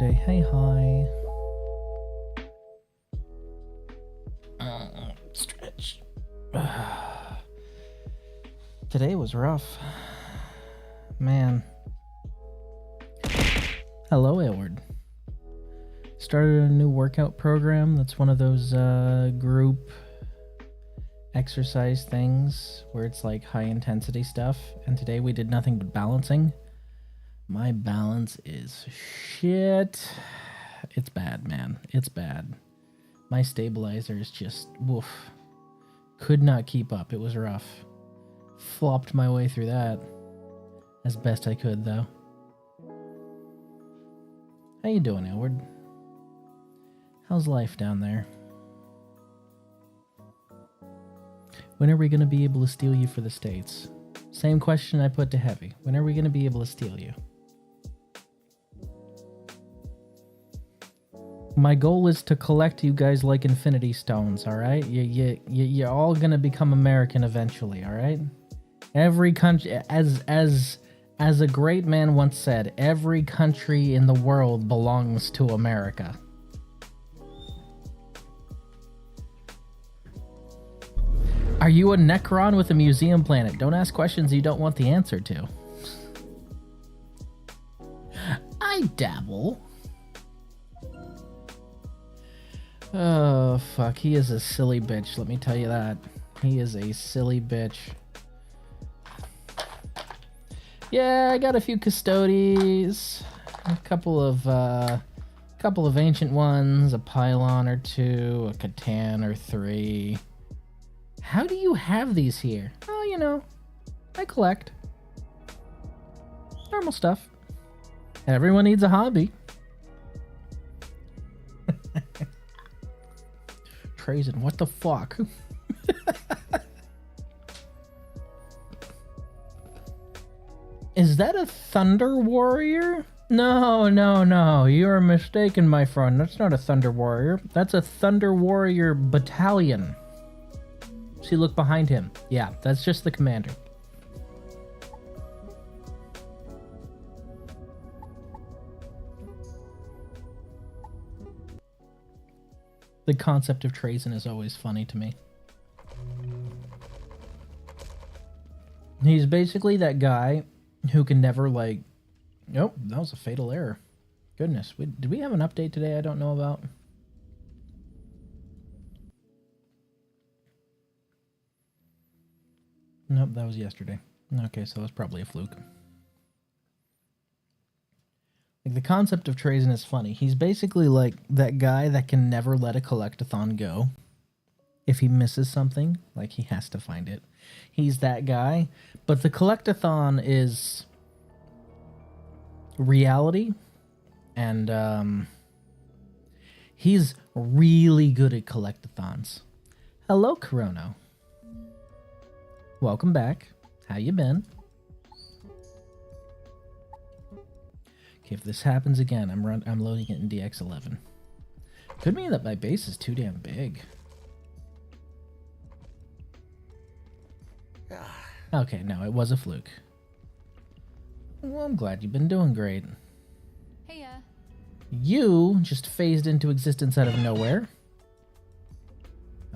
yesterday. Hey, hi. Stretch. Today was rough. Man. Hello, Edward. Started a new workout program that's one of those group exercise things where it's like high intensity stuff. And today we did nothing but balancing. My balance is shit. It's bad, man. It's bad. My stabilizer is just woof. Could not keep up. It was rough. Flopped my way through that as best I could, though. How you doing, Edward? How's life down there? When are we going to be able to steal you for the States? Same question I put to Heavy. When are we going to be able to steal you? My goal is to collect you guys like Infinity Stones, alright? You're all going to become American eventually, alright? Every country, as a great man once said, every country in the world belongs to America. Are you a Necron with a museum planet? Don't ask questions you don't want the answer to. I dabble. Oh, fuck. He is a silly bitch, let me tell you that. He is a silly bitch. Yeah, I got a few custodies. A couple of ancient ones, a pylon or two, a Catan or three. How do you have these here? Oh, you know, I collect. Normal stuff. Everyone needs a hobby. Trazen, what the fuck? Is that a Thunder Warrior? No. You're mistaken, my friend. That's not a Thunder Warrior. That's a Thunder Warrior battalion. See, look behind him. Yeah, that's just the commander. The concept of Trazen is always funny to me. He's basically that guy who can never, like... Nope, that was a fatal error. Goodness, did we have an update today I don't know about? Nope, that was yesterday. Okay, so that's probably a fluke. Like, the concept of Trazen is funny. He's basically like that guy that can never let a collectathon go. If he misses something, like, he has to find it. He's that guy. But the collectathon is reality. And he's really good at collectathons. Hello, Corono. Welcome back. How you been? Okay, if this happens again, I'm loading it in DX11. Could mean that my base is too damn big. Okay, no, it was a fluke. Well, I'm glad you've been doing great. Heya. You just phased into existence out of nowhere.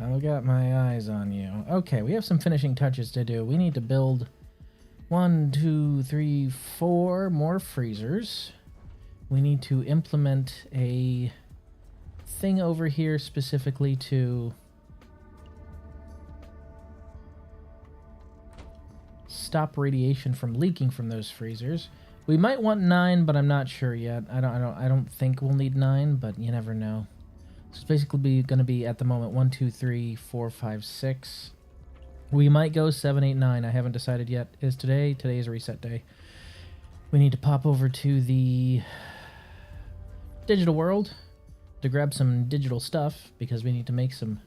I got my eyes on you. Okay, we have some finishing touches to do. We need to build 1, 2, 3, 4 more freezers. We need to implement a thing over here specifically to stop radiation from leaking from those freezers. We might want 9, but I'm not sure yet. I don't think we'll need 9, but you never know. So it's basically going to be, at the moment, 1, 2, 3, 4, 5, 6. We might go 7, 8, 9. I haven't decided yet. Is today? Today is reset day. We need to pop over to the digital world to grab some digital stuff, because we need to make some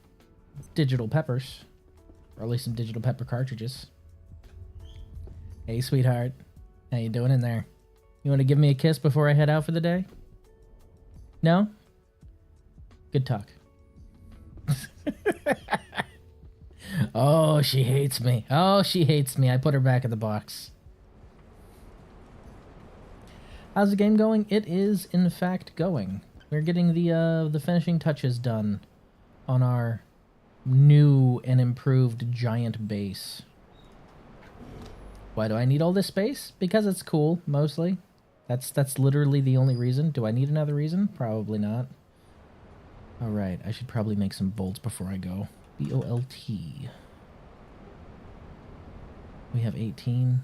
digital peppers. Or at least some digital pepper cartridges. Hey, sweetheart. How you doing in there? You want to give me a kiss before I head out for the day? No? Good talk. Oh, she hates me. Oh, she hates me. I put her back in the box. How's the game going? It is, in fact, going. We're getting the finishing touches done on our new and improved giant base. Why do I need all this space? Because it's cool, mostly. That's literally the only reason. Do I need another reason? Probably not. Alright, I should probably make some bolts before I go. B-O-L-T. We have 18.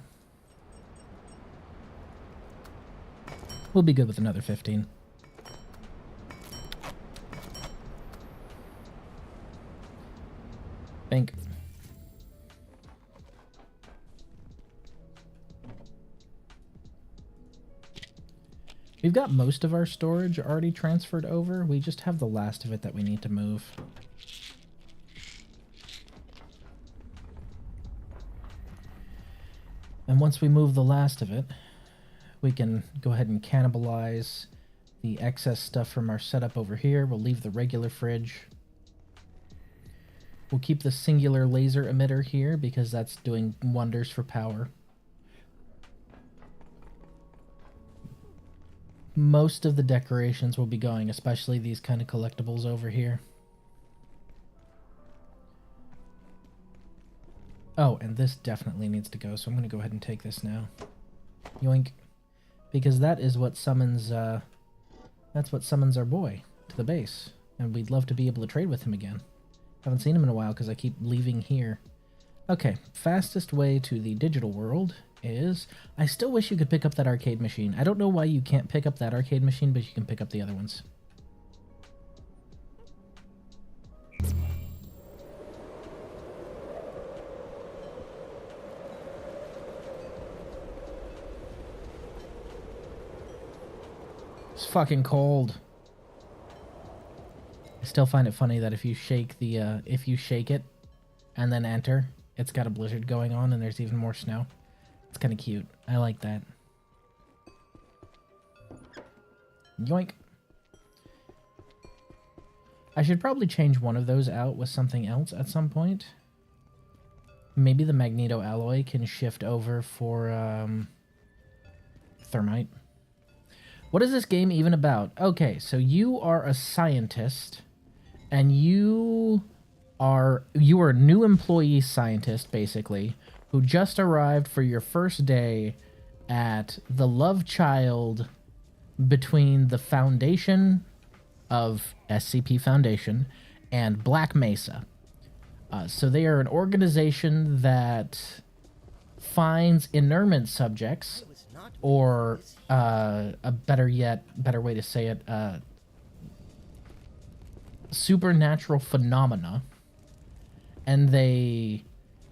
We'll be good with another 15. Bank. We've got most of our storage already transferred over. We just have the last of it that we need to move. And once we move the last of it, we can go ahead and cannibalize the excess stuff from our setup over here. We'll leave the regular fridge. We'll keep the singular laser emitter here because that's doing wonders for power. Most of the decorations will be going, especially these kind of collectibles over here. Oh, and this definitely needs to go, so I'm going to go ahead and take this now. Yoink. Because that is what summons, that's what summons our boy to the base. And we'd love to be able to trade with him again. Haven't seen him in a while because I keep leaving here. Okay, fastest way to the digital world is... I still wish you could pick up that arcade machine. I don't know why you can't pick up that arcade machine, but you can pick up the other ones. It's fucking cold. I still find it funny that if you shake the, if you shake it and then enter, it's got a blizzard going on and there's even more snow. It's kind of cute. I like that. Yoink. I should probably change one of those out with something else at some point. Maybe the magneto alloy can shift over for thermite. What is this game even about? Okay, so you are a scientist, and you are a new employee scientist, basically, who just arrived for your first day at the love child between the foundation of SCP Foundation and Black Mesa. So they are an organization that finds inurement subjects, or a better way to say it, supernatural phenomena, and they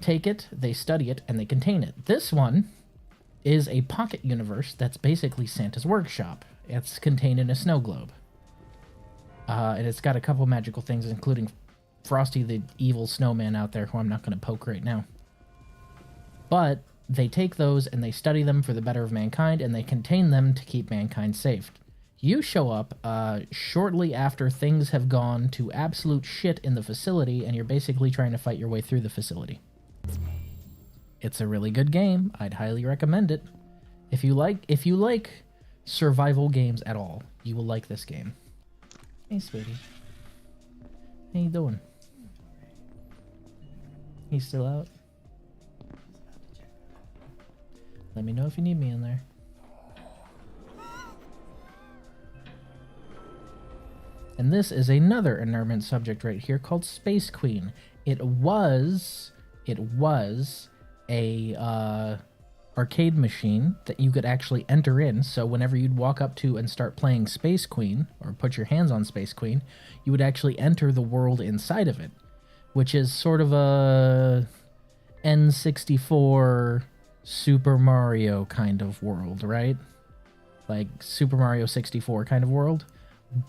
take it, they study it, and they contain it. This one is a pocket universe that's basically Santa's workshop. It's contained in a snow globe. And it's got a couple magical things, including Frosty the evil snowman out there, who I'm not going to poke right now. But they take those and they study them for the better of mankind, and they contain them to keep mankind safe. You show up shortly after things have gone to absolute shit in the facility, and you're basically trying to fight your way through the facility. It's a really good game. I'd highly recommend it. If you like survival games at all, you will like this game. Hey, sweetie. How you doing? He's still out? Let me know if you need me in there. And this is another inurement subject right here called Space Queen. It was a arcade machine that you could actually enter in. So whenever you'd walk up to and start playing Space Queen, or put your hands on Space Queen, you would actually enter the world inside of it, which is sort of a N64 Super Mario kind of world, right? Like Super Mario 64 kind of world.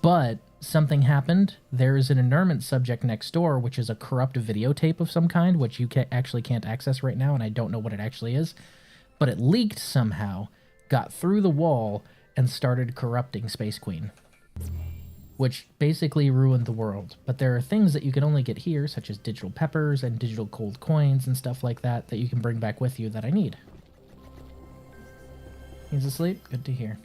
But something happened. There is an inurement subject next door, which is a corrupt videotape of some kind, which you actually can't access right now, and I don't know what it actually is. But it leaked somehow, got through the wall, and started corrupting Space Queen, which basically ruined the world. But there are things that you can only get here, such as digital peppers and digital gold coins and stuff like that, that you can bring back with you that I need. He's asleep? Good to hear.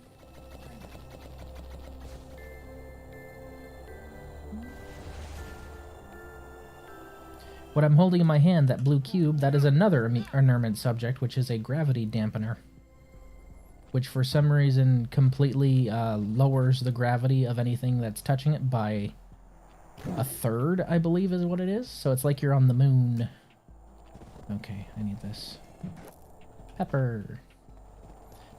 What I'm holding in my hand, that blue cube, that is another ornament subject, which is a gravity dampener. Which for some reason completely lowers the gravity of anything that's touching it by a third, I believe is what it is. So it's like you're on the moon. Okay, I need this. Pepper.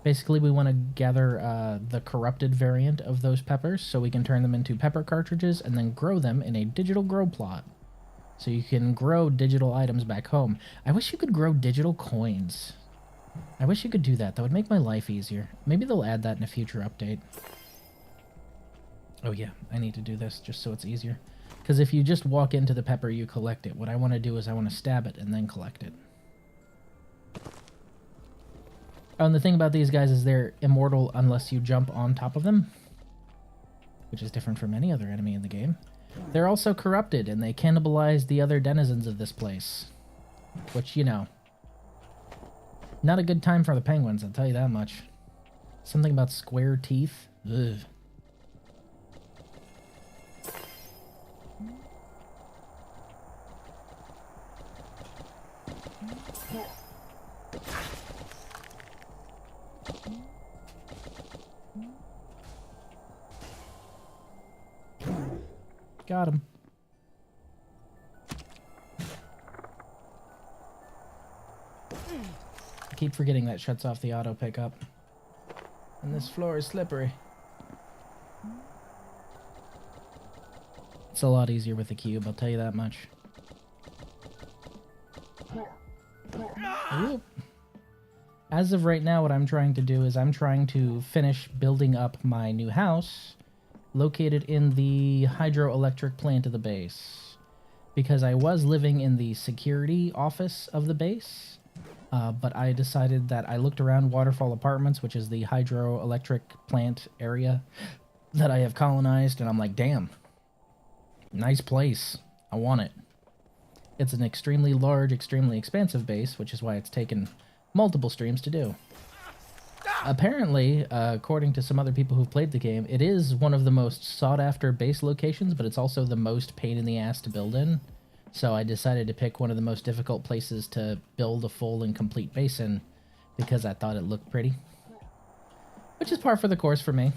Basically, we want to gather the corrupted variant of those peppers so we can turn them into pepper cartridges and then grow them in a digital grow plot. So you can grow digital items back home. I wish you could grow digital coins. I wish you could do that. That would make my life easier. Maybe they'll add that in a future update. Oh yeah, I need to do this just so it's easier. Because if you just walk into the pepper, you collect it. What I want to do is I want to stab it and then collect it. Oh, and the thing about these guys is they're immortal unless you jump on top of them. Which is different from any other enemy in the game. They're also corrupted, and they cannibalize the other denizens of this place. Which, you know, not a good time for the penguins, I'll tell you that much. Something about square teeth. Ugh. Got him. I keep forgetting that shuts off the auto pickup. And this floor is slippery. It's a lot easier with the cube, I'll tell you that much. Oop. As of right now, what I'm trying to do is I'm trying to finish building up my new house located in the hydroelectric plant of the base. Because I was living in the security office of the base, but I decided that I looked around Waterfall Apartments, which is the hydroelectric plant area that I have colonized, and I'm like, damn, nice place. I want it. It's an extremely large, extremely expansive base, which is why it's taken multiple streams to do. Apparently, according to some other people who've played the game, it is one of the most sought-after base locations, but it's also the most pain in the ass to build in. So I decided to pick one of the most difficult places to build a full and complete base in, because I thought it looked pretty. Which is par for the course for me.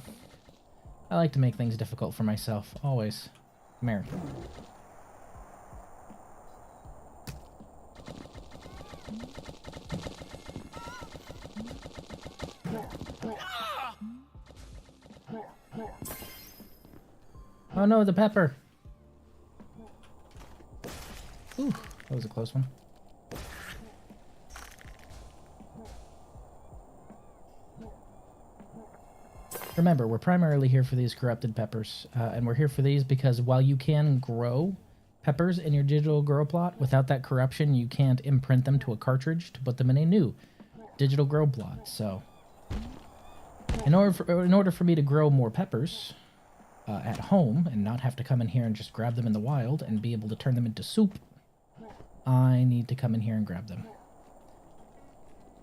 I like to make things difficult for myself, always. Come here. Oh no, the pepper! Ooh, that was a close one. Remember, we're primarily here for these corrupted peppers, and we're here for these because while you can grow peppers in your digital grow plot, without that corruption, you can't imprint them to a cartridge to put them in a new digital grow plot. So, in order for me to grow more peppers at home and not have to come in here and just grab them in the wild and be able to turn them into soup, I need to come in here and grab them.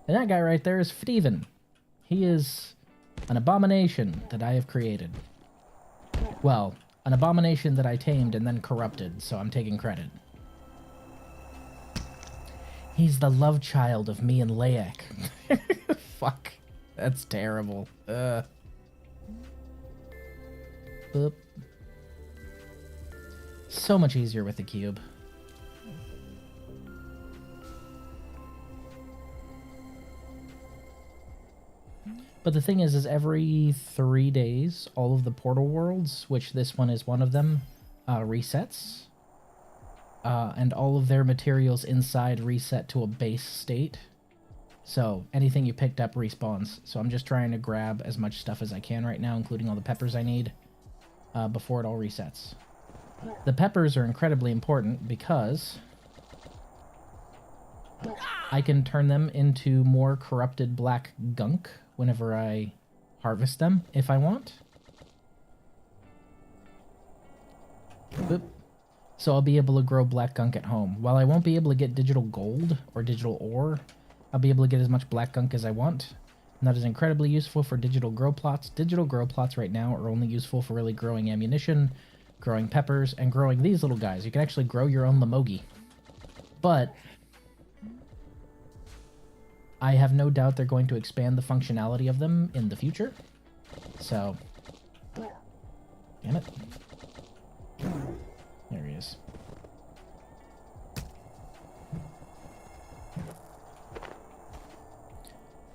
And that guy right there is Steven. He is an abomination that I have created. Well, an abomination that I tamed and then corrupted, so I'm taking credit. He's the love child of me and Layak. Fuck. That's terrible. Boop. So much easier with the cube. But the thing is every 3 days, all of the portal worlds, which this one is one of them, resets. And all of their materials inside reset to a base state. So anything you picked up respawns. So I'm just trying to grab as much stuff as I can right now, including all the peppers I need, before it all resets. The peppers are incredibly important because I can turn them into more corrupted black gunk whenever I harvest them, if I want. Boop. So I'll be able to grow black gunk at home. While I won't be able to get digital gold or digital ore, I'll be able to get as much black gunk as I want. And that is incredibly useful for digital grow plots. Digital grow plots right now are only useful for really growing ammunition, growing peppers, and growing these little guys. You can actually grow your own Lamogi. But I have no doubt they're going to expand the functionality of them in the future. So, damn it. There he is.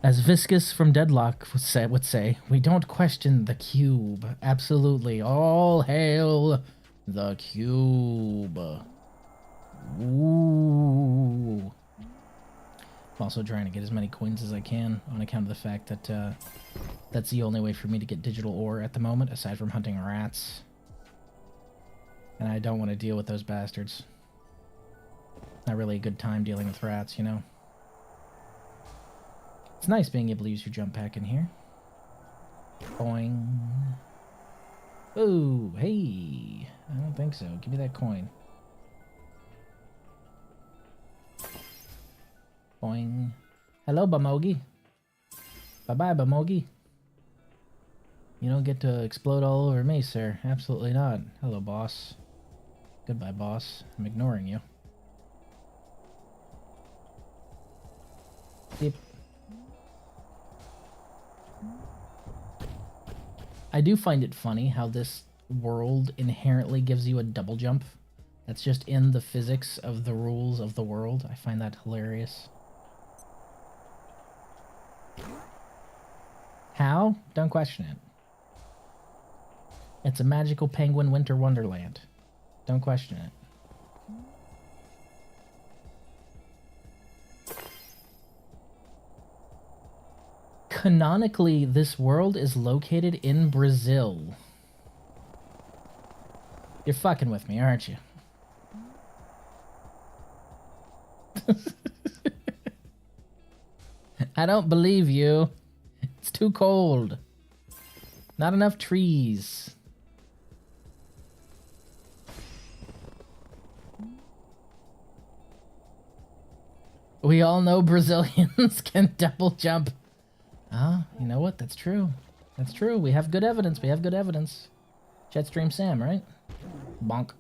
As Viscus from Deadlock would say, we don't question the cube. Absolutely. All hail the cube. Ooh. I'm also trying to get as many coins as I can on account of the fact that that's the only way for me to get digital ore at the moment, aside from hunting rats. And I don't want to deal with those bastards. Not really a good time dealing with rats, you know? It's nice being able to use your jump pack in here. Boing. Oh, hey. I don't think so. Give me that coin. Boing. Hello, Bamogi. Bye-bye, Bamogi. You don't get to explode all over me, sir. Absolutely not. Hello, boss. Goodbye, boss. I'm ignoring you. Beep. I do find it funny how this world inherently gives you a double jump. That's just in the physics of the rules of the world. I find that hilarious. How? Don't question it. It's a magical penguin winter wonderland. Don't question it. Canonically, this world is located in Brazil. You're fucking with me, aren't you? I don't believe you. It's too cold. Not enough trees. We all know Brazilians can double jump. Ah, you know what? That's true. That's true. We have good evidence. We have good evidence. Jetstream Sam, right? Bonk.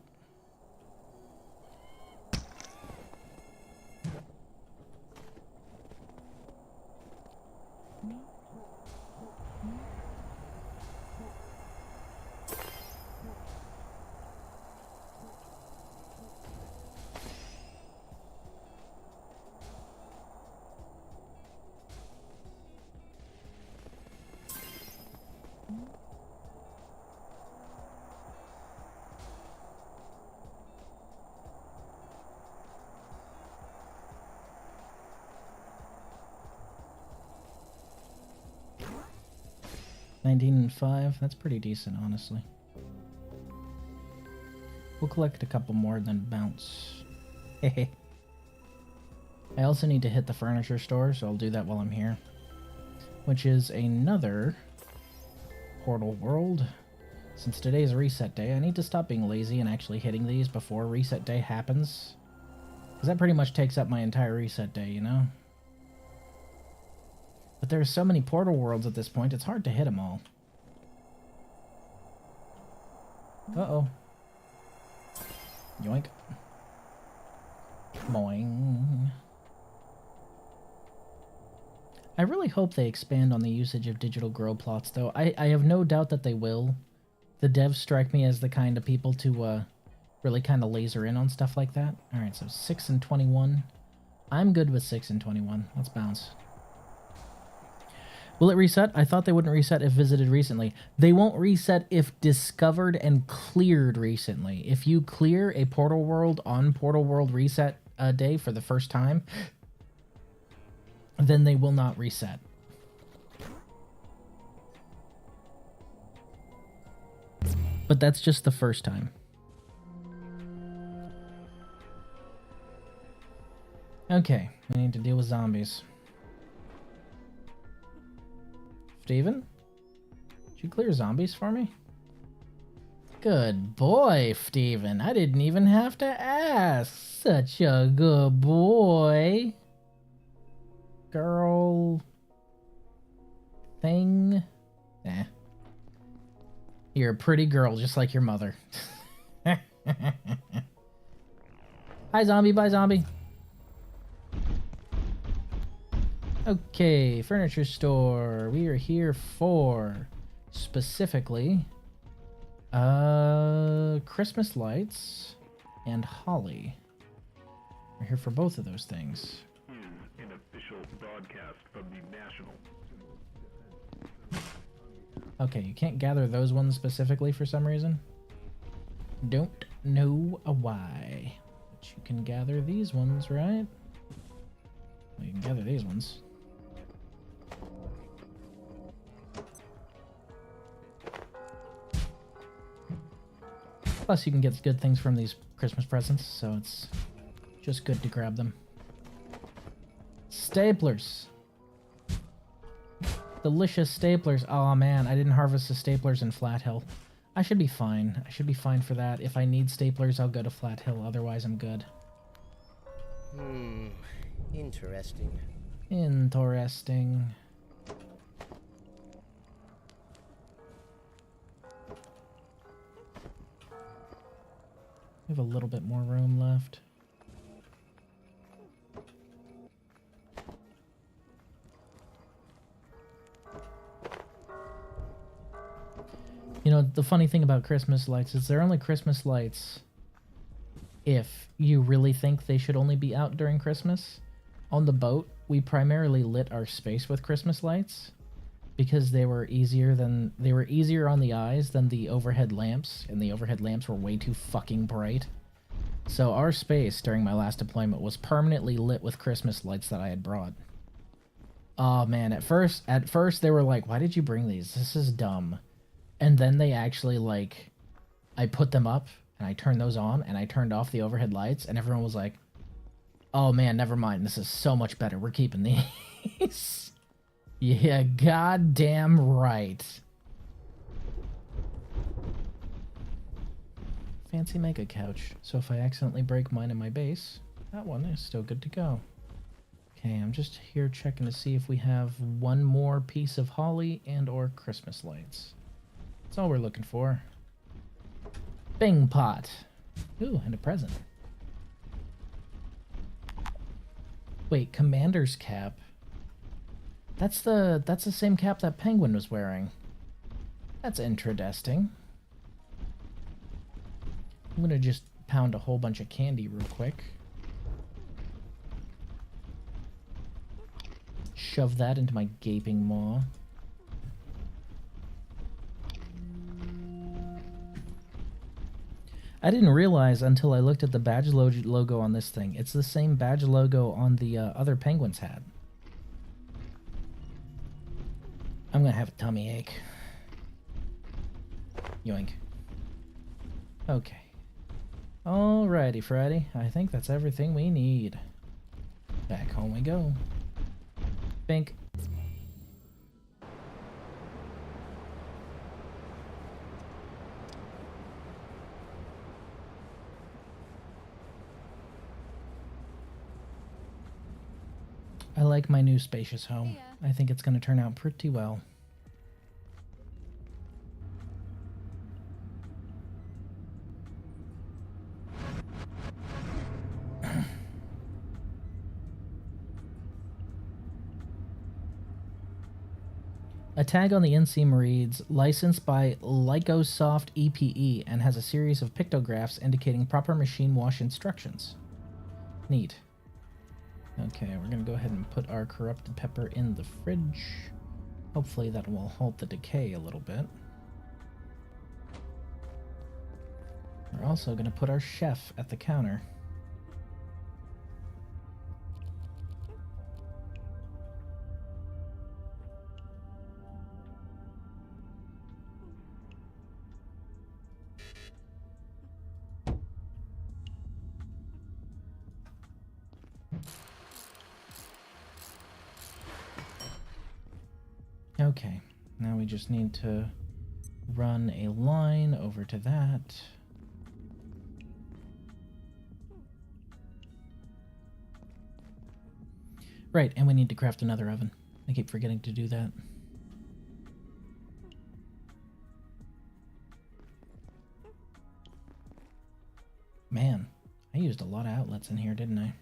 And 5. That's pretty decent, honestly. We'll collect a couple more and then bounce. I also need to hit the furniture store, so I'll do that while I'm here. Which is another portal world. Since today's reset day, I need to stop being lazy and actually hitting these before reset day happens. Because that pretty much takes up my entire reset day, you know? But there are so many portal worlds at this point, it's hard to hit them all. Uh-oh. Yoink. Boing. I really hope they expand on the usage of digital grow plots, though. I have no doubt that they will. The devs strike me as the kind of people to really kind of laser in on stuff like that. Alright, so 6 and 21. I'm good with 6 and 21. Let's bounce. Will it reset? I thought they wouldn't reset if visited recently. They won't reset if discovered and cleared recently. If you clear a Portal World on Portal World reset day for the first time, then they will not reset. But that's just the first time. Okay, we need to deal with zombies. Steven? Did you clear zombies for me? Good boy, Steven. I didn't even have to ask. Such a good boy. Girl. Thing. Eh. You're a pretty girl, just like your mother. Hi, zombie. Bye, zombie. Okay, furniture store. We are here for specifically Christmas lights and holly. We're here for both of those things. Is an official broadcast from the National. Okay, you can't gather those ones specifically for some reason. Don't know why. But you can gather these ones, right? Well, you can gather these ones. Plus, you can get good things from these Christmas presents, so it's just good to grab them. Staplers. Delicious staplers. Oh man, I didn't harvest the staplers in Flat Hill. I should be fine. I should be fine for that. If I need staplers, I'll go to Flat Hill. Otherwise, I'm good. Interesting. Interesting. We have a little bit more room left. You know, the funny thing about Christmas lights is they're only Christmas lights if you really think they should only be out during Christmas. On the boat, we primarily lit our space with Christmas lights because they were easier on the eyes than the overhead lamps, and the overhead lamps were way too fucking bright. So our space during my last deployment was permanently lit with Christmas lights that I had brought. Oh man, at first they were like, "Why did you bring these? This is dumb." And then they actually, like, I put them up and I turned those on and I turned off the overhead lights, and everyone was like, "Oh man, never mind. This is so much better. We're keeping these." Yeah, goddamn right. Fancy mega couch. So if I accidentally break mine in my base, that one is still good to go. Okay, I'm just here checking to see if we have one more piece of holly and or Christmas lights. That's all we're looking for. Bing pot. Ooh, and a present. Wait, Commander's cap. That's the same cap that Penguin was wearing. That's interesting. I'm gonna just pound a whole bunch of candy real quick. Shove that into my gaping maw. I didn't realize until I looked at the badge logo on this thing. It's the same badge logo on the other Penguins hat. I'm gonna have a tummy ache. Yoink. Okay. Alrighty, Freddy. I think that's everything we need. Back home we go. Bink. I like my new spacious home. I think it's going to turn out pretty well. A tag on the inseam reads, licensed by Lycosoft EPE, and has a series of pictographs indicating proper machine wash instructions. Neat. Okay, we're gonna go ahead and put our corrupted pepper in the fridge. Hopefully that will halt the decay a little bit. We're also gonna put our chef at the counter. Okay, now we just need to run a line over to that. Right, and we need to craft another oven. I keep forgetting to do that. Man, I used a lot of outlets in here, didn't I?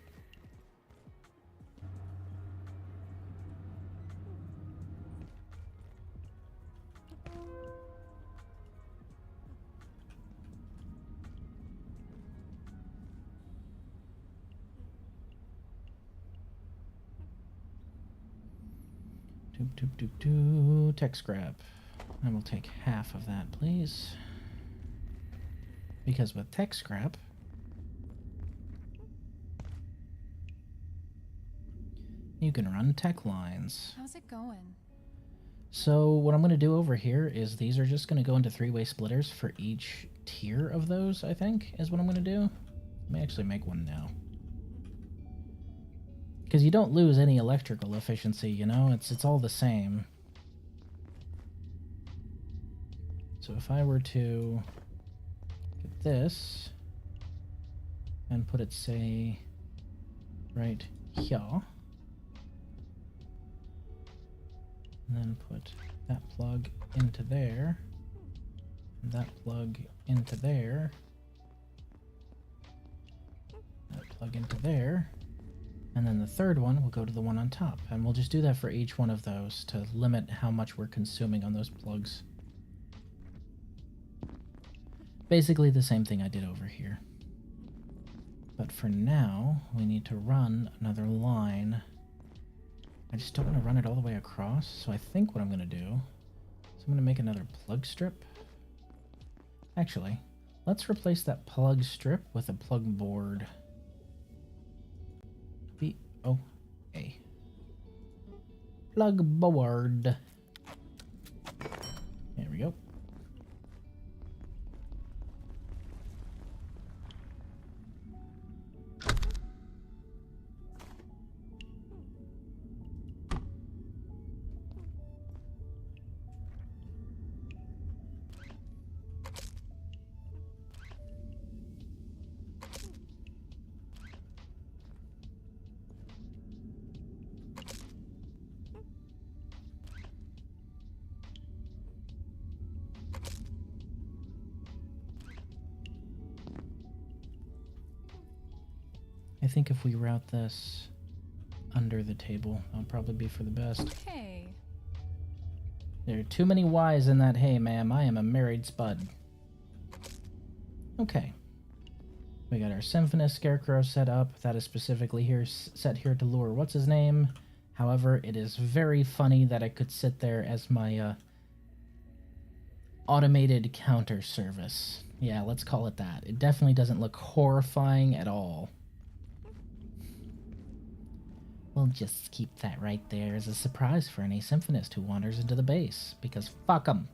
Tech scrap. I will take half of that, please. Because with tech scrap, you can run tech lines. How's it going? So what I'm going to do over here is these are just going to go into three-way splitters for each tier of those, I think, is what I'm going to do. Let me actually make one now. Because you don't lose any electrical efficiency, you know? It's all the same. So if I were to get this and put it, say, right here, and then put that plug into there, and that plug into there, that plug into there, and then the third one will go to the one on top. And we'll just do that for each one of those to limit how much we're consuming on those plugs. Basically the same thing I did over here. But for now, we need to run another line. I just don't want to run it all the way across, so I think what I'm going to do is I'm going to make another plug strip. Actually, let's replace that plug strip with a plug board. B-O-A. Plug board. There we go. I think if we route this under the table, that'll probably be for the best. Hey. There are too many Y's in that hey, ma'am. I am a married spud. Okay. We got our Symphonist Scarecrow set up. That is specifically here set here to lure what's his name. However, it is very funny that it could sit there as my automated counter service. Yeah, let's call it that. It definitely doesn't look horrifying at all. We'll just keep that right there as a surprise for any Symphonist who wanders into the base, because fuck 'em.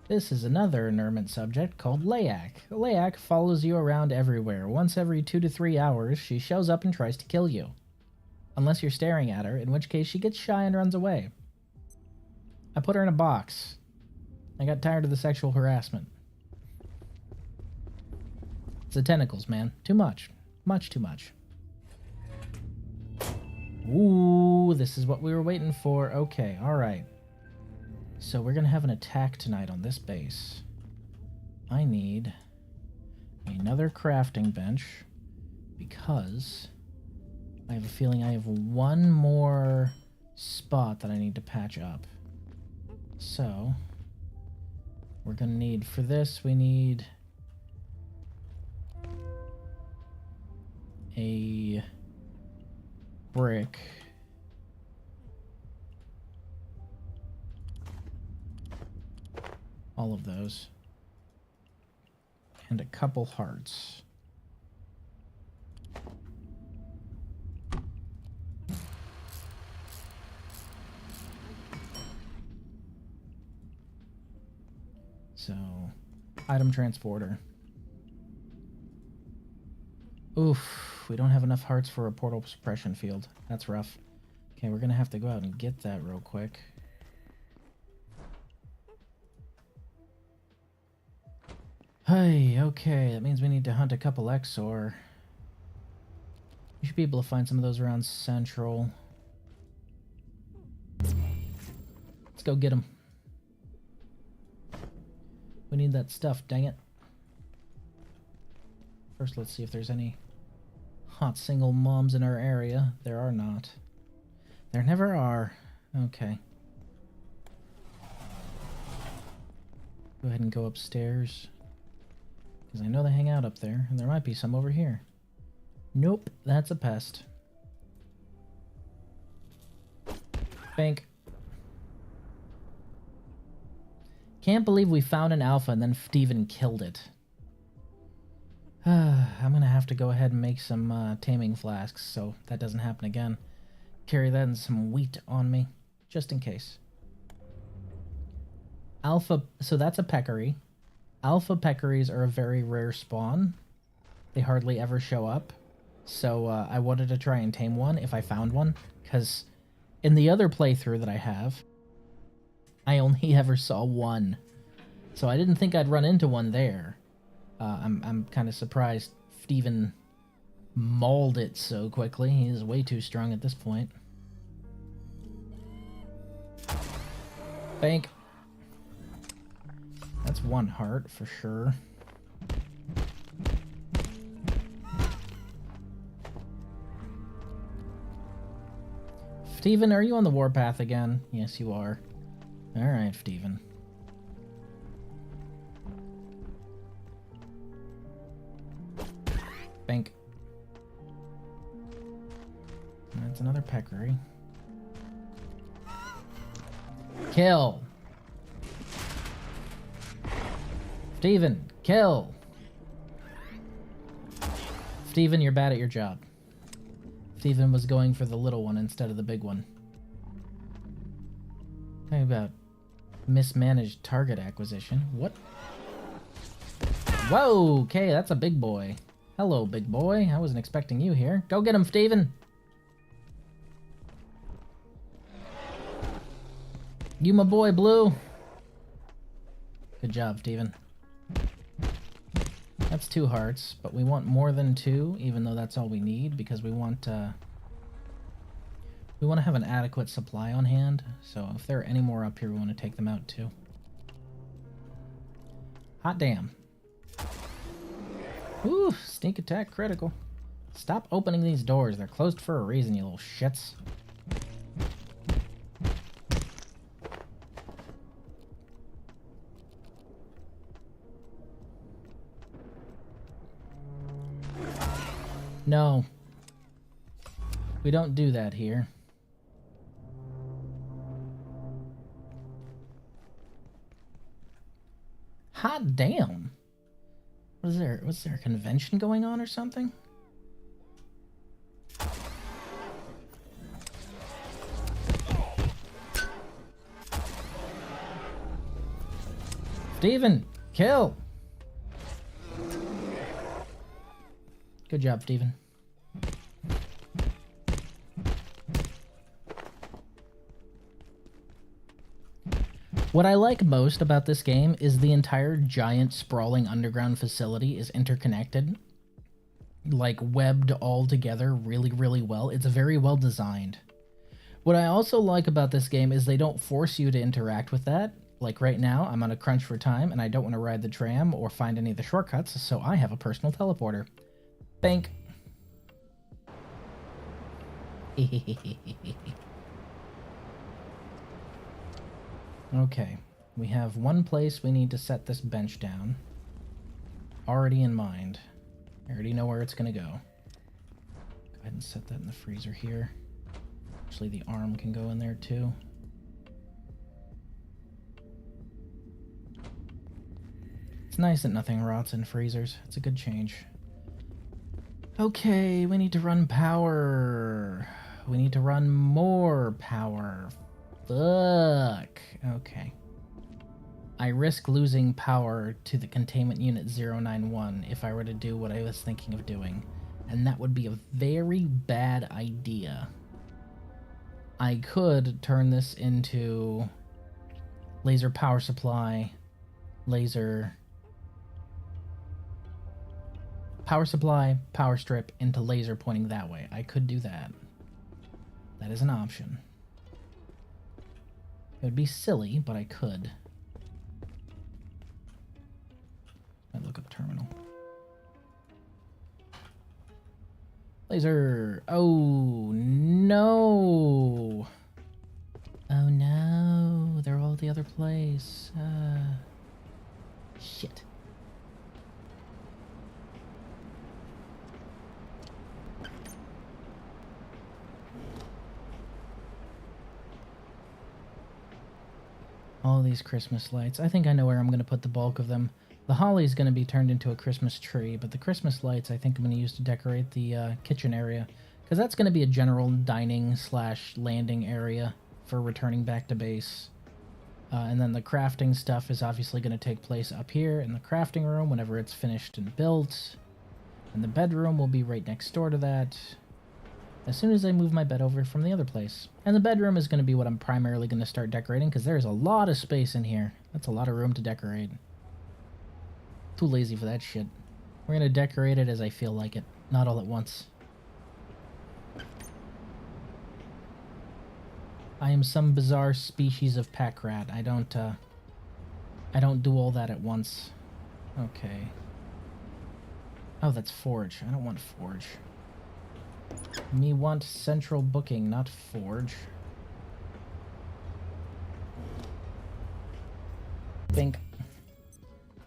This is another Nermant subject called Layak. Layak follows you around everywhere. Once every 2 to 3 hours, she shows up and tries to kill you. Unless you're staring at her, in which case she gets shy and runs away. I put her in a box. I got tired of the sexual harassment. It's the tentacles, man. Too much. Much too much. Ooh, this is what we were waiting for. Okay, alright. So we're going to have an attack tonight on this base. I need another crafting bench because I have a feeling I have one more spot that I need to patch up. So we're going to need, for this, we need a brick. All of those. And a couple hearts. So, item transporter. Oof, we don't have enough hearts for a portal suppression field. That's rough. Okay, we're gonna have to go out and get that real quick. Hey, okay, that means we need to hunt a couple Exor. We should be able to find some of those around Central. Let's go get them. We need that stuff, dang it. First, let's see if there's any hot single moms in our area. There are not. There never are. Okay. Go ahead and go upstairs. Because I know they hang out up there, and there might be some over here. Nope, that's a pest. Bank. Can't believe we found an alpha and then Steven killed it. I'm gonna have to go ahead and make some taming flasks so that doesn't happen again. Carry that and some wheat on me, just in case. Alpha, so that's a peccary. Alpha peccaries are a very rare spawn. They hardly ever show up. So I wanted to try and tame one if I found one, because in the other playthrough that I have, I only ever saw one. So I didn't think I'd run into one there. I'm kind of surprised Steven mauled it so quickly. He is way too strong at this point. Bank. That's one heart for sure. Steven, are you on the warpath again? Yes, you are. Alright, Steven. Bank. That's another peccary. Kill! Steven, kill! Steven, you're bad at your job. Steven was going for the little one instead of the big one. Talking about mismanaged target acquisition. What? Whoa, okay, that's a big boy. Hello, big boy. I wasn't expecting you here. Go get him, Steven! You my boy, Blue. Good job, Steven. That's 2 hearts, but we want more than 2, even though that's all we need, because we want to have an adequate supply on hand. So if there are any more up here, we want to take them out too. Hot damn. Ooh, sneak attack critical. Stop opening these doors. They're closed for a reason, you little shits. No. We don't do that here. Hot damn. Was there a convention going on or something? Steven, kill! Good job, Steven. What I like most about this game is the entire giant sprawling underground facility is interconnected, like webbed all together really, really well. It's very well designed. What I also like about this game is they don't force you to interact with that. Like right now, I'm on a crunch for time and I don't want to ride the tram or find any of the shortcuts, so I have a personal teleporter. Bank. Okay, we have one place we need to set this bench down. Already in mind. I already know where it's gonna go. Go ahead and set that in the freezer here. Actually, the arm can go in there too. It's nice that nothing rots in freezers. It's a good change. Okay, we need to run power. We need to run more power. Fuck. Okay. I risk losing power to the containment unit 091 if I were to do what I was thinking of doing. And that would be a very bad idea. I could turn this into laser power supply, laser power supply, power strip into laser pointing that way. I could do that. That is an option. It would be silly, but I could. I look up terminal. Laser. Oh, no. Oh, no. They're all the other place. Shit. All these Christmas lights. I think I know where I'm going to put the bulk of them. The holly is going to be turned into a Christmas tree, but the Christmas lights I think I'm going to use to decorate the kitchen area. Because that's going to be a general dining / landing area for returning back to base. And then the crafting stuff is obviously going to take place up here in the crafting room whenever it's finished and built. And the bedroom will be right next door to that as soon as I move my bed over from the other place. And the bedroom is going to be what I'm primarily going to start decorating because there's a lot of space in here. That's a lot of room to decorate. Too lazy for that shit. We're going to decorate it as I feel like it, not all at once. I am some bizarre species of pack rat. I don't do all that at once. Okay. Oh, that's forge. I don't want forge. Me want central booking, not forge. Bink.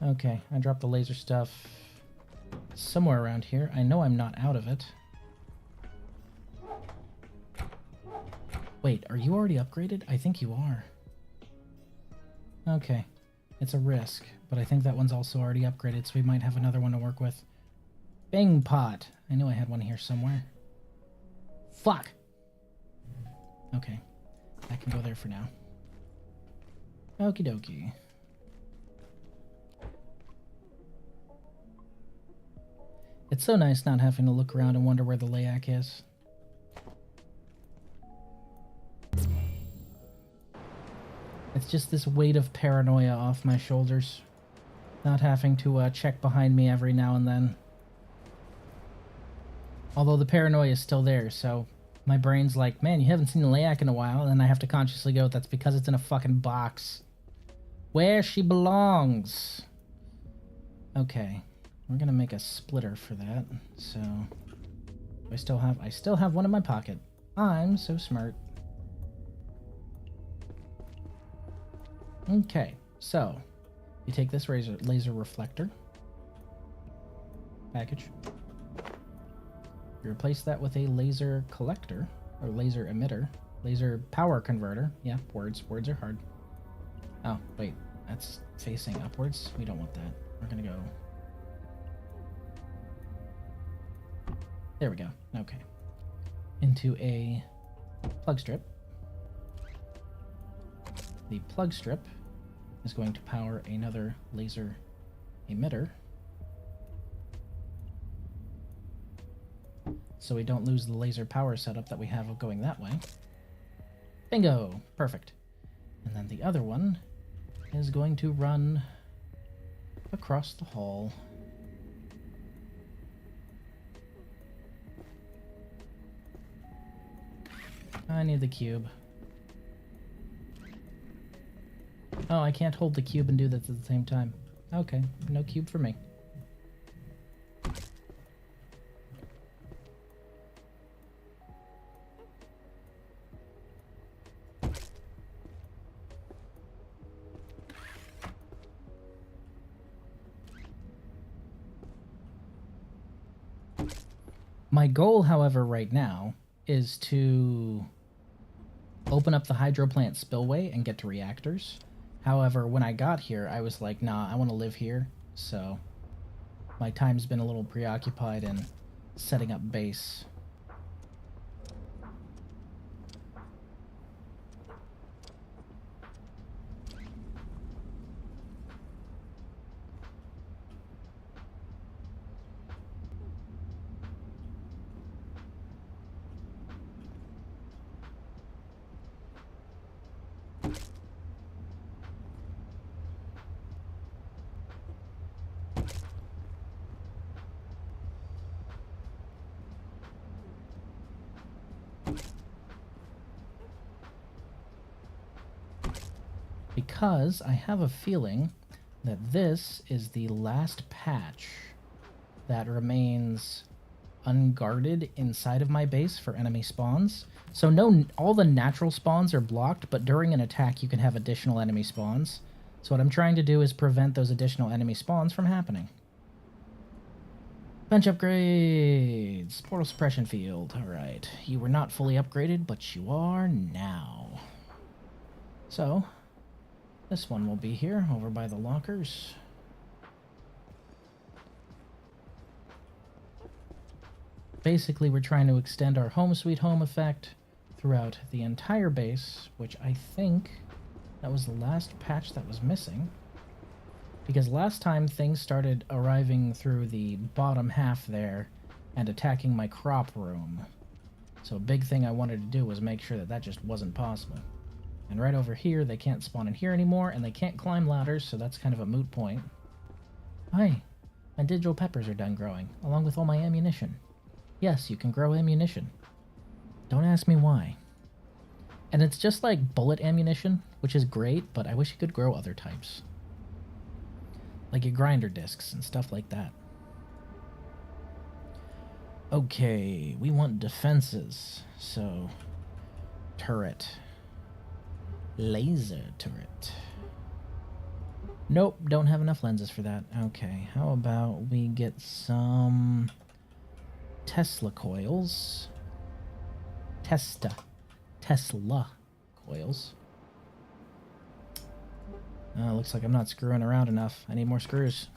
Okay, I dropped the laser stuff somewhere around here. I know I'm not out of it. Wait, are you already upgraded? I think you are. Okay. It's a risk, but I think that one's also already upgraded, so we might have another one to work with. Bang pot. I knew I had one here somewhere. Fuck! Okay. I can go there for now. Okie dokie. It's so nice not having to look around and wonder where the layak is. It's just this weight of paranoia off my shoulders. Not having to check behind me every now and then. Although the paranoia is still there, so my brain's like, man, you haven't seen the layak in a while, and then I have to consciously go, that's because it's in a fucking box. Where she belongs. Okay. We're gonna make a splitter for that, so I still have one in my pocket. I'm so smart. Okay, so you take this laser reflector package, you replace that with a laser collector or laser emitter, laser power converter. Yeah, words are hard. Oh wait, that's facing upwards. We don't want that. We're gonna go. There we go. Okay. Into a plug strip. The plug strip is going to power another laser emitter. So we don't lose the laser power setup that we have of going that way. Bingo! Perfect. And then the other one is going to run across the hall. I need the cube. Oh, I can't hold the cube and do that at the same time. Okay, no cube for me. My goal, however, right now is to open up the hydro plant spillway and get to reactors. However, when I got here, I was like, nah, I want to live here. So my time's been a little preoccupied in setting up base. Because I have a feeling that this is the last patch that remains unguarded inside of my base for enemy spawns. So no, all the natural spawns are blocked, but during an attack you can have additional enemy spawns. So what I'm trying to do is prevent those additional enemy spawns from happening. Bench upgrades. Portal suppression field. Alright. You were not fully upgraded, but you are now. So, this one will be here, over by the lockers. Basically, we're trying to extend our home sweet home effect throughout the entire base, which I think that was the last patch that was missing. Because last time things started arriving through the bottom half there and attacking my crop room. So a big thing I wanted to do was make sure that that just wasn't possible. And right over here, they can't spawn in here anymore, and they can't climb ladders, so that's kind of a moot point. Hi, my digital peppers are done growing, along with all my ammunition. Yes, you can grow ammunition. Don't ask me why. And it's just like bullet ammunition, which is great, but I wish you could grow other types. Like your grinder discs and stuff like that. Okay, we want defenses. So, turret. Laser turret. Nope, don't have enough lenses for that. Okay, how about we get some Tesla coils. Tesla coils. Looks like I'm not screwing around enough. I need more screws.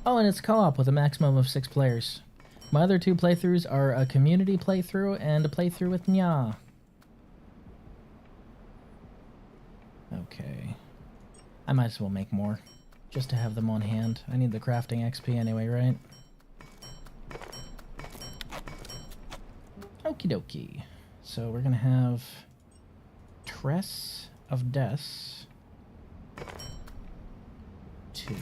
Oh, and it's co-op with a maximum of 6 players. My other 2 playthroughs are a community playthrough and a playthrough with Nya. Okay. I might as well make more, just to have them on hand. I need the crafting XP anyway, right? Okie dokie. So we're gonna have Tress of Deaths. 2,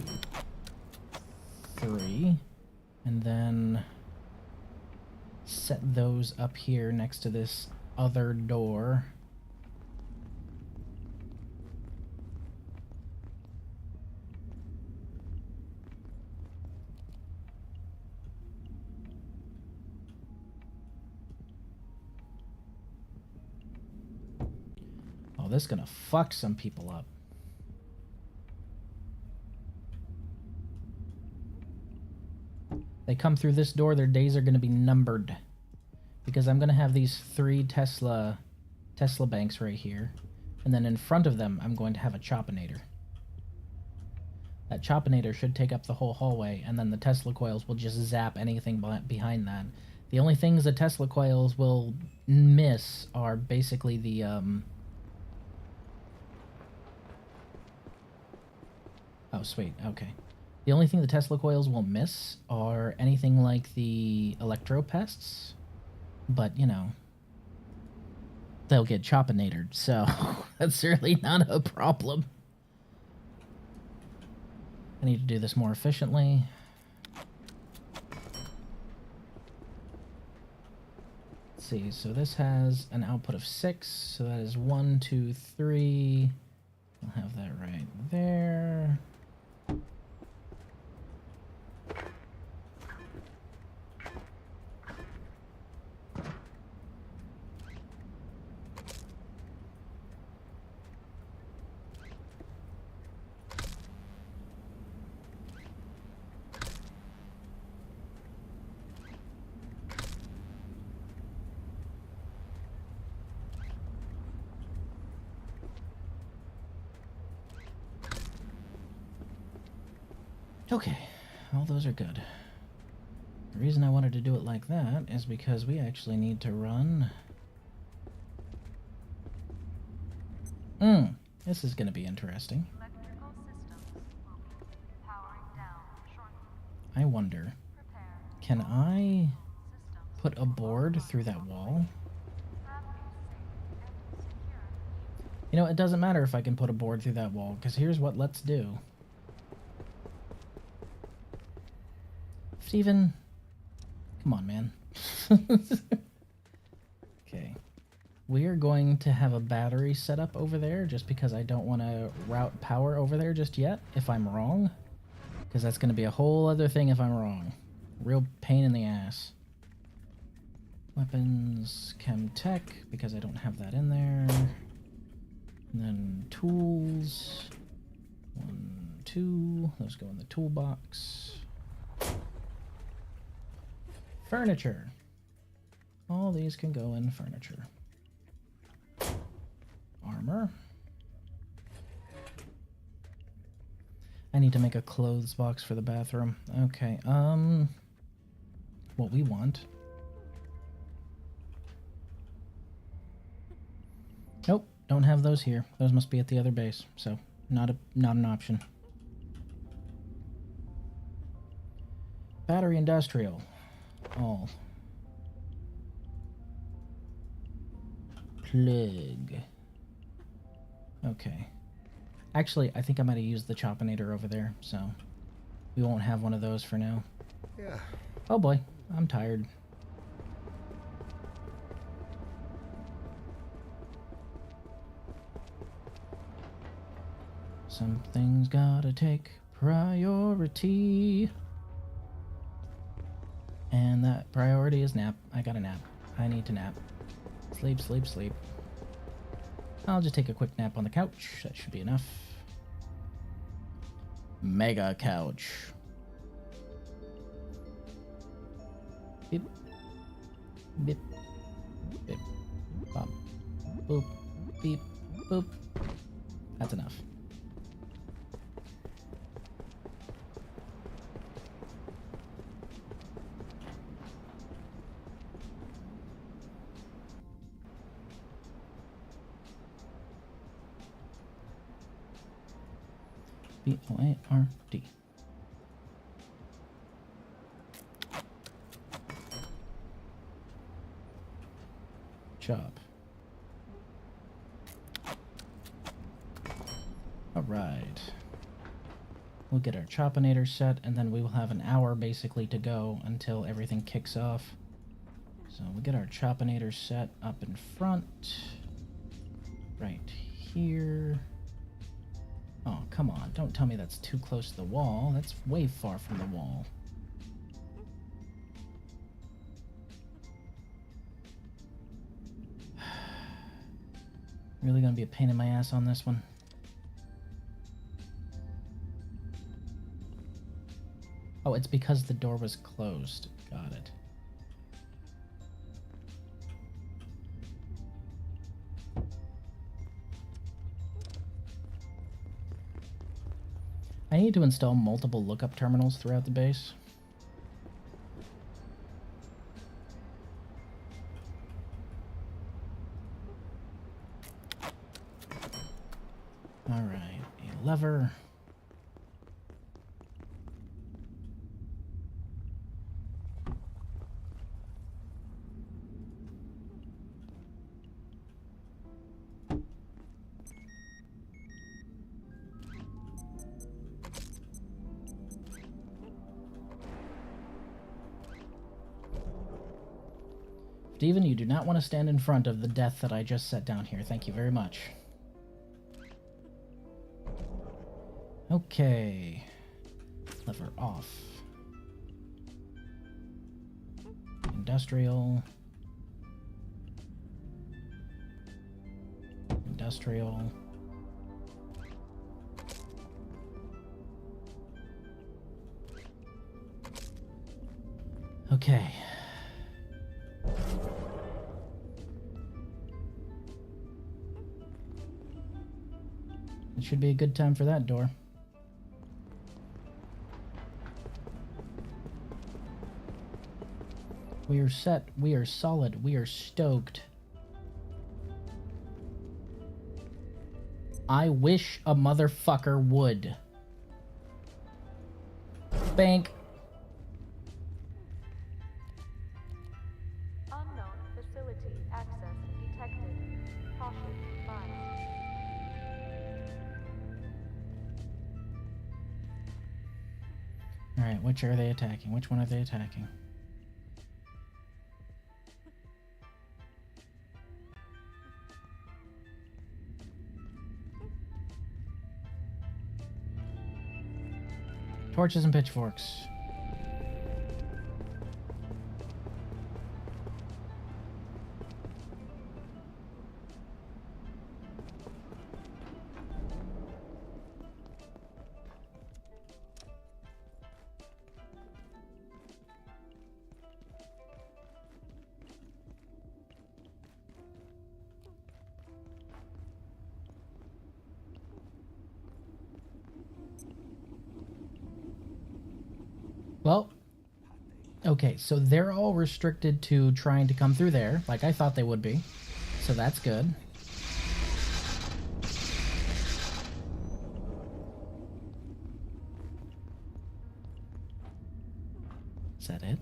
3, and then set those up here next to this other door. Oh, this is gonna fuck some people up. They come through this door, their days are going to be numbered. Because I'm going to have these 3 Tesla banks right here. And then in front of them, I'm going to have a Choppinator. That Choppinator should take up the whole hallway, and then the Tesla coils will just zap anything behind that. The only things the Tesla coils will miss are basically the, Oh, sweet, okay. The only thing the Tesla coils will miss are anything like the electro pests, but, you know, they'll get choppinatored, so that's certainly not a problem. I need to do this more efficiently. Let's see, so this has an output of 6, so that is 1, 2, 3. I'll have that right there. Okay, all those are good. The reason I wanted to do it like that is because we actually need to run... this is going to be interesting. I wonder, can I put a board through that wall? You know, it doesn't matter if I can put a board through that wall, because here's what let's do. Steven, come on, man. Okay. We are going to have a battery set up over there just because I don't want to route power over there just yet if I'm wrong. Because that's going to be a whole other thing if I'm wrong. Real pain in the ass. Weapons, Chemtech, because I don't have that in there. And then tools. 1, 2. Those go in the toolbox. Furniture. All these can go in furniture. Armor. I need to make a clothes box for the bathroom. Okay, what we want. Nope, don't have those here. Those must be at the other base, so not an option. Battery industrial. All. Plug. Okay. Actually, I think I might have used the Choppinator over there, so we won't have one of those for now. Yeah. Oh boy, I'm tired. Something's gotta take priority. And that priority is nap. I got a nap. I need to nap. Sleep, sleep, sleep. I'll just take a quick nap on the couch. That should be enough. Mega couch. Beep. Beep. Beep. Bop. Boop. Beep. Boop. That's enough. B-O-A-R-D. Chop. Alright. We'll get our Choppinator set, and then we will have an hour basically to go until everything kicks off. So we'll get our Choppinator set up in front. Right here. Oh, come on. Don't tell me that's too close to the wall. That's way far from the wall. Really gonna be a pain in my ass on this one. Oh, it's because the door was closed. Got it. I need to install multiple lookup terminals throughout the base. Alright, a lever. Steven, you do not want to stand in front of the death that I just set down here. Thank you very much. Okay. Lever off. Industrial. Industrial. Okay. It should be a good time for that door. We are set. We are solid. We are stoked. I wish a motherfucker would. Bank. Unknown facility access detected. Caution advised. Alright, which are they attacking? Which one are they attacking? Torches and pitchforks. Well, okay, so they're all restricted to trying to come through there, like I thought they would be. So that's good. Is that it?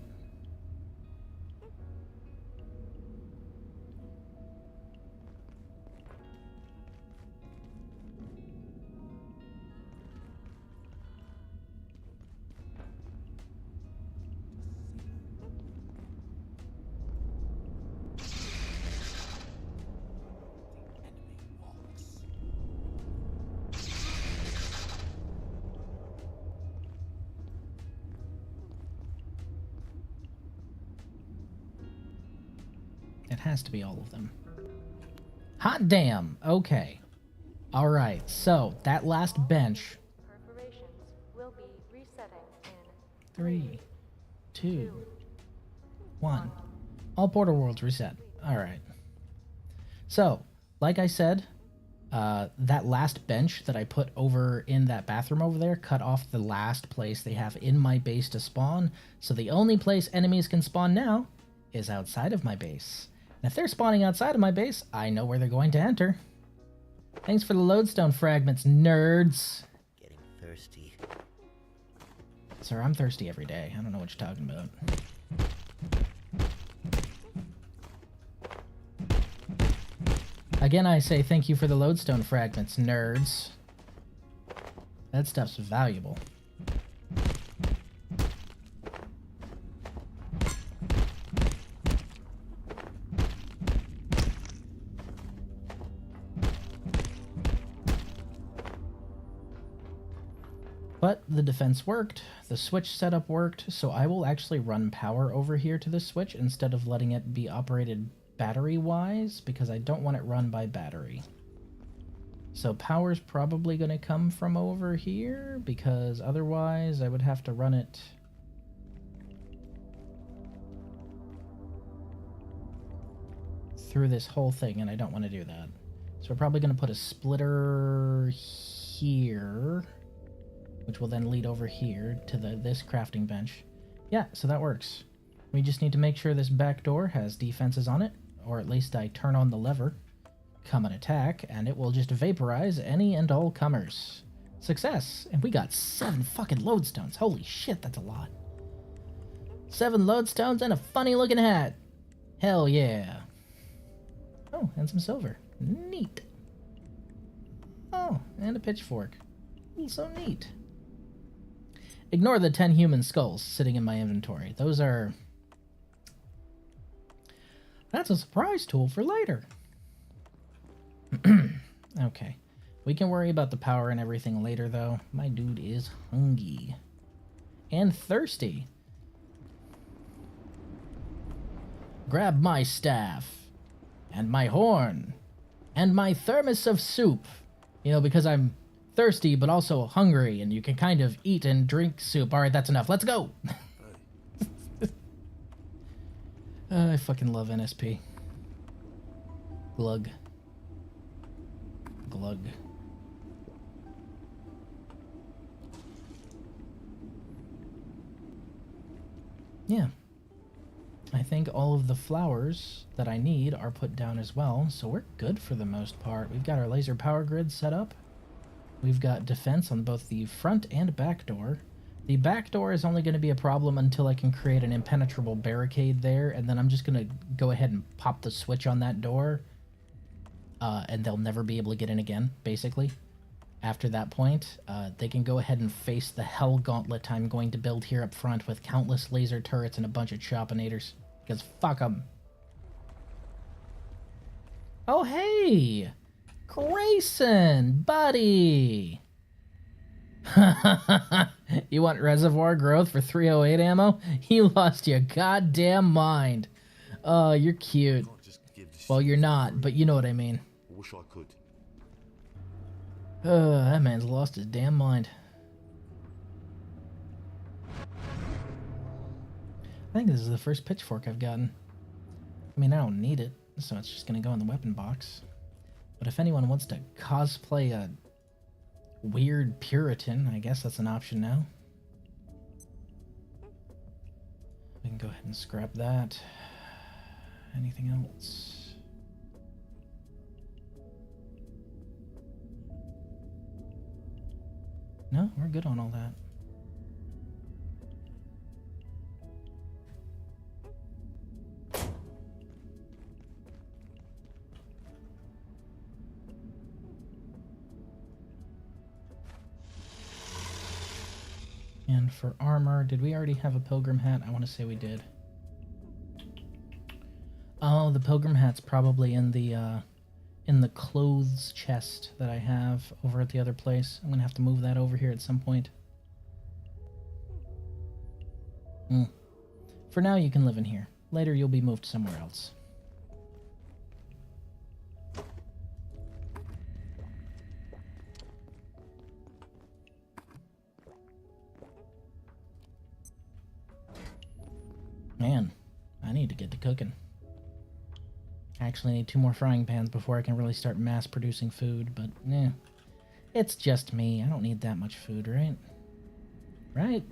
It has to be all of them. Hot damn. Okay. All right. So that last bench. Perforations will be resetting in 3, 2, 1. All portal worlds reset. All right. So, like I said, that last bench that I put over in that bathroom over there cut off the last place they have in my base to spawn. So the only place enemies can spawn now is outside of my base. And if they're spawning outside of my base, I know where they're going to enter. Thanks for the lodestone fragments, nerds. Getting thirsty. Sir, I'm thirsty every day. I don't know what you're talking about. Again, I say thank you for the lodestone fragments, nerds. That stuff's valuable. But the defense worked, the switch setup worked, so I will actually run power over here to this switch instead of letting it be operated battery-wise, because I don't want it run by battery. So power's probably going to come from over here, because otherwise I would have to run it... through this whole thing, and I don't want to do that. So we're probably going to put a splitter here, which will then lead over here to this crafting bench. Yeah, so that works. We just need to make sure this back door has defenses on it, or at least I turn on the lever, come and attack, and it will just vaporize any and all comers. Success! And we got 7 fucking lodestones. Holy shit, that's a lot. 7 lodestones and a funny looking hat. Hell yeah. Oh, and some silver. Neat. Oh, and a pitchfork. So neat. Ignore the 10 human skulls sitting in my inventory. Those are... That's a surprise tool for later. Okay. We can worry about the power and everything later, though. My dude is hungry. And thirsty. Grab my staff. And my horn. And my thermos of soup. You know, because I'm thirsty, but also hungry, and you can kind of eat and drink soup. Alright, that's enough. Let's go! I fucking love NSP. Glug. Glug. Yeah. I think all of the flowers that I need are put down as well, so we're good for the most part. We've got our laser power grid set up. We've got defense on both the front and back door. The back door is only going to be a problem until I can create an impenetrable barricade there, and then I'm just going to go ahead and pop the switch on that door, and they'll never be able to get in again, basically. After that point, they can go ahead and face the hell gauntlet I'm going to build here up front with countless laser turrets and a bunch of Chopinators, because fuck them. Oh, hey! Grayson, buddy! You want reservoir growth for 308 ammo? You lost your goddamn mind. Oh, you're cute. Can't just give this Well, shit you're for not, free. but you know what I mean. I wish I could. That man's lost his damn mind. I think this is the first pitchfork I've gotten. I mean, I don't need it, so it's just gonna go in the weapon box. But if anyone wants to cosplay a weird Puritan, I guess that's an option now. We can go ahead and scrap that. Anything else? No, we're good on all that. And for armor, did we already have a pilgrim hat? I want to say we did. Oh, the pilgrim hat's probably in the clothes chest that I have over at the other place. I'm gonna have to move that over here at some point. For now, you can live in here. Later, you'll be moved somewhere else. Man, I need to get to cooking. I actually need 2 more frying pans before I can really start mass producing food, but it's just me. I don't need that much food, right? Right?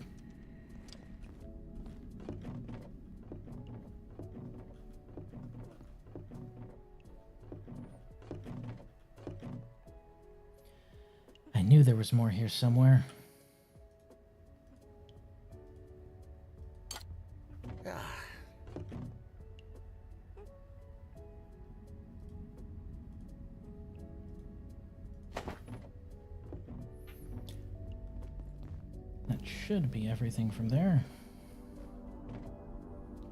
I knew there was more here somewhere. That should be everything from there.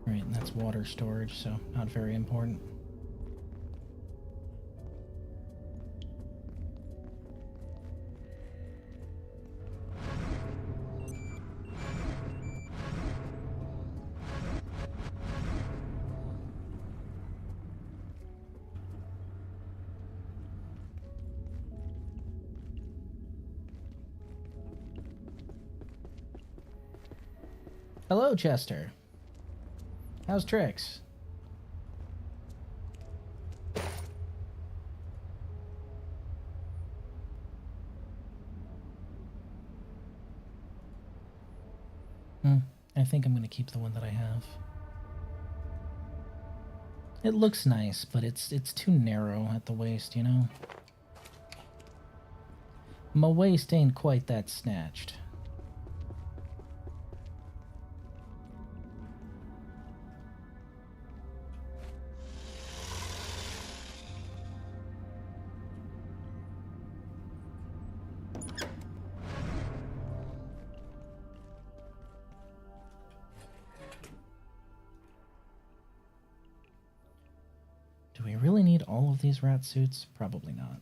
Right, and that's water storage, so not very important. Hello, Chester. How's Trix? I think I'm going to keep the one that I have. It looks nice, but it's too narrow at the waist, you know? My waist ain't quite that snatched. Do we really need all of these rat suits? Probably not.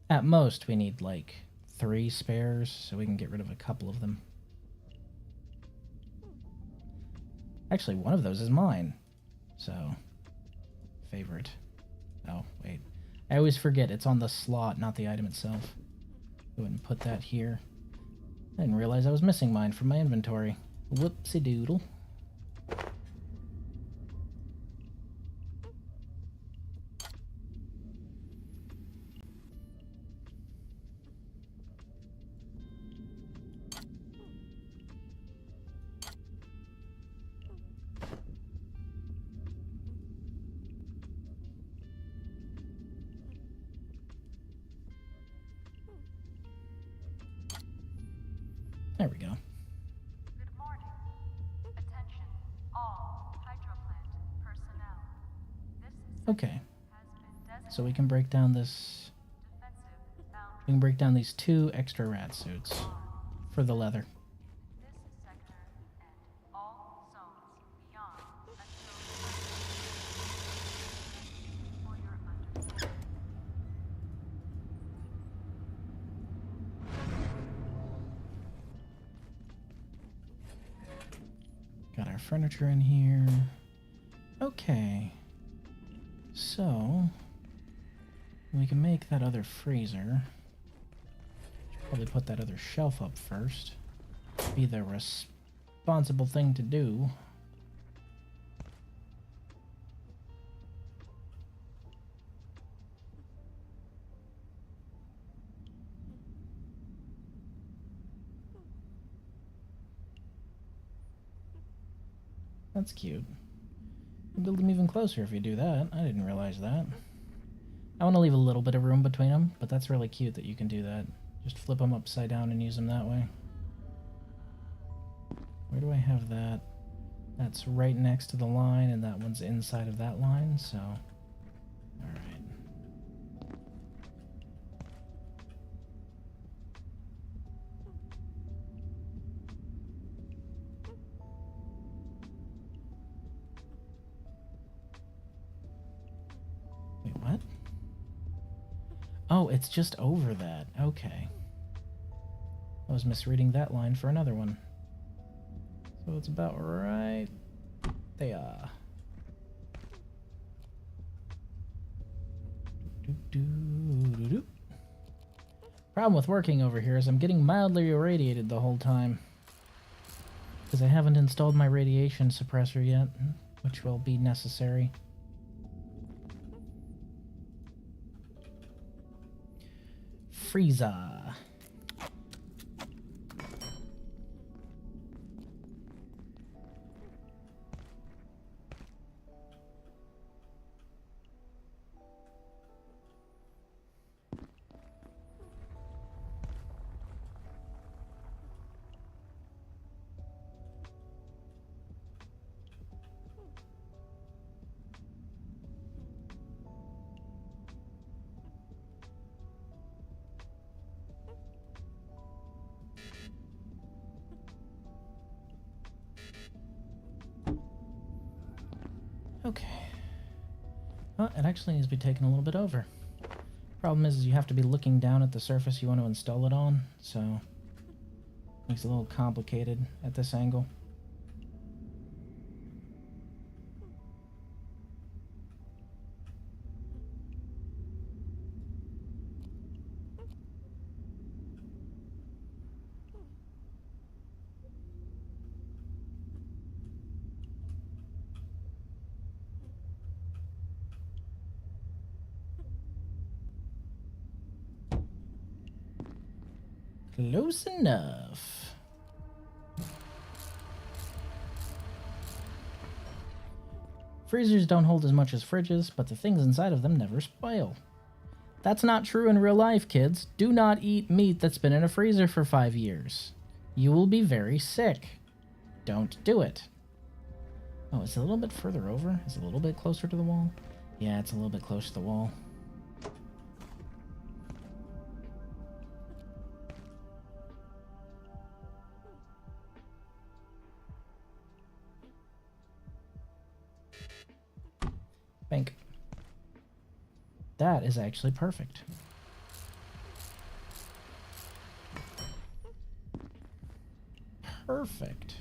At most, we need like 3 spares, so we can get rid of a couple of them. Actually, one of those is mine. So, favorite. Oh, wait. I always forget it's on the slot, not the item itself. Go ahead and put that here. I didn't realize I was missing mine from my inventory. Whoopsie doodle. There we go. Good morning. Attention, all hydroplant personnel. This Okay, has been designated so we can break down this. defensive boundary. We can break down these 2 extra rat suits for the leather. This sector and all zones beyond until for your understanding. furniture in here. Okay. So, we can make that other freezer. Should probably put that other shelf up first. Be the responsible thing to do. That's cute. You build them even closer if you do that. I didn't realize that. I want to leave a little bit of room between them, but that's really cute that you can do that. Just flip them upside down and use them that way. Where do I have that? That's right next to the line, and that one's inside of that line, so... Alright. Wait, what? Oh, it's just over that. Okay. I was misreading that line for another one. So it's about right there. Problem with working over here is I'm getting mildly irradiated the whole time. Because I haven't installed my radiation suppressor yet, which will be necessary. Frieza. Okay. Well, it actually needs to be taken a little bit over. Problem is you have to be looking down at the surface you want to install it on, so makes it a little complicated at this angle. Close enough. Freezers don't hold as much as fridges, but the things inside of them never spoil. That's not true in real life, kids. Do not eat meat that's been in a freezer for 5 years. You will be very sick. Don't do it. Oh, it's a little bit further over? Is it a little bit closer to the wall? Yeah, it's a little bit close to the wall. Bank. That is actually perfect. Perfect.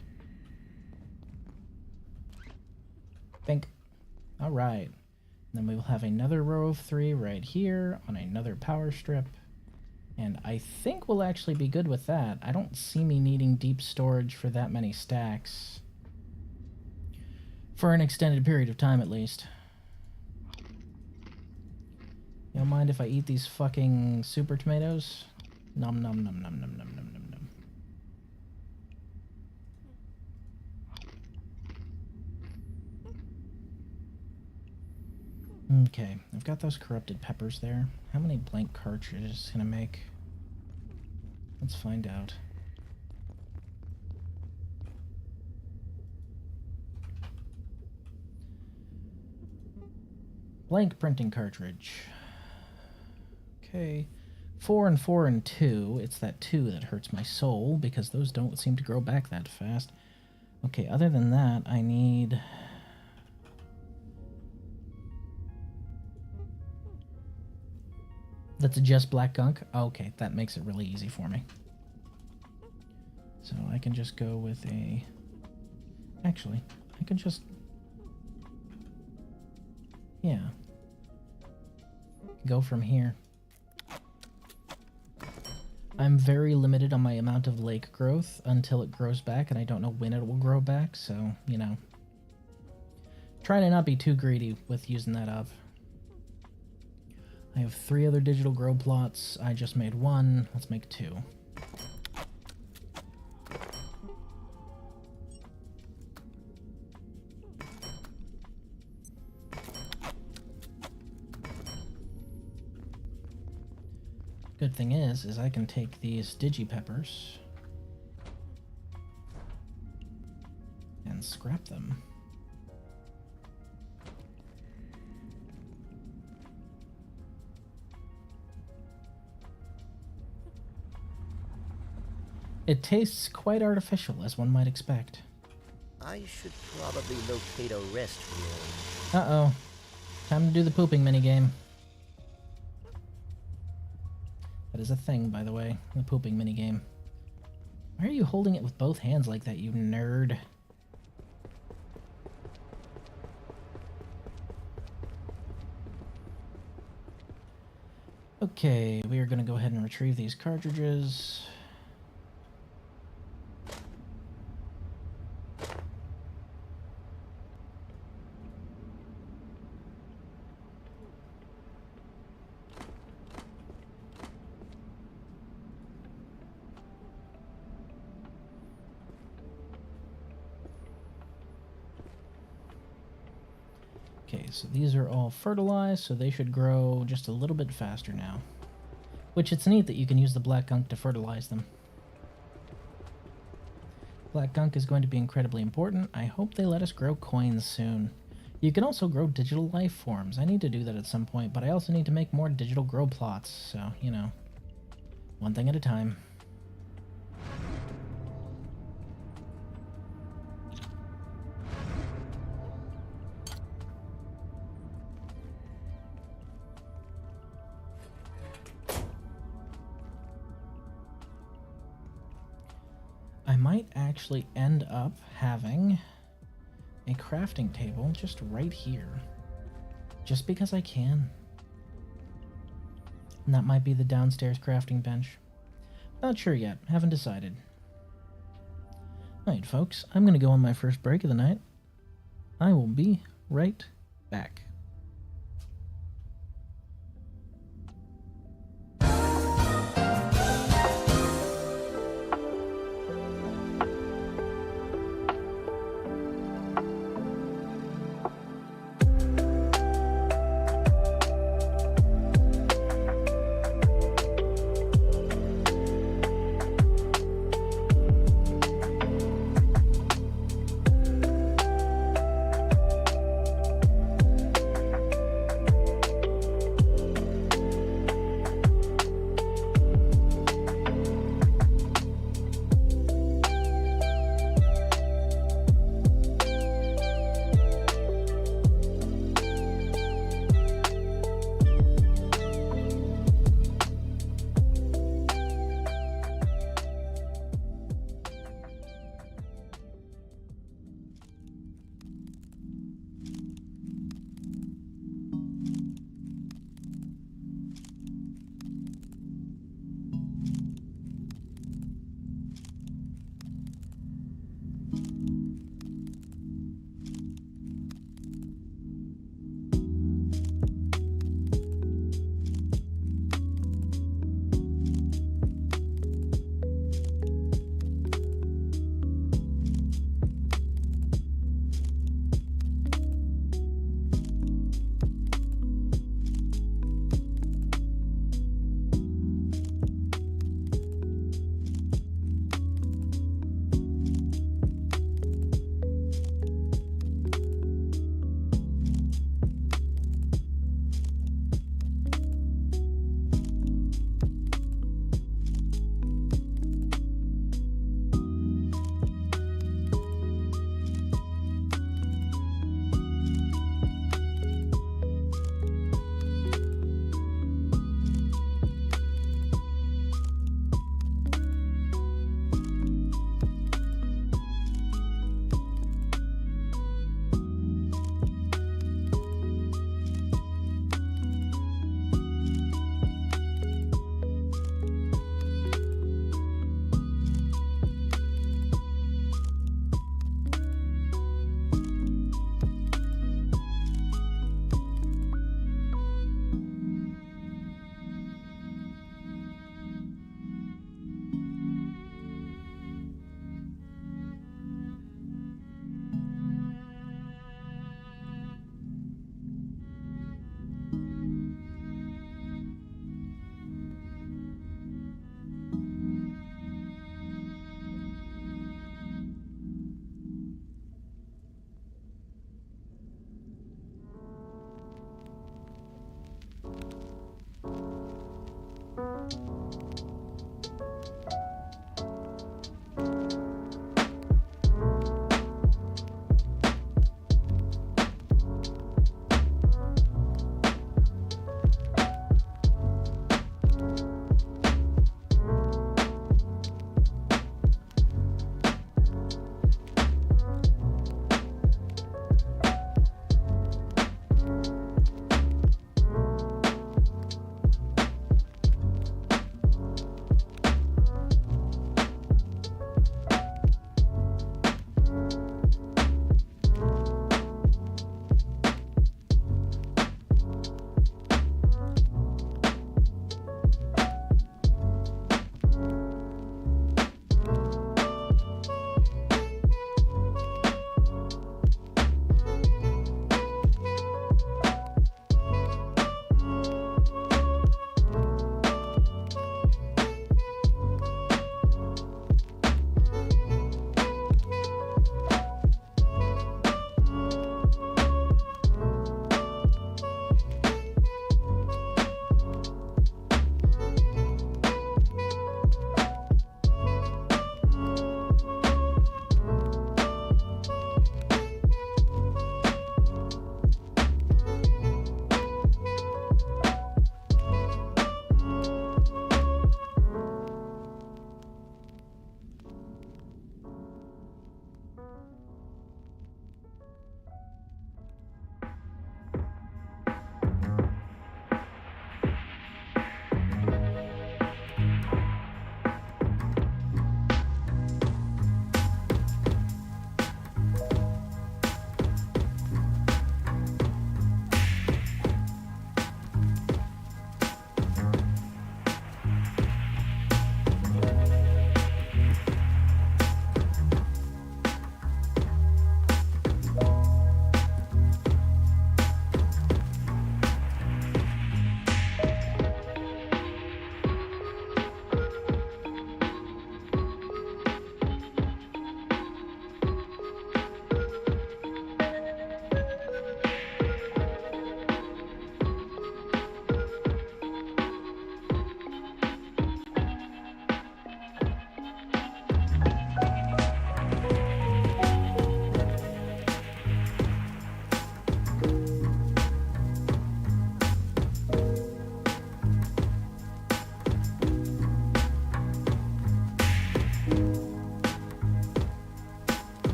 Bank. All right. Then we will have another row of 3 right here on another power strip. And I think we'll actually be good with that. I don't see me needing deep storage for that many stacks. For an extended period of time, at least. You don't mind if I eat these fucking super tomatoes? Nom nom nom nom nom nom nom nom nom. Okay, I've got those corrupted peppers there. How many blank cartridges is it gonna make? Let's find out. Blank printing cartridge. Okay, 4 and 4 and 2. It's that 2 that hurts my soul because those don't seem to grow back that fast. Okay, other than that, I need... That's just black gunk? Okay, that makes it really easy for me. So I can just go with a Actually, I could just... Yeah. Go from here. I'm very limited on my amount of lake growth until it grows back, and I don't know when it will grow back, so, you know. Try to not be too greedy with using that up. I have 3 other digital grow plots. I just made 1. Let's make 2. Good thing is I can take these digipeppers and scrap them. It tastes quite artificial, as one might expect. I should probably locate a restroom. Uh-oh. Time to do the pooping minigame. That is a thing, by the way, the pooping minigame. Why are you holding it with both hands like that, you nerd? Okay, we are going to go ahead and retrieve these cartridges. Okay, so these are all fertilized, so they should grow just a little bit faster now. Which, it's neat that you can use the black gunk to fertilize them. Black gunk is going to be incredibly important. I hope they let us grow coins soon. You can also grow digital life forms. I need to do that at some point, but I also need to make more digital grow plots, so, you know, one thing at a time. I might actually end up having a crafting table just right here. Just because I can. And that might be the downstairs crafting bench. Not sure yet. Haven't decided. Alright, folks. I'm going to go on my first break of the night. I will be right back.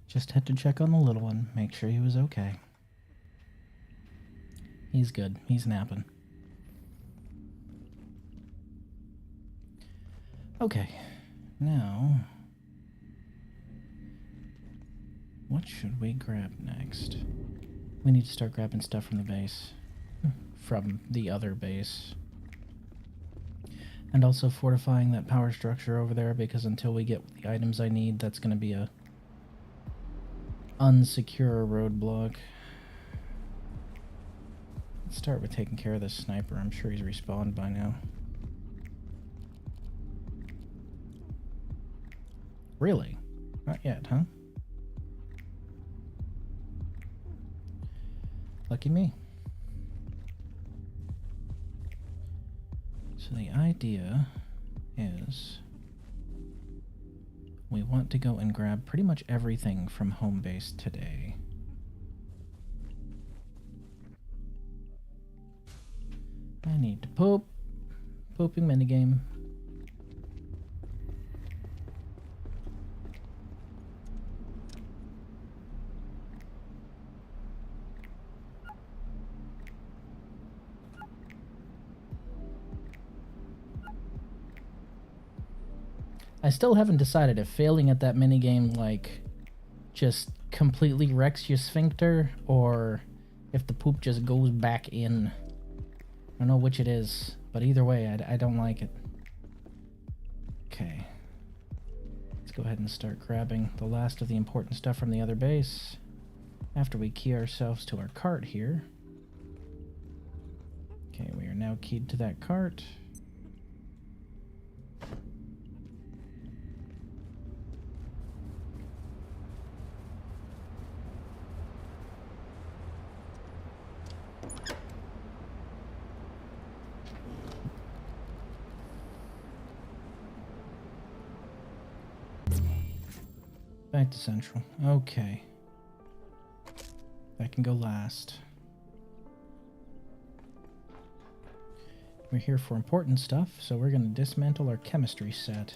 Just had to check on the little one, make sure he was okay. He's good. He's napping. Okay, now what should we grab next? We need to start grabbing stuff from the base. From the other base. And also fortifying that power structure over there, because until we get the items I need, that's going to be a unsecure roadblock. Let's start with taking care of this sniper. I'm sure he's respawned by now. Really? Not yet, huh? Lucky me. So the idea is we want to go and grab pretty much everything from home base today. I need to poop. Pooping minigame. I still haven't decided if failing at that minigame, like, just completely wrecks your sphincter, or if the poop just goes back in. I don't know which it is, but either way, I don't like it. Okay. Let's go ahead and start grabbing the last of the important stuff from the other base. After we key ourselves to our cart here. Okay, we are now keyed to that cart. Back to Central. Okay. That can go last. We're here for important stuff, so we're going to dismantle our chemistry set.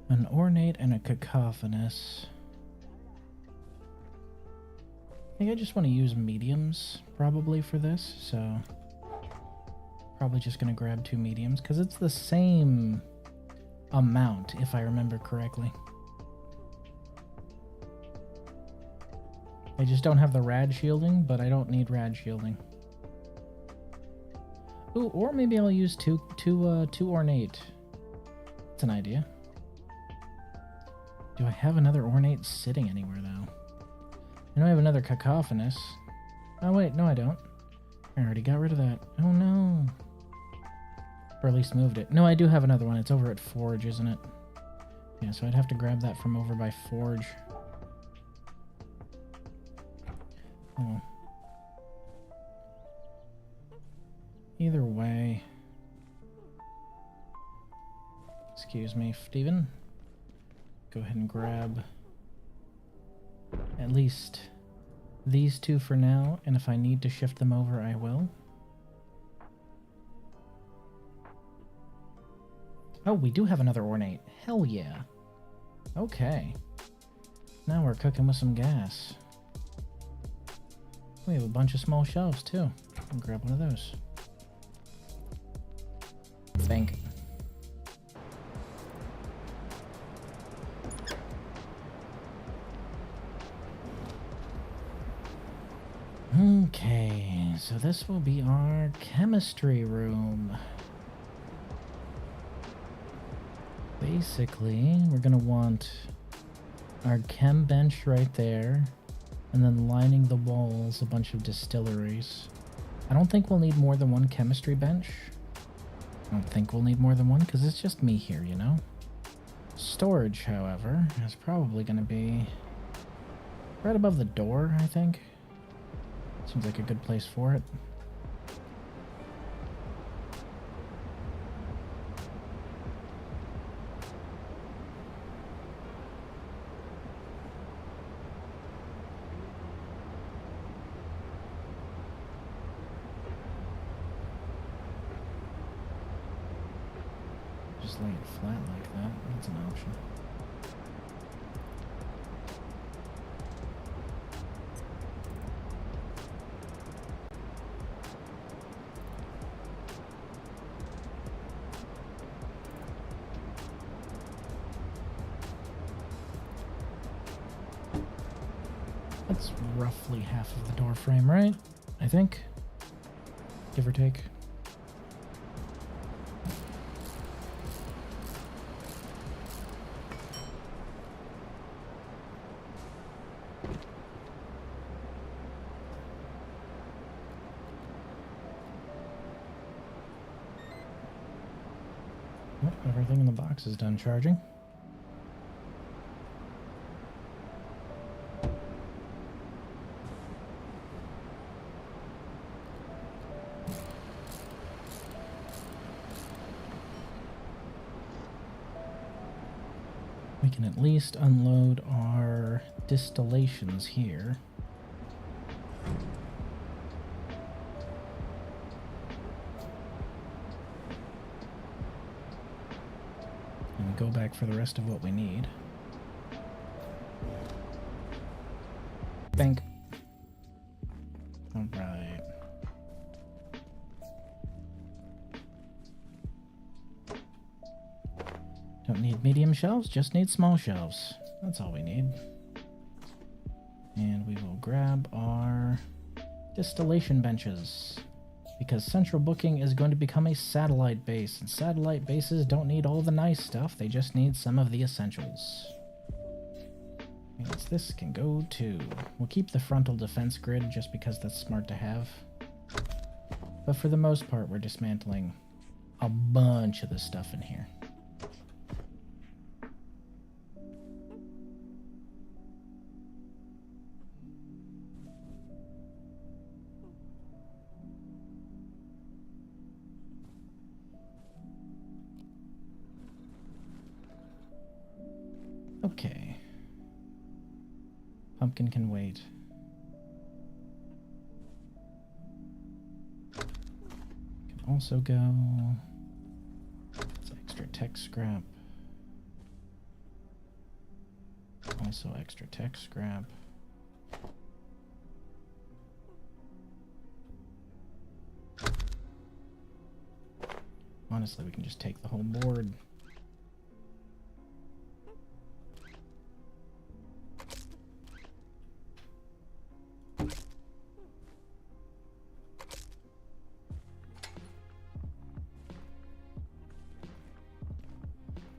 An ornate and a cacophonous. I think I just want to use mediums probably for this, so probably just going to grab 2 mediums because it's the same amount if I remember correctly. I just don't have the rad shielding, but I don't need rad shielding. Ooh, or maybe I'll use two ornate. That's an idea. Do I have another ornate sitting anywhere, though? I know I have another cacophonous. Oh, wait, no I don't. I already got rid of that. Oh, no. Or at least moved it. No, I do have another one. It's over at Forge, isn't it? Yeah, so I'd have to grab that from over by Forge. Oh. Either way. Excuse me, Steven. Go ahead and grab at least these 2 for now, and if I need to shift them over, I will. Oh, we do have another ornate. Hell yeah. Okay. Now we're cooking with some gas. We have a bunch of small shelves, too. I'll grab one of those. Bank. Okay, so this will be our chemistry room. Basically, we're gonna want our chem bench right there, and then lining the walls a bunch of distilleries. I don't think we'll need more than one chemistry bench. I don't think we'll need more than one because it's just me here, you know? Storage, however, is probably gonna be right above the door, I think. Seems like a good place for it. Just lay it flat like that. That's an option. That's roughly half of the door frame, right? I think. Give or take. Yep, everything in the box is done charging. We can at least unload our distillations here. And go back for the rest of what we need. Bank. All right. Don't need medium shelves, just need small shelves. That's all we need. And we will grab our distillation benches, because central booking is going to become a satellite base, and satellite bases don't need all the nice stuff, they just need some of the essentials. Means this can go too. We'll keep the frontal defense grid just because that's smart to have. But for the most part, we're dismantling a bunch of the stuff in here. Okay. Pumpkin can wait. Can also go. It's extra tech scrap. Also extra tech scrap. Honestly, we can just take the whole board.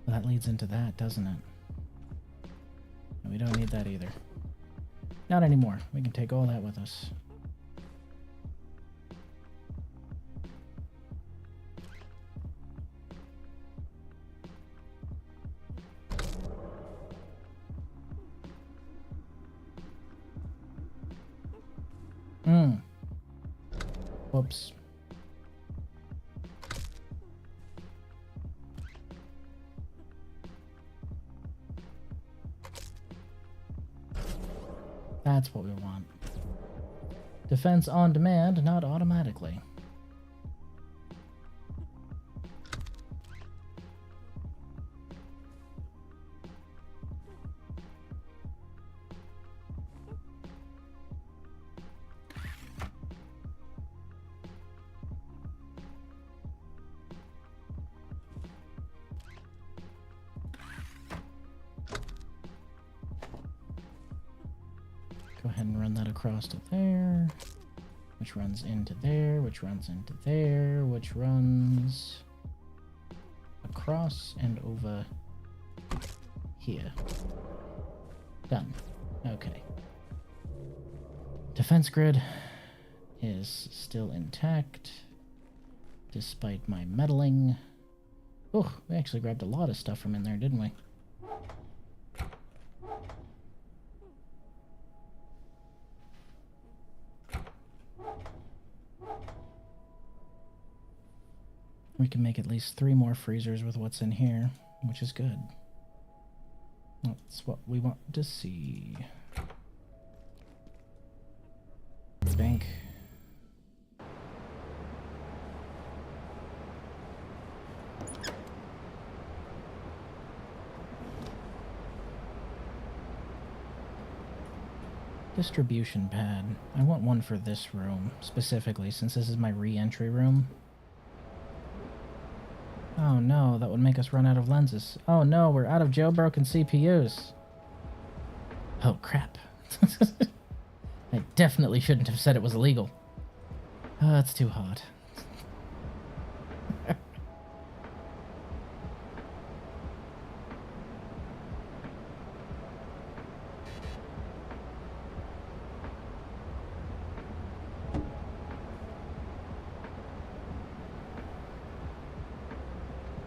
That leads into that, doesn't it? And we don't need that either. Not anymore. We can take all that with us. Whoops. That's what we want. Defense on demand, not automatically. Go ahead and run that across to there. which runs into there, which runs into there, which runs across and over here. Done. Okay. Defense grid is still intact, despite my meddling. Oh, we actually grabbed a lot of stuff from in there, didn't we? We can make at least 3 more freezers with what's in here, which is good. That's what we want to see. Bank. Distribution pad. I want one for this room, specifically, since this is my re-entry room. Oh no, that would make us run out of lenses. Oh no, we're out of jailbroken CPUs. Oh crap. I definitely shouldn't have said it was illegal. Oh, it's too hot.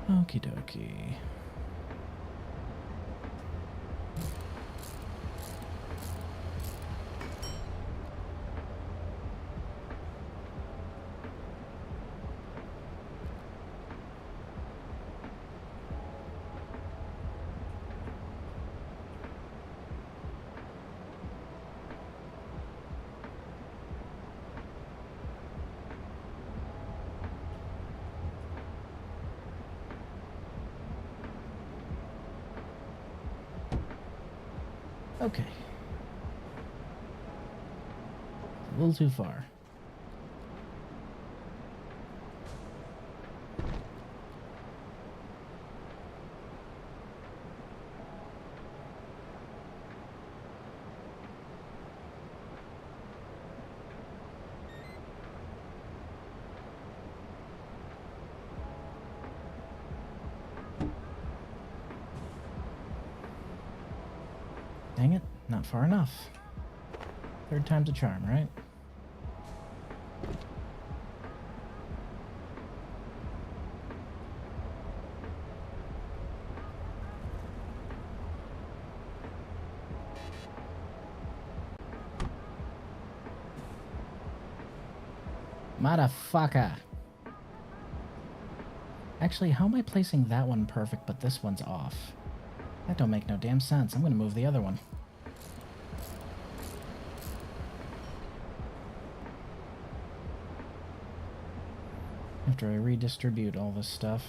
Okie dokie. Okay. A little too far. Dang it, not far enough. 3rd time's a charm, right? Motherfucker. Actually, how am I placing that one perfect, but this one's off? That don't make no damn sense. I'm gonna move the other one. After I redistribute all this stuff.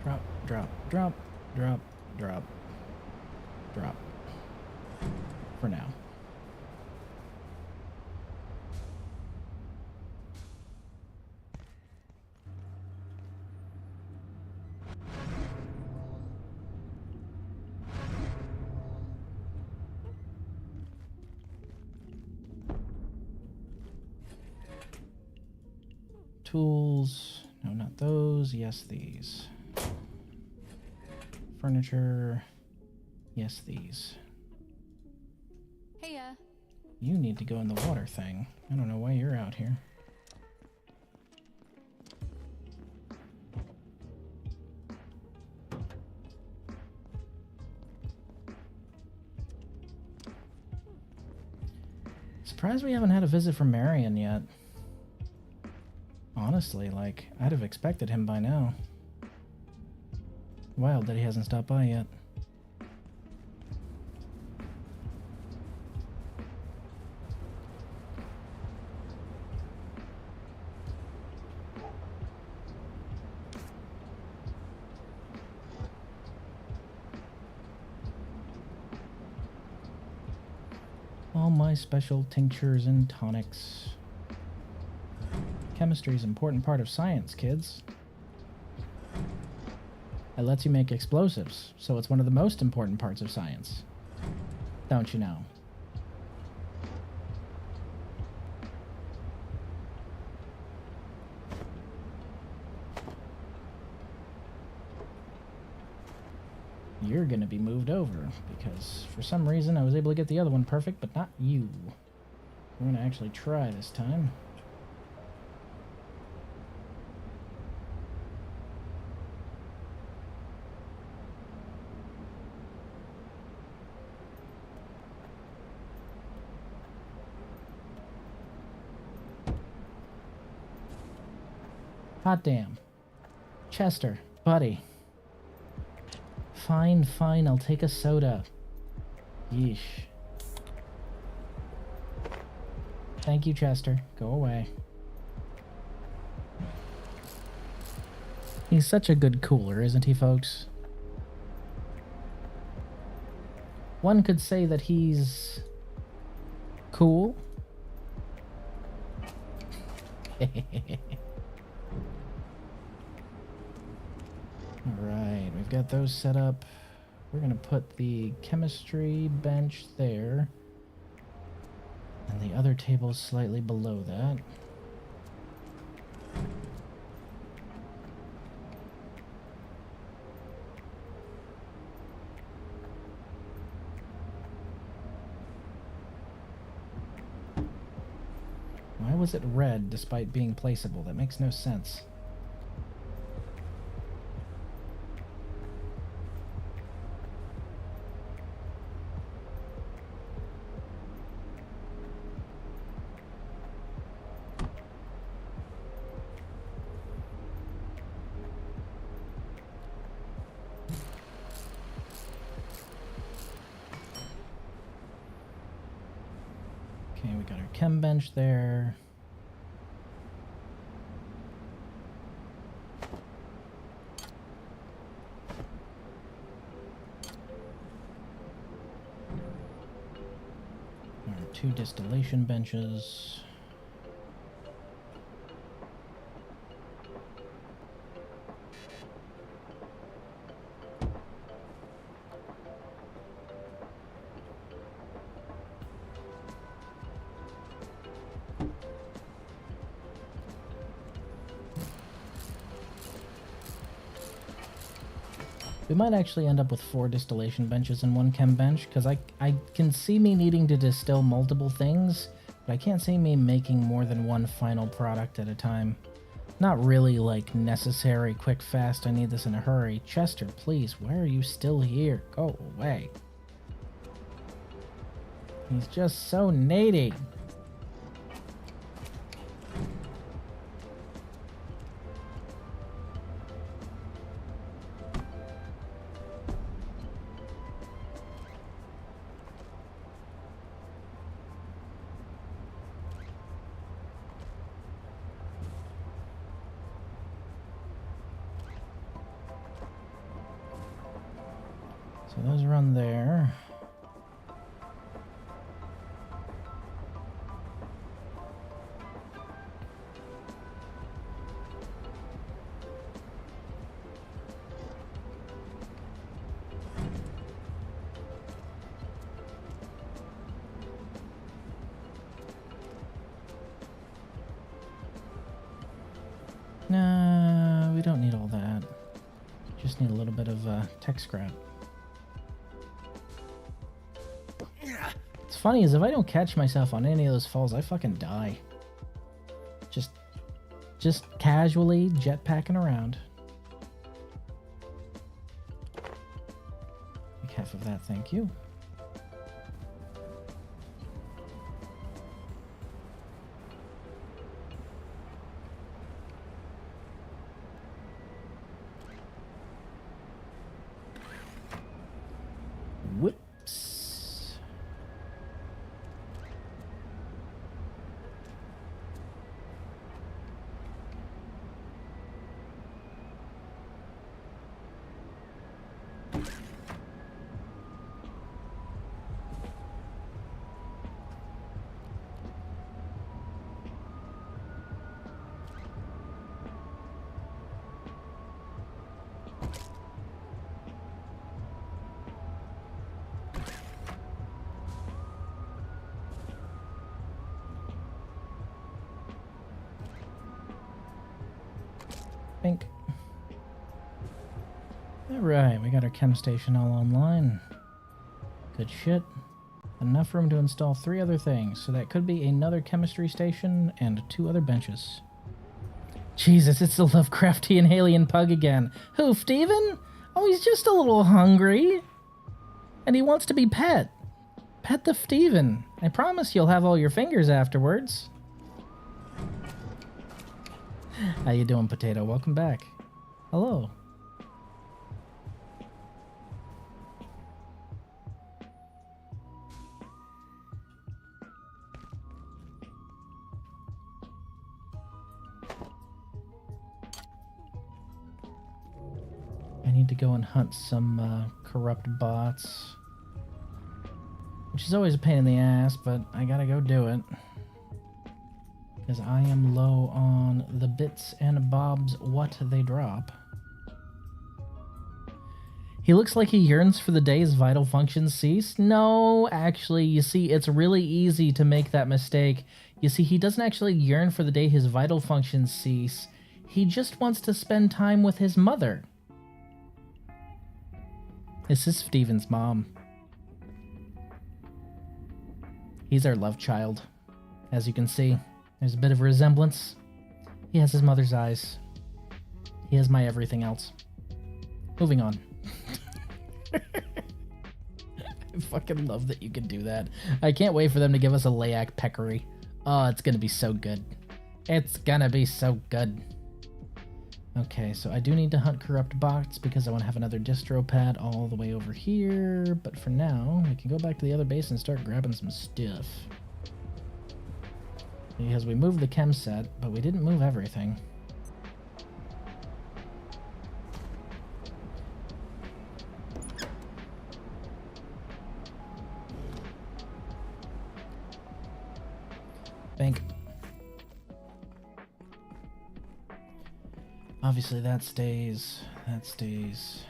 Drop, drop, drop, drop, drop, drop. For now. Tools. No, not those. Yes, these. Furniture. Yes, these. Heya. You need to go in the water thing. I don't know why you're out here. Surprised we haven't had a visit from Marion yet. Honestly, like, I'd have expected him by now. Wild that he hasn't stopped by yet. All my special tinctures and tonics. Chemistry is an important part of science, kids. It lets you make explosives, so it's one of the most important parts of science. Don't you know? You're gonna be moved over, because for some reason I was able to get the other one perfect, but not you. We're gonna actually try this time. Hot damn. Chester, buddy. Fine, fine, I'll take a soda. Yeesh. Thank you, Chester. Go away. He's such a good cooler, isn't he, folks? One could say that he's cool. Alright, we've got those set up. We're going to put the chemistry bench there. And the other table's slightly below that. Why was it red despite being placeable? That makes no sense. Okay, we got our chem bench there. Our 2 distillation benches. We might actually end up with 4 distillation benches and 1 chem bench, because I can see me needing to distill multiple things, but I can't see me making more than 1 final product at a time. Not really, like, necessary, quick, fast, I need this in a hurry. Chester, please, why are you still here? Go away. He's just so needy. So those run there. No, we don't need all that. Just need a little bit of tech scrap. What's funny is if I don't catch myself on any of those falls, I fucking die. Just casually jetpacking around. Take half of that, thank you. Whoops. Bink. Alright, we got our chem station all online. Good shit. Enough room to install 3 other things, so that could be another chemistry station and 2 other benches. Jesus, it's the Lovecraftian alien pug again. Who, Steven? Oh, he's just a little hungry. And he wants to be pet. Pet the Steven. I promise you'll have all your fingers afterwards. How you doing, Potato? Welcome back. Hello. I need to go and hunt some corrupt bots. Which is always a pain in the ass, but I gotta go do it. Because I am low on the bits and bobs what they drop. He looks like he yearns for the day his vital functions cease. No, actually, you see, it's really easy to make that mistake. You see, he doesn't actually yearn for the day his vital functions cease. He just wants to spend time with his mother. This is Steven's mom. He's our love child. As you can see, there's a bit of a resemblance. He has his mother's eyes. He has my everything else. Moving on. I fucking love that you can do that. I can't wait for them to give us a Layak peccary. Oh, it's gonna be so good. It's gonna be so good. Okay, so I do need to hunt corrupt bots because I want to have another distro pad all the way over here. But for now, we can go back to the other base and start grabbing some stuff. Because we moved the chem set, but we didn't move everything. Bank. Obviously that stays. That stays.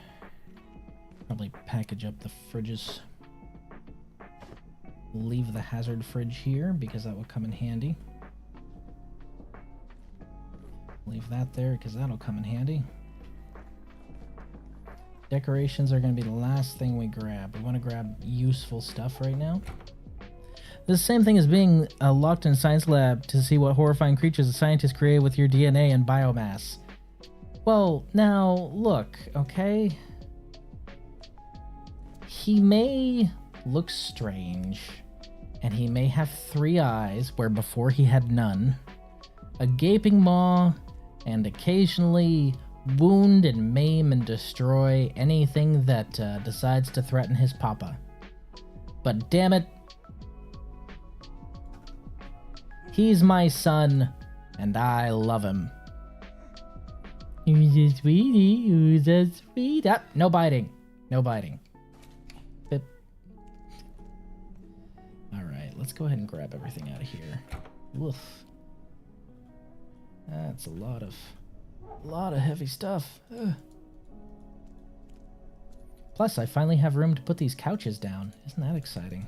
Probably package up the fridges. Leave the hazard fridge here because that will come in handy. Leave that there because that'll come in handy. Decorations are going to be the last thing we grab. We want to grab useful stuff right now. The same thing as being locked in a science lab to see what horrifying creatures a scientist created with your DNA and biomass. Well, now, look, okay? He may look strange, and he may have 3 eyes where before he had none, a gaping maw, and occasionally wound and maim and destroy anything that decides to threaten his papa. But damn it, he's my son, and I love him. Who's a sweetie? Who's a sweet? Ah, no biting. No biting. Bip. Alright, let's go ahead and grab everything out of here. Woof. That's a lot of heavy stuff. Ugh. Plus, I finally have room to put these couches down. Isn't that exciting?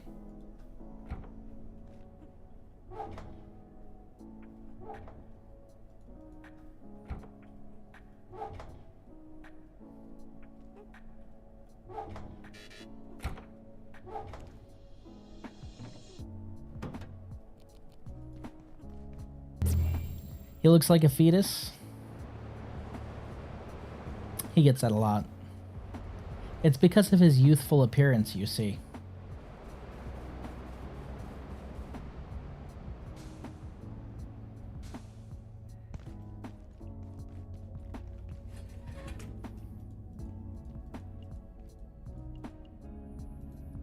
He looks like a fetus. He gets that a lot. It's because of his youthful appearance, you see.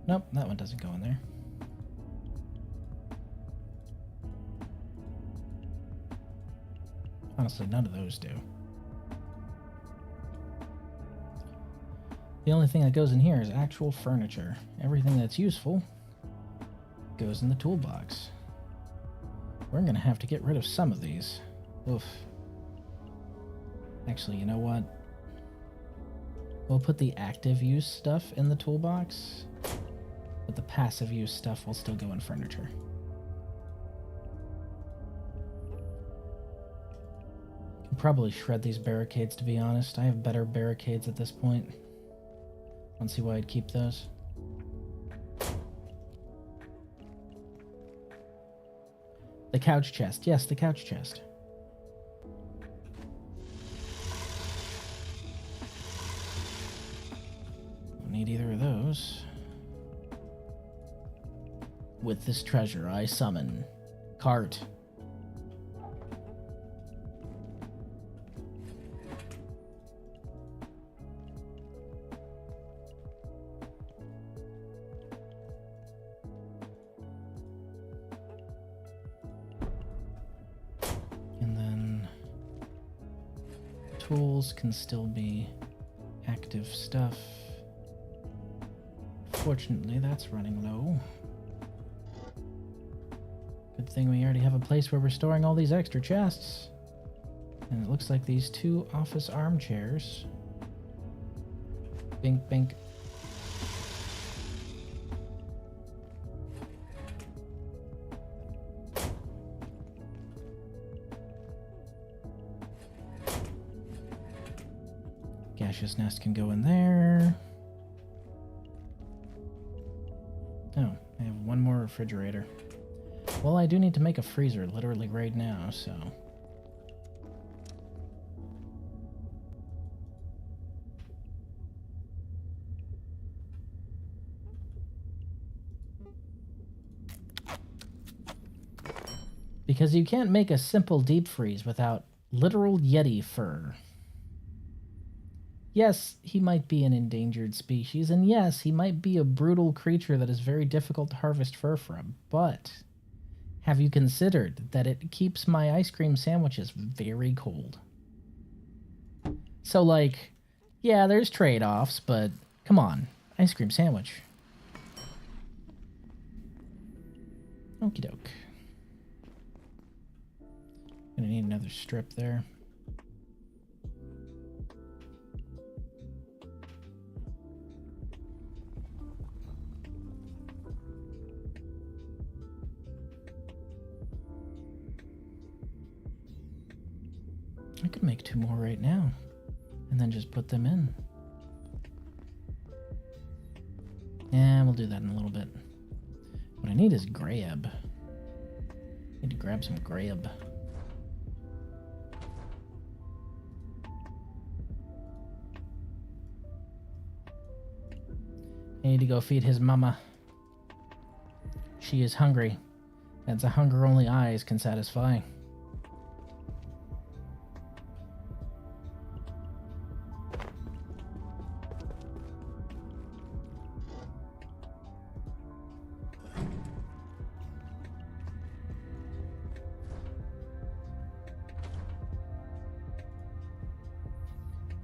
Nope, that one doesn't go in there. Honestly, none of those do. The only thing that goes in here is actual furniture. Everything that's useful goes in the toolbox. We're gonna have to get rid of some of these. Oof. Actually, you know what? We'll put the active use stuff in the toolbox, but the passive use stuff will still go in furniture. Probably shred these barricades, to be honest. I have better barricades at this point. Want to see why I'd keep those? The couch chest. Yes, the couch chest. Don't need either of those. With this treasure, I summon cart. And then tools can still be active stuff. Fortunately, that's running low. Good thing we already have a place where we're storing all these extra chests. And it looks like these 2 office armchairs. Bink, bink. Gaseous nest can go in there. Oh, I have one more refrigerator. Well, I do need to make a freezer literally right now, so... Because you can't make a simple deep freeze without literal Yeti fur. Yes, he might be an endangered species, and yes, he might be a brutal creature that is very difficult to harvest fur from, but... Have you considered that it keeps my ice cream sandwiches very cold? So, like, yeah, there's trade-offs, but come on, ice cream sandwich. Okie doke. Gonna need another strip there. I could make 2 more right now, and then just put them in. Yeah, we'll do that in a little bit. What I need is grab. Need to grab some grab. I need to go feed his mama. She is hungry. That's a hunger only eyes can satisfy.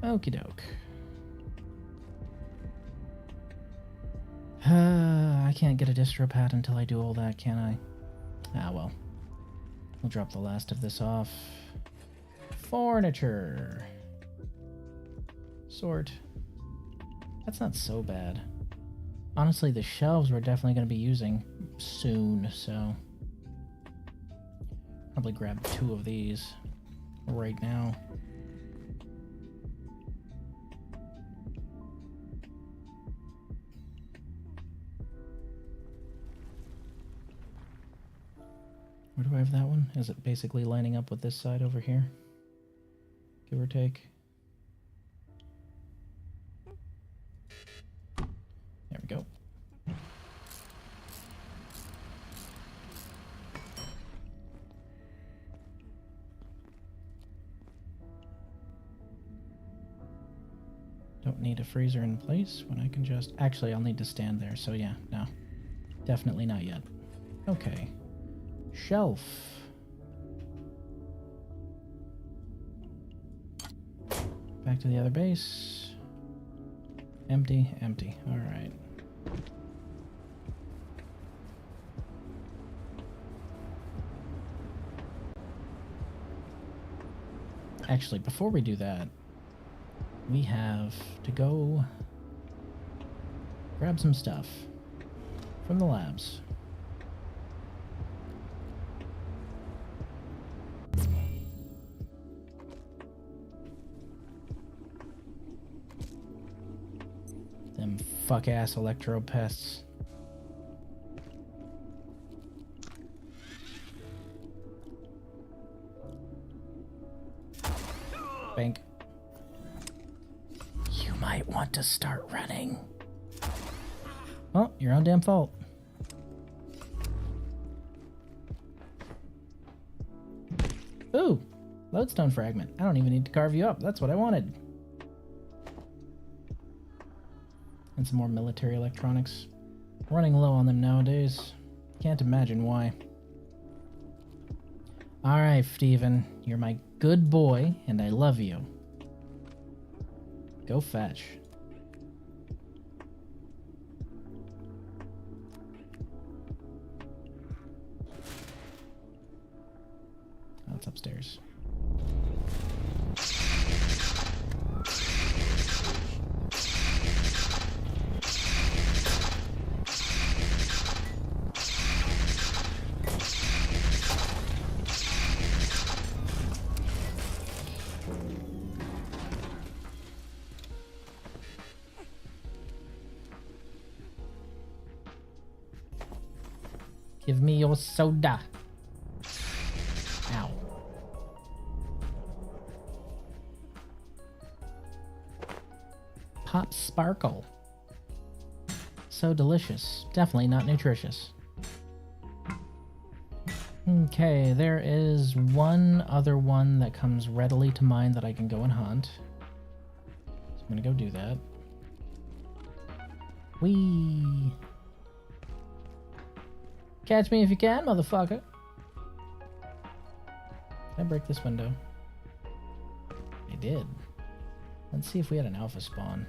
Okie doke. I can't get a distro pad until I do all that, can I? Ah, well. We'll drop the last of this off. Furniture. Sort. That's not so bad. Honestly, the shelves we're definitely going to be using soon, so... Probably grab 2 of these right now. Where do I have that one? Is it basically lining up with this side over here? Give or take. There we go. Don't need a freezer in place when I can just... Actually, I'll need to stand there, so yeah, no. Definitely not yet. Okay. Shelf. Back to the other base. Empty, empty. Alright. Actually, before we do that, we have to go grab some stuff from the labs. Them fuck ass electro pests. Bank. You might want to start running. Oh, your own damn fault. Ooh, lodestone fragment. I don't even need to carve you up. That's what I wanted. And some more military electronics. Running low on them nowadays. Can't imagine why. Alright, Steven. You're my good boy, and I love you. Go fetch. Oh, it's upstairs. Give me your soda. Ow. Pop Sparkle. So delicious. Definitely not nutritious. Okay, there is one other one that comes readily to mind that I can go and hunt. So I'm gonna go do that. Whee! Catch me if you can, motherfucker. Did I break this window? I did. Let's see if we had an alpha spawn.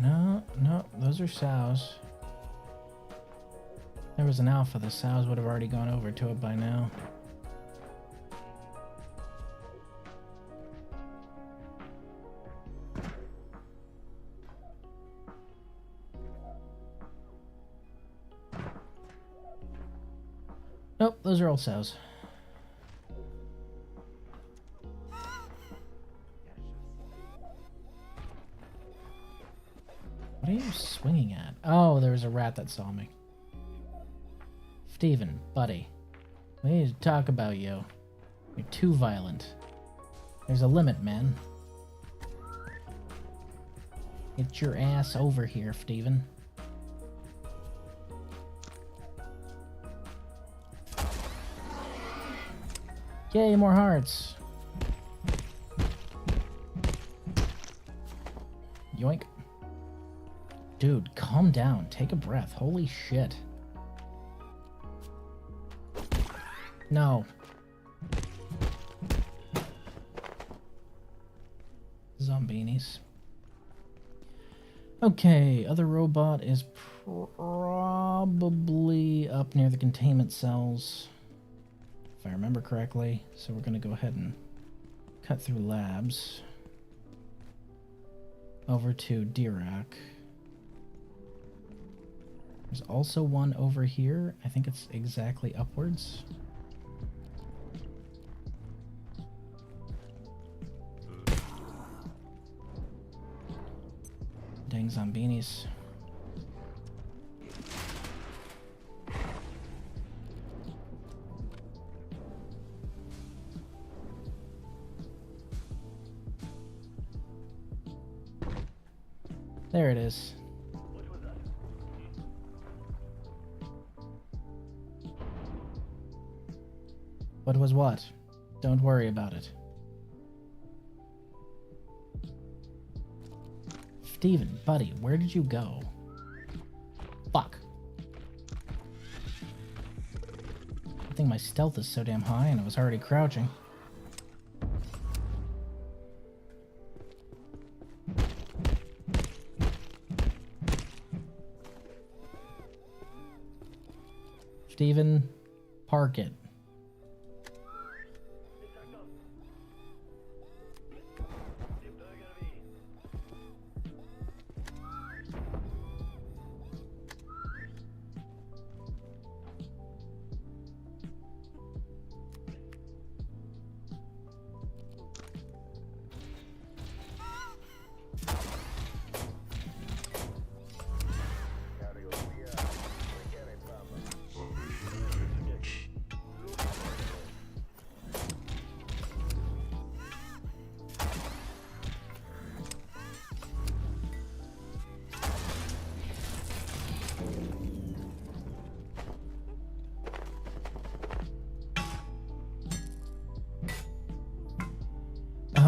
No, those are sows. If there was an alpha, the sows would have already gone over to it by now. Nope, those are all sows. What are you swinging at? Oh, there was a rat that saw me. Steven, buddy, we need to talk about you. You're too violent. There's a limit, man. Get your ass over here, Steven. Yay, more hearts. Yoink. Dude, calm down. Take a breath. Holy shit. No. Zombinis. Okay, other robot is probably up near the containment cells, if I remember correctly. So we're going to go ahead and cut through labs over to Dirac. There's also one over here. I think it's exactly upwards. Dang zombinis. There it is. What was what? Don't worry about it. Steven, buddy, where did you go? Fuck. I think my stealth is so damn high and I was already crouching. Steven, park it.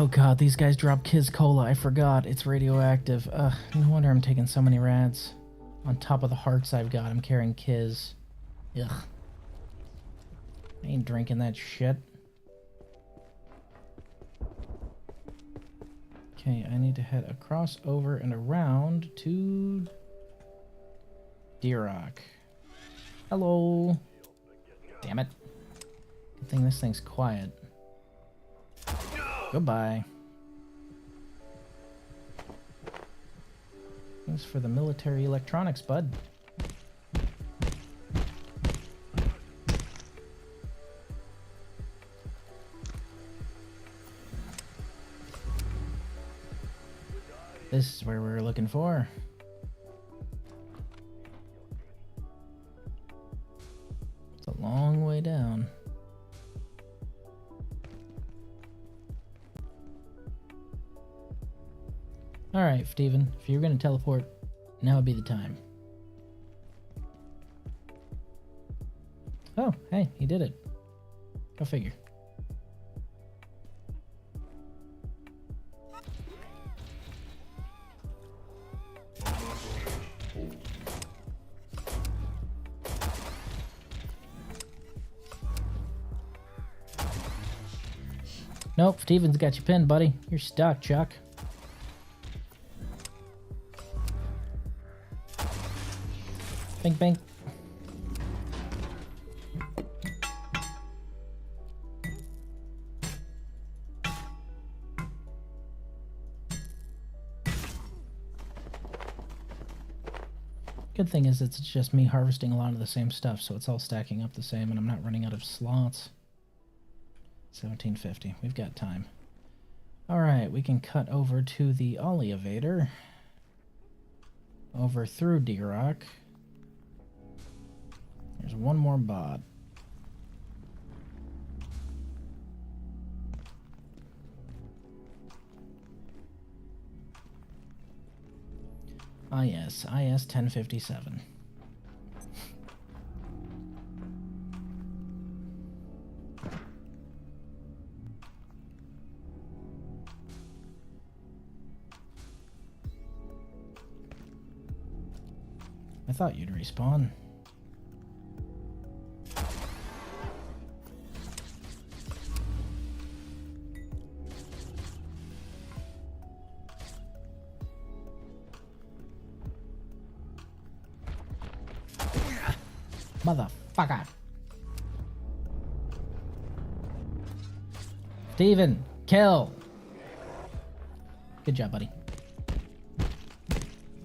Oh god, these guys drop Kiz Cola. I forgot. It's radioactive. No wonder I'm taking so many rads. On top of the hearts I've got, I'm carrying Kiz. Ugh. I ain't drinking that shit. Okay, I need to head across, over, and around to D-Rock. Hello. Damn it. Good thing this thing's quiet. Goodbye. Thanks for the military electronics, bud. This is where we were looking for. It's a long way down. Alright, Steven, if you're going to teleport, now would be the time. Oh, hey, he did it. Go figure. Nope, Steven's got you pinned, buddy. You're stuck, Chuck. Bink, bink. Good thing is it's just me harvesting a lot of the same stuff, so it's all stacking up the same, and I'm not running out of slots. 1750. We've got time. Alright, we can cut over to the Olevator. Over through D-Rock. There's one more bot. Ah yes, IS 1057. I thought you'd respawn. Motherfucker. Steven, kill. Good job, buddy.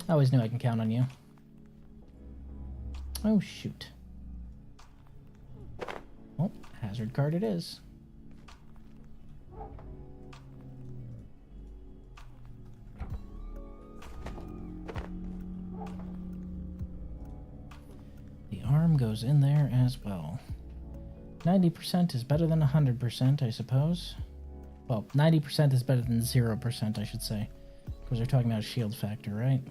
I always knew I can count on you. Oh, shoot. Oh, hazard card it is. The arm goes in there as well. 90% is better than 100%, I suppose. Well, 90% is better than 0%, I should say. Because we're talking about a shield factor, right?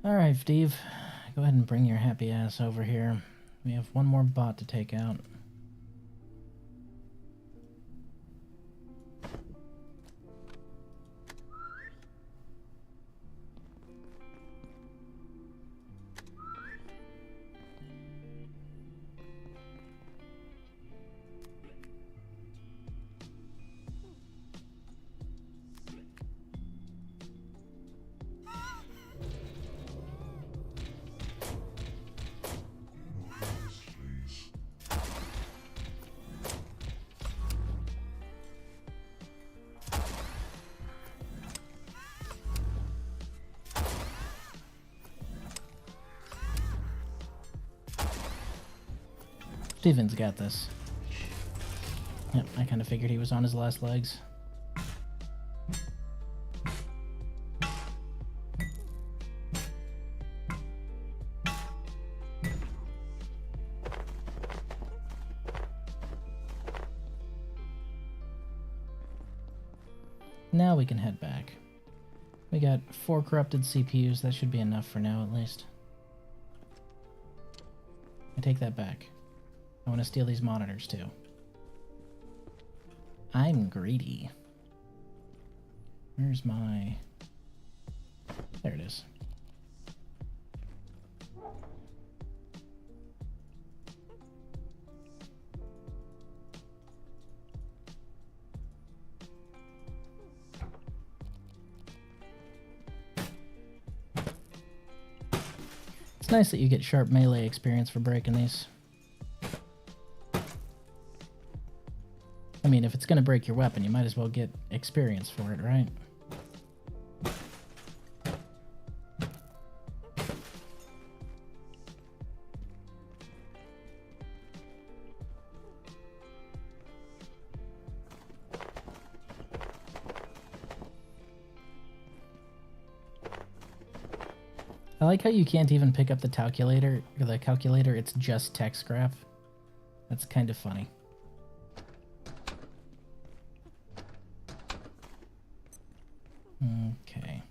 Alright, Steve. Go ahead and bring your happy ass over here. We have one more bot to take out. Steven's got this. Yep, I kind of figured he was on his last legs. Now we can head back. We got 4 corrupted CPUs. That should be enough for now, at least. I take that back. I want to steal these monitors, too. I'm greedy. Where's my... There it is. It's nice that you get sharp melee experience for breaking these. I mean, if it's gonna break your weapon, you might as well get experience for it, right? I like how you can't even pick up the calculator, it's just tech scrap. That's kind of funny. Okay.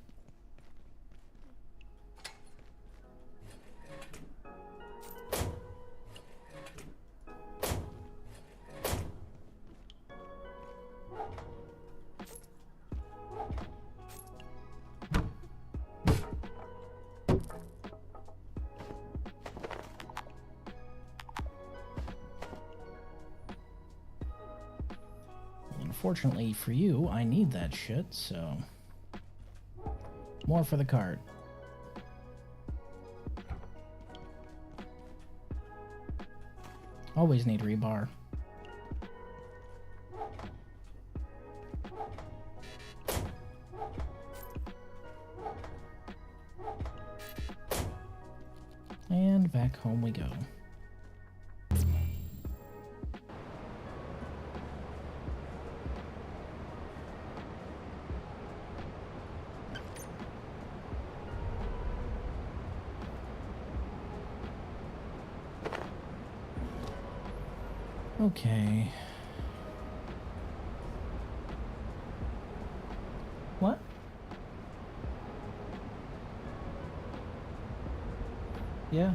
Unfortunately for you, I need that shit, so... More for the cart. Always need rebar. And back home we go. Okay. What? Yeah.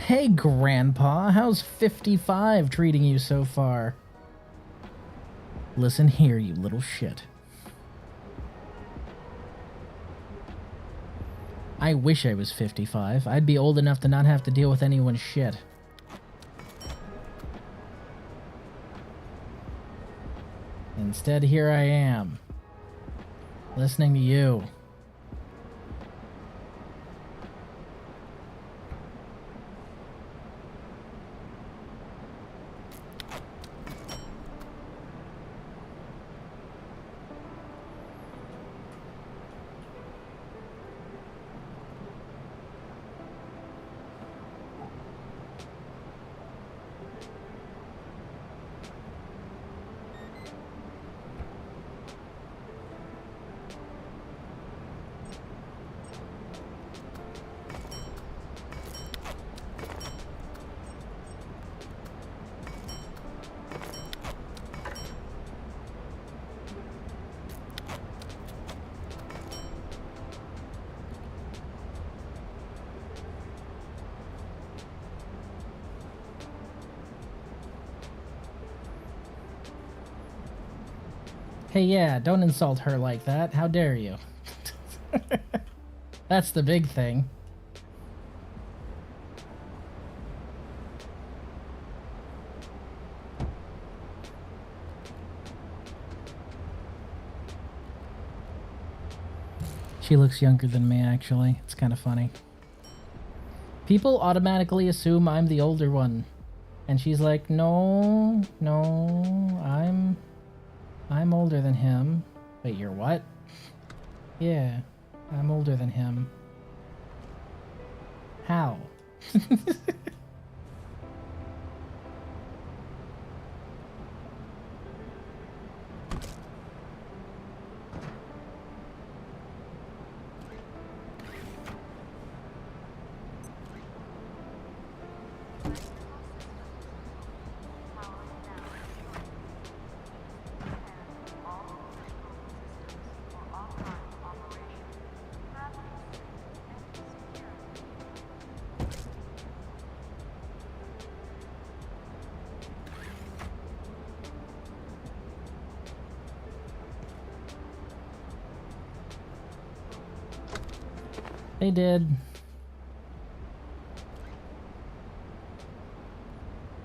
Hey, Grandpa, how's 55 treating you so far? Listen here, you little shit. I wish I was 55. I'd be old enough to not have to deal with anyone's shit. Instead, here I am, listening to you. Hey, yeah, don't insult her like that. How dare you? That's the big thing. She looks younger than me, actually. It's kind of funny. People automatically assume I'm the older one. And she's like, no, I'm older than him. Wait, you're what? Yeah, I'm older than him. How? They did.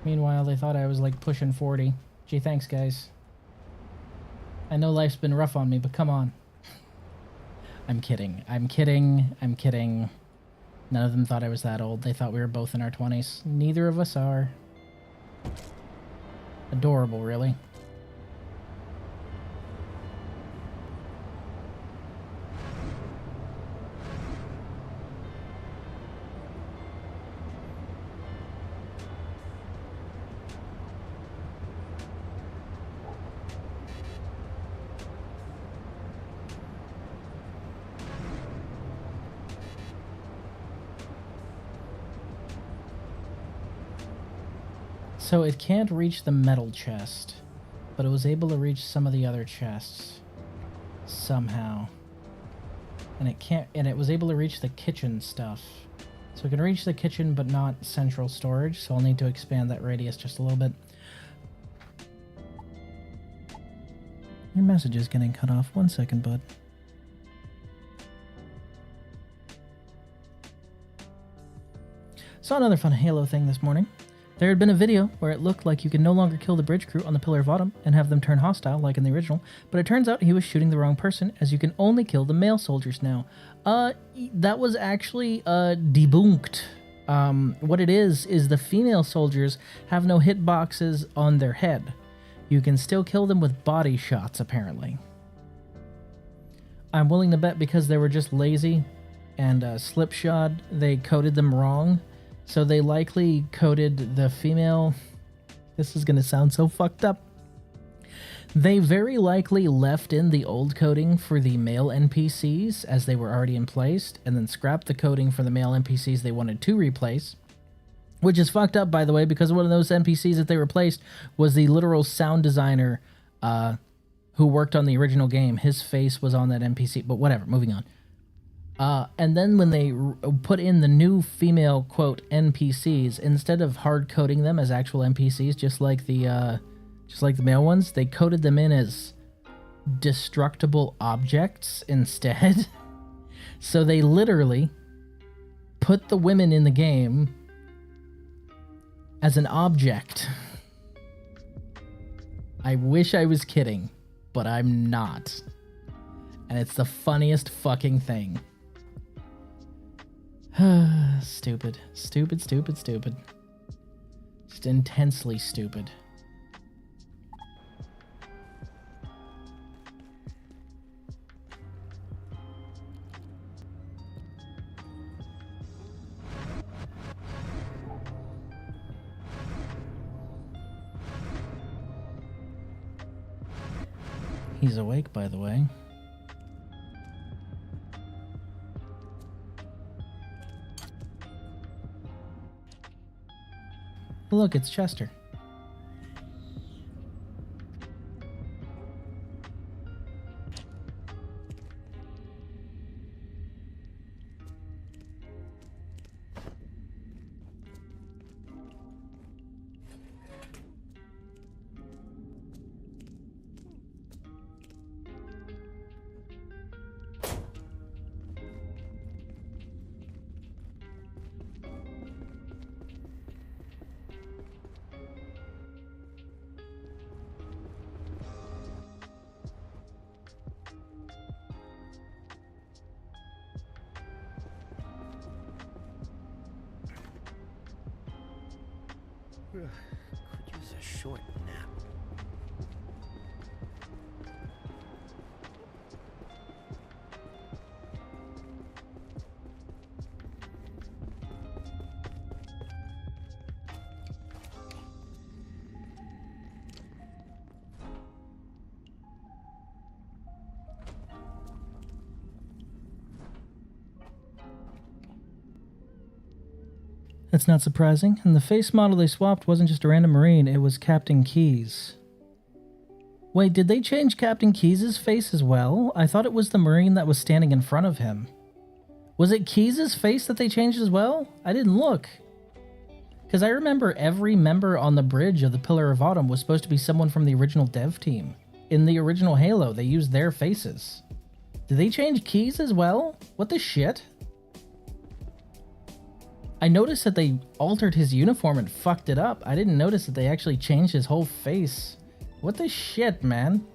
Meanwhile, they thought I was like pushing 40. Gee, thanks, guys. I know life's been rough on me, but come on. I'm kidding. I'm kidding. I'm kidding. None of them thought I was that old. They thought we were both in our 20s. Neither of us are. Adorable, really. So it can't reach the metal chest, but it was able to reach some of the other chests somehow. And it was able to reach the kitchen stuff. So it can reach the kitchen but not central storage, so I'll need to expand that radius just a little bit. Your message is getting cut off. 1 second, bud. Saw another fun Halo thing this morning. There had been a video where it looked like you could no longer kill the bridge crew on the Pillar of Autumn and have them turn hostile like in the original, but it turns out he was shooting the wrong person, as you can only kill the male soldiers now. That was actually debunked. What it is the female soldiers have no hitboxes on their head. You can still kill them with body shots, apparently. I'm willing to bet because they were just lazy and slipshod, they coded them wrong. So they likely coded the female... This is going to sound so fucked up. They very likely left in the old coding for the male NPCs as they were already in place, and then scrapped the coding for the male NPCs they wanted to replace. Which is fucked up, by the way, because one of those NPCs that they replaced was the literal sound designer who worked on the original game. His face was on that NPC, but whatever, moving on. And then when they put in the new female, quote, NPCs, instead of hard coding them as actual NPCs, just like the male ones, they coded them in as destructible objects instead. So they literally put the women in the game as an object. I wish I was kidding, but I'm not. And it's the funniest fucking thing. Stupid. Stupid, stupid, stupid. Just intensely stupid. He's awake, by the way. Look, it's Chester. Could use a short nap. That's not surprising. And the face model they swapped wasn't just a random Marine, it was Captain Keyes. Wait, did they change Captain Keyes' face as well? I thought it was the Marine that was standing in front of him. Was it Keyes' face that they changed as well? I didn't look. Because I remember every member on the bridge of the Pillar of Autumn was supposed to be someone from the original dev team. In the original Halo, they used their faces. Did they change Keyes as well? What the shit? I noticed that they altered his uniform and fucked it up. I didn't notice that they actually changed his whole face. What the shit, man?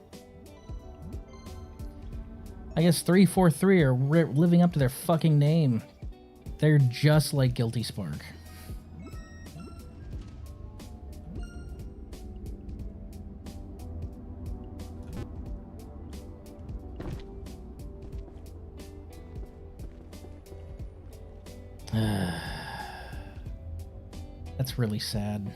I guess 343 are living up to their fucking name. They're just like Guilty Spark. That's really sad.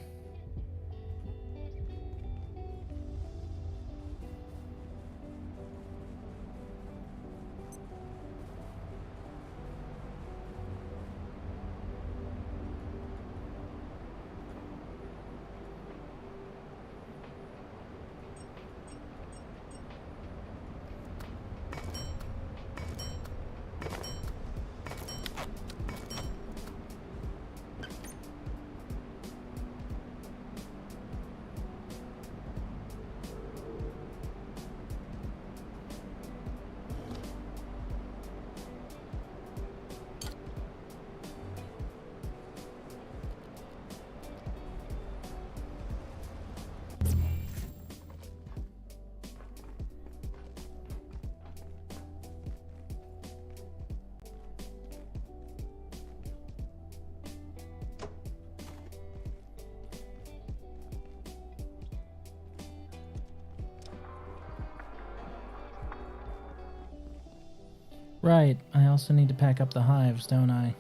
Right, I also need to pack up the hives, don't I?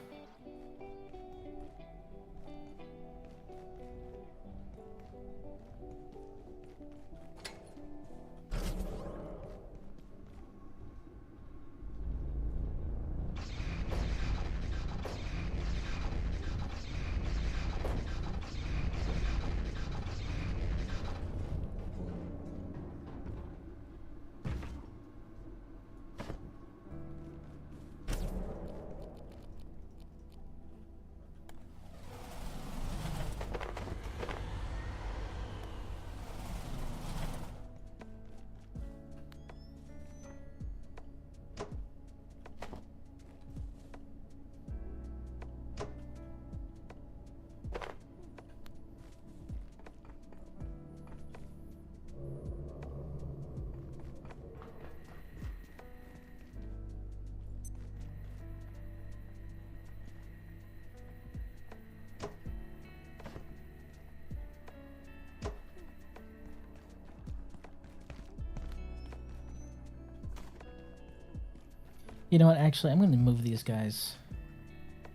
You know what, actually, I'm going to move these guys.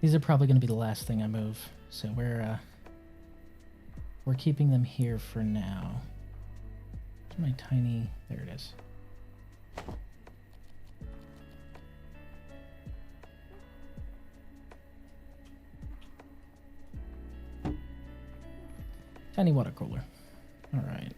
These are probably going to be the last thing I move. So we're keeping them here for now. Where's my tiny... There it is. Tiny water cooler. All right.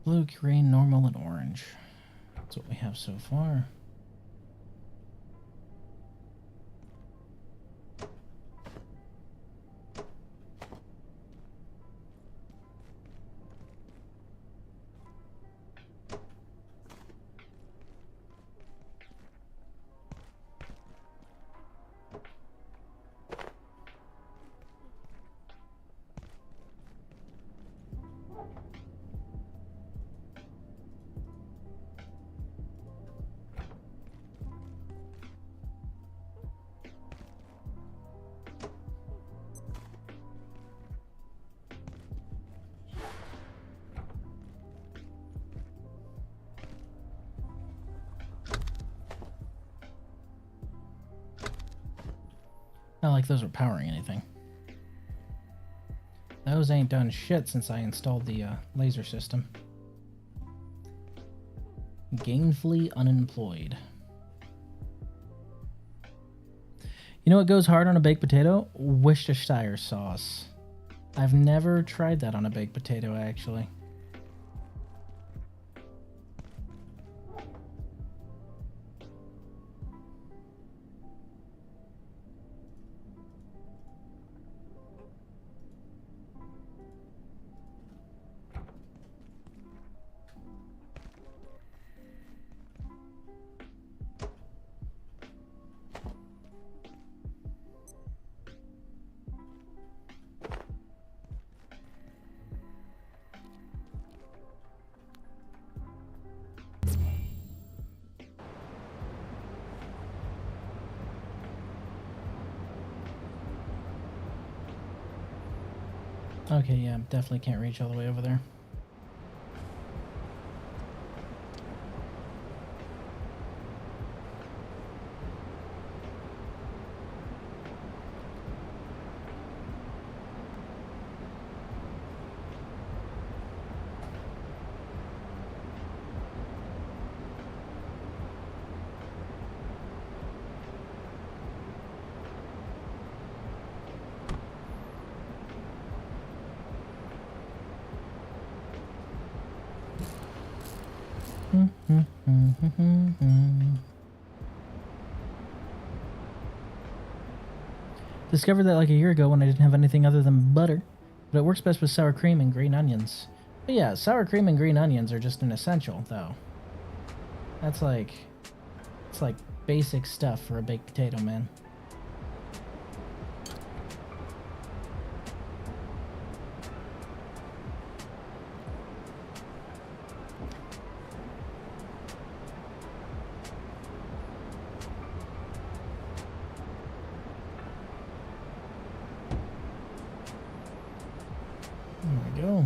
Blue, green, normal, and orange. That's what we have so far. Not like those were powering anything. Those ain't done shit since I installed the laser system. Gainfully unemployed. You know what goes hard on a baked potato? Worcestershire sauce. I've never tried that on a baked potato, actually. Okay, yeah, definitely can't reach all the way over there. Discovered that like a year ago when I didn't have anything other than butter, but it works best with sour cream and green onions. But yeah, sour cream and green onions are just an essential, though. That's like, it's like basic stuff for a baked potato, man. There we go.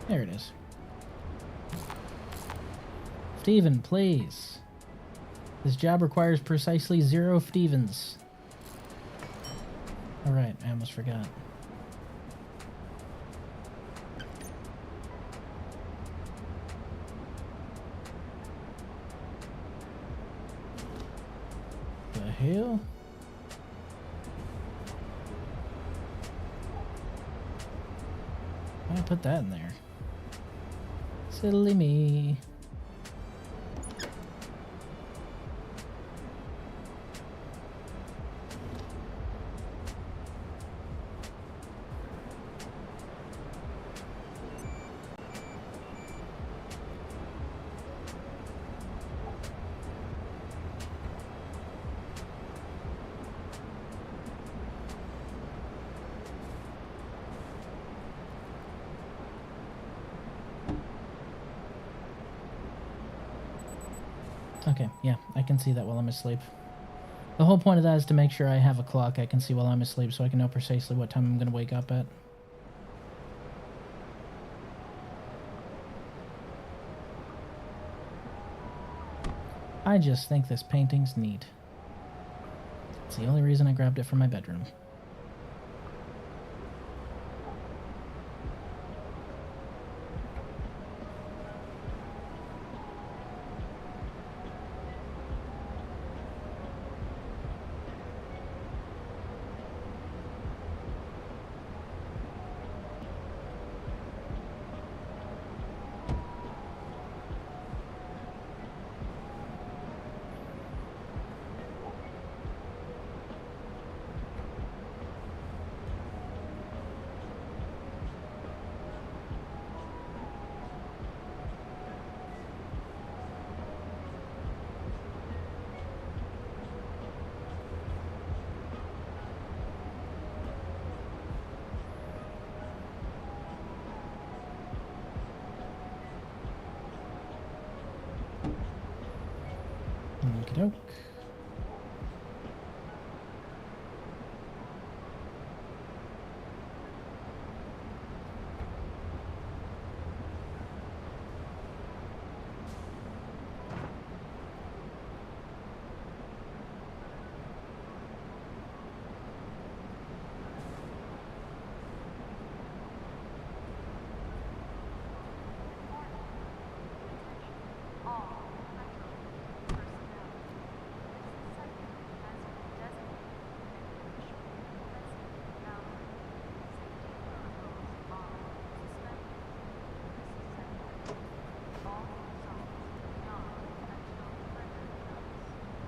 There it is. Steven, please. This job requires precisely 0 Stevens. Alright, I almost forgot. The hell? Why did I put that in there? Silly me. Okay, yeah, I can see that while I'm asleep. The whole point of that is to make sure I have a clock I can see while I'm asleep so I can know precisely what time I'm going to wake up at. I just think this painting's neat. It's the only reason I grabbed it for my bedroom. Okie doke. All Metro personnel. This sector has been designated an official defensive boundary. Safety protocols are suspended. This sector. All zones beyond until further notice. Thank you for your participation.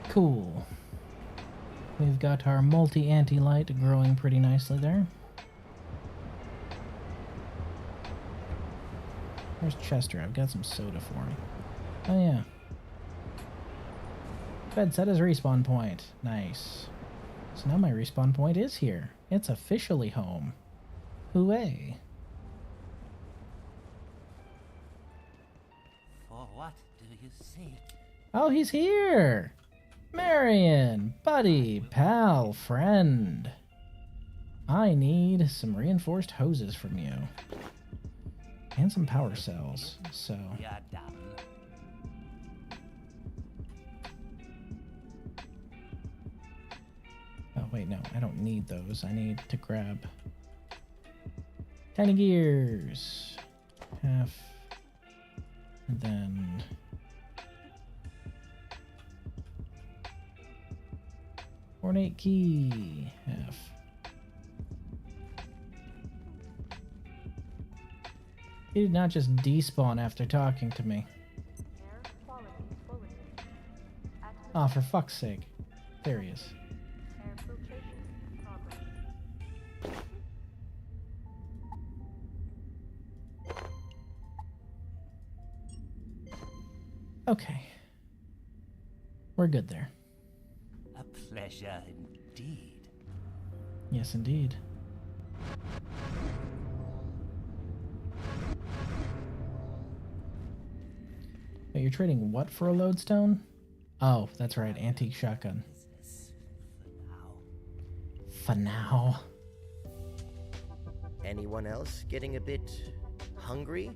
Cool. We've got our multi-anti-light growing pretty nicely there. Where's Chester? I've got some soda for him. Oh yeah. Fed set his respawn point. Nice. So now my respawn point is here. It's officially home. Hooray. For what do you seek? Oh, he's here! Marion, buddy, pal, friend. I need some reinforced hoses from you. And some power cells, so... You're done. Oh, wait, no, I don't need those. I need to grab... Tiny gears. Half. And then... Ornate key. Half. He did not just despawn after talking to me. Air quality bulletin. Ah, for fuck's sake. There he is. Air filtration in progress. Okay. We're good there. A pleasure indeed. Yes, indeed. Wait, you're trading what for a lodestone? Oh, that's right, antique shotgun. Business for now. For now. Anyone else getting a bit hungry?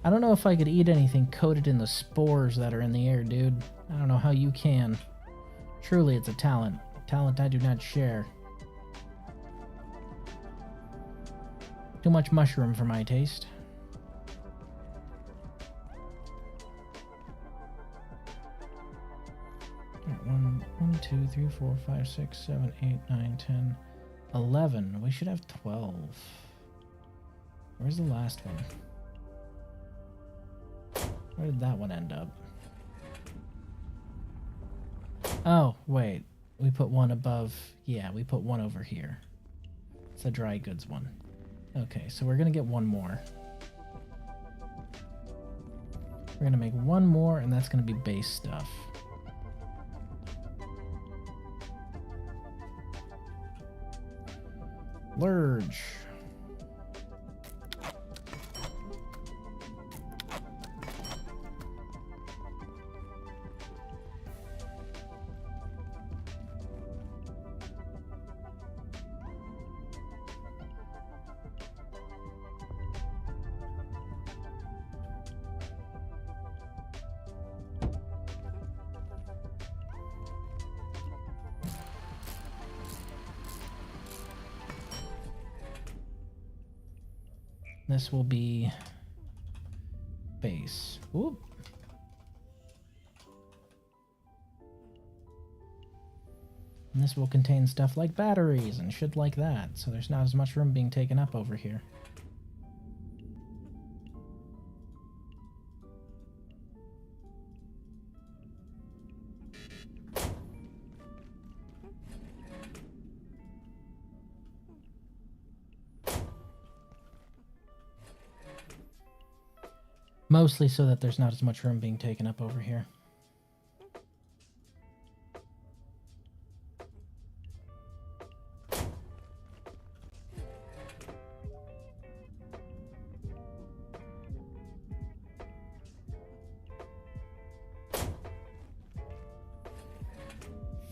I don't know if I could eat anything coated in the spores that are in the air, dude. I don't know how you can. Truly, it's a talent. Talent I do not share. Too much mushroom for my taste. Alright, 1, 2, 3, 4, 5, 6, 7, 8, 9, 10, 11. We should have 12. Where's the last one? Where did that one end up? Oh, wait. We put one above. Yeah, we put one over here. It's a dry goods one. Okay, so we're going to get one more. We're going to make one more, and that's going to be base stuff. Lurge. This will be base. Whoop. And this will contain stuff like batteries and shit like that, so there's not as much room being taken up over here. Mostly so that there's not as much room being taken up over here.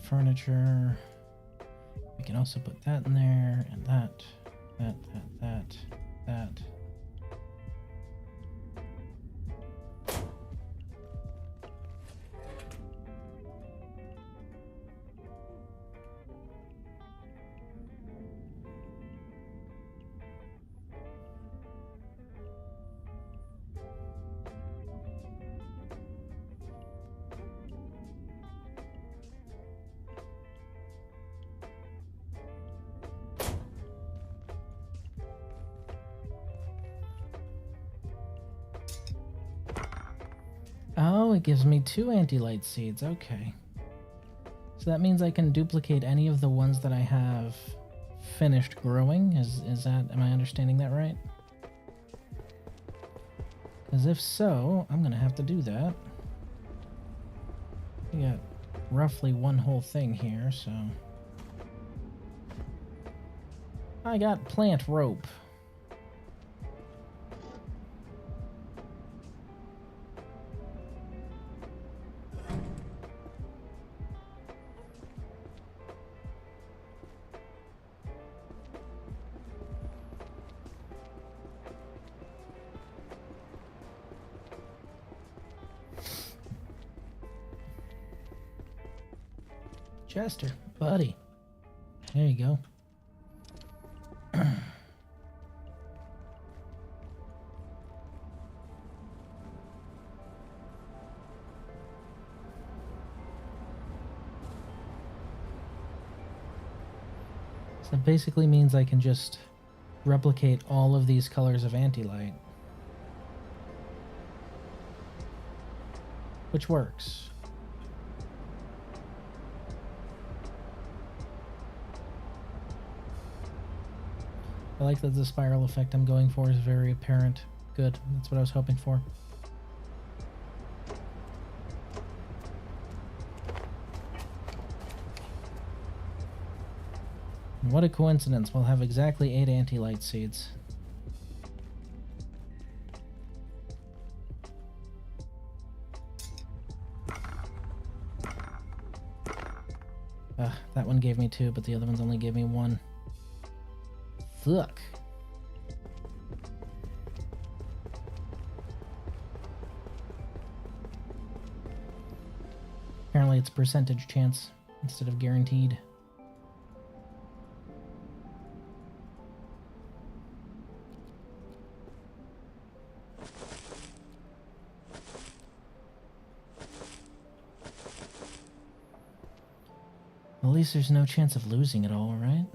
Furniture. We can also put that in there, and that. Oh, it gives me 2 anti-light seeds. Okay. So that means I can duplicate any of the ones that I have finished growing. Is that, am I understanding that right? Because if so, I'm going to have to do that. We got roughly one whole thing here, so... I got plant rope. Chester, buddy. There you go. So that basically means I can just replicate all of these colors of anti-light. Which works. I like that the spiral effect I'm going for is very apparent. Good. That's what I was hoping for. And what a coincidence. We'll have exactly 8 anti-light seeds. That one gave me 2, but the other ones only gave me 1. Fuck. Apparently it's percentage chance instead of guaranteed. At least there's no chance of losing it all, right?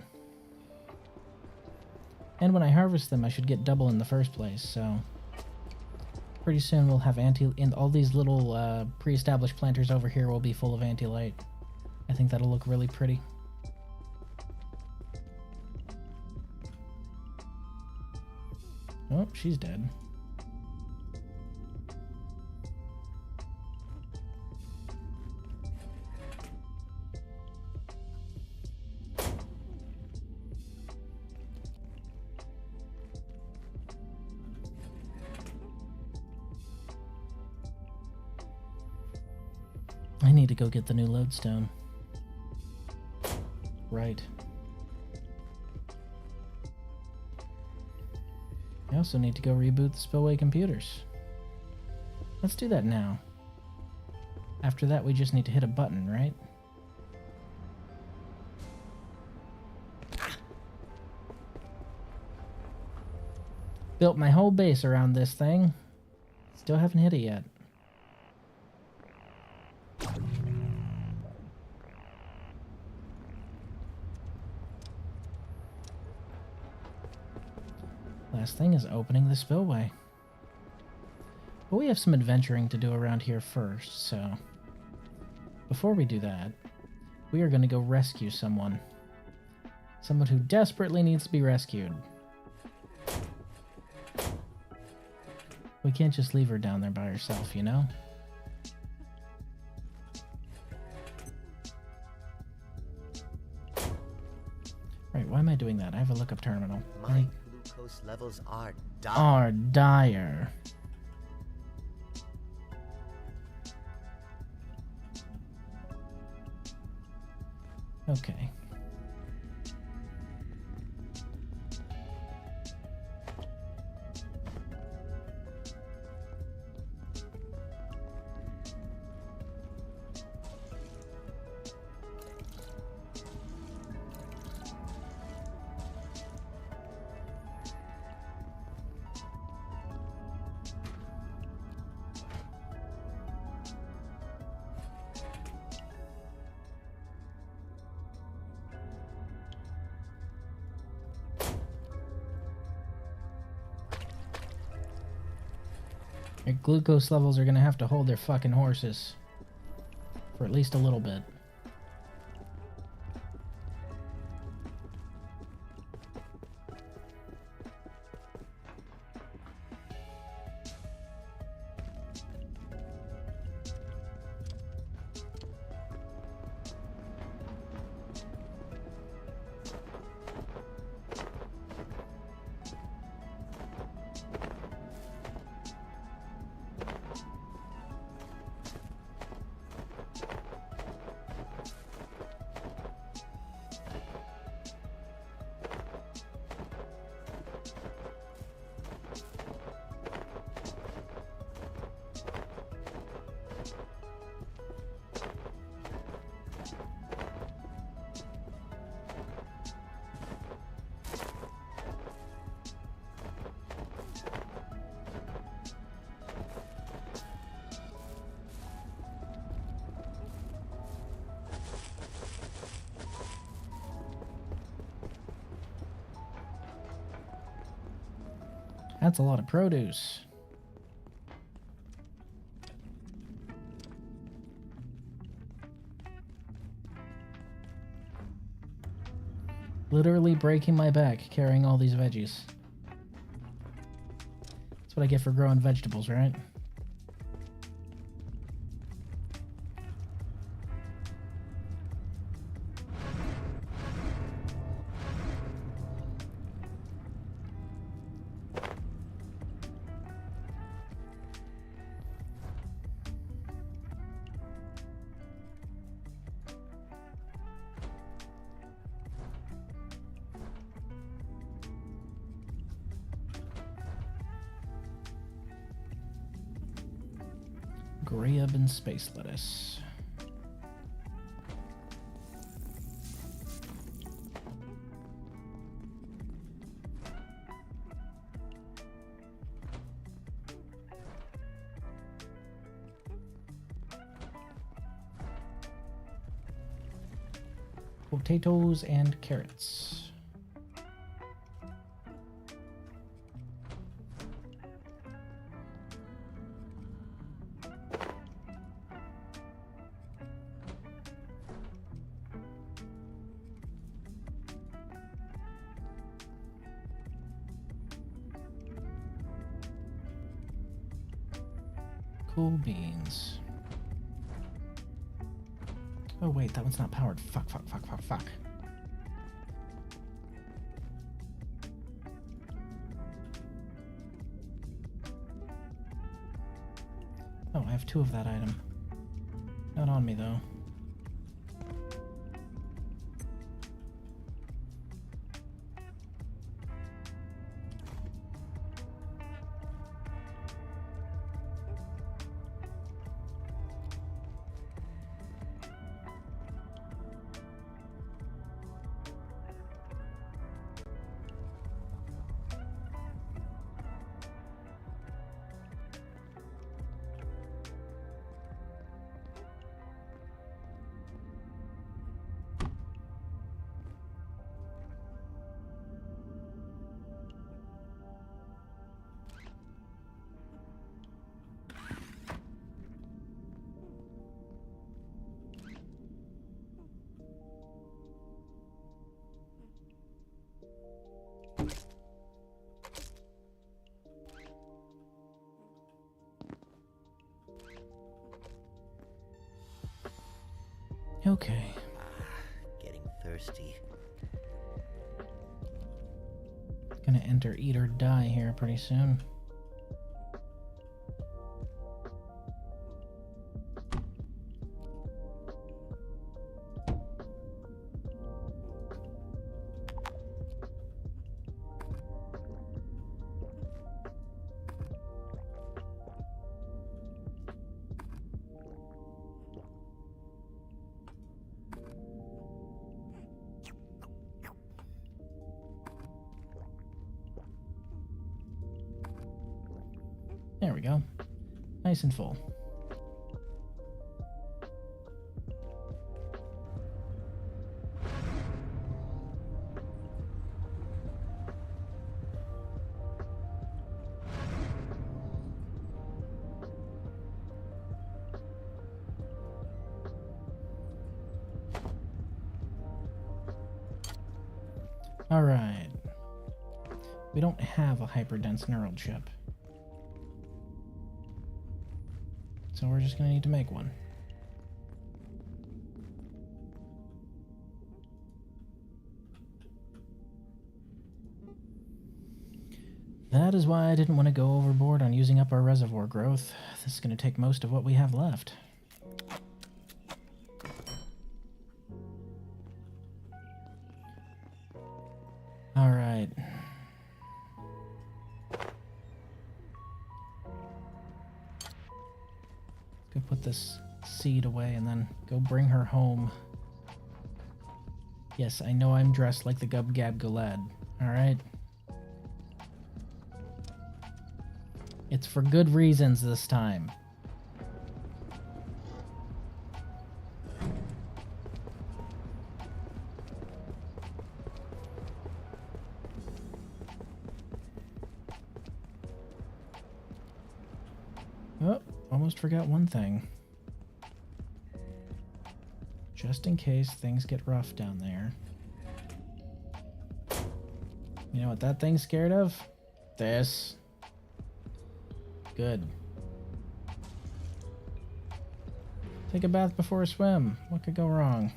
And when I harvest them, I should get double in the first place, so... Pretty soon we'll have and all these little pre-established planters over here will be full of anti-light. I think that'll look really pretty. Oh, she's dead. I need to go get the new lodestone. Right. I also need to go reboot the Spillway computers. Let's do that now. After that, we just need to hit a button, right? Built my whole base around this thing. Still haven't hit it yet. last thing is opening the spillway. But we have some adventuring to do around here first, so before we do that, we are going to go rescue someone. Someone who desperately needs to be rescued. We can't just leave her down there by herself, you know? Right, why am I doing that? I have a lookup terminal. My glucose levels are dire. Are dire. Okay. Your glucose levels are gonna have to hold their fucking horses. For at least a little bit. That's a lot of produce. Literally breaking my back carrying all these veggies. That's what I get for growing vegetables, right? Grab and space lettuce. Potatoes and carrots. Cool beans. Oh wait, that one's not powered. Fuck. Oh, I have 2 of that item. Not on me though. Okay. Getting thirsty. Gonna enter Eat or Die here pretty soon. There we go. Nice and full. All right. We don't have a hyperdense neural chip. So we're just going to need to make one. That is why I didn't want to go overboard on using up our reservoir growth. This is going to take most of what we have left. All right. Go put this seed away and then go bring her home. Yes, I know I'm dressed like the Gub Gab Galad. Alright? It's for good reasons this time. Oh, almost forgot one thing. Just in case things get rough down there. You know what that thing's scared of? This. Good. Take a bath before a swim. What could go wrong?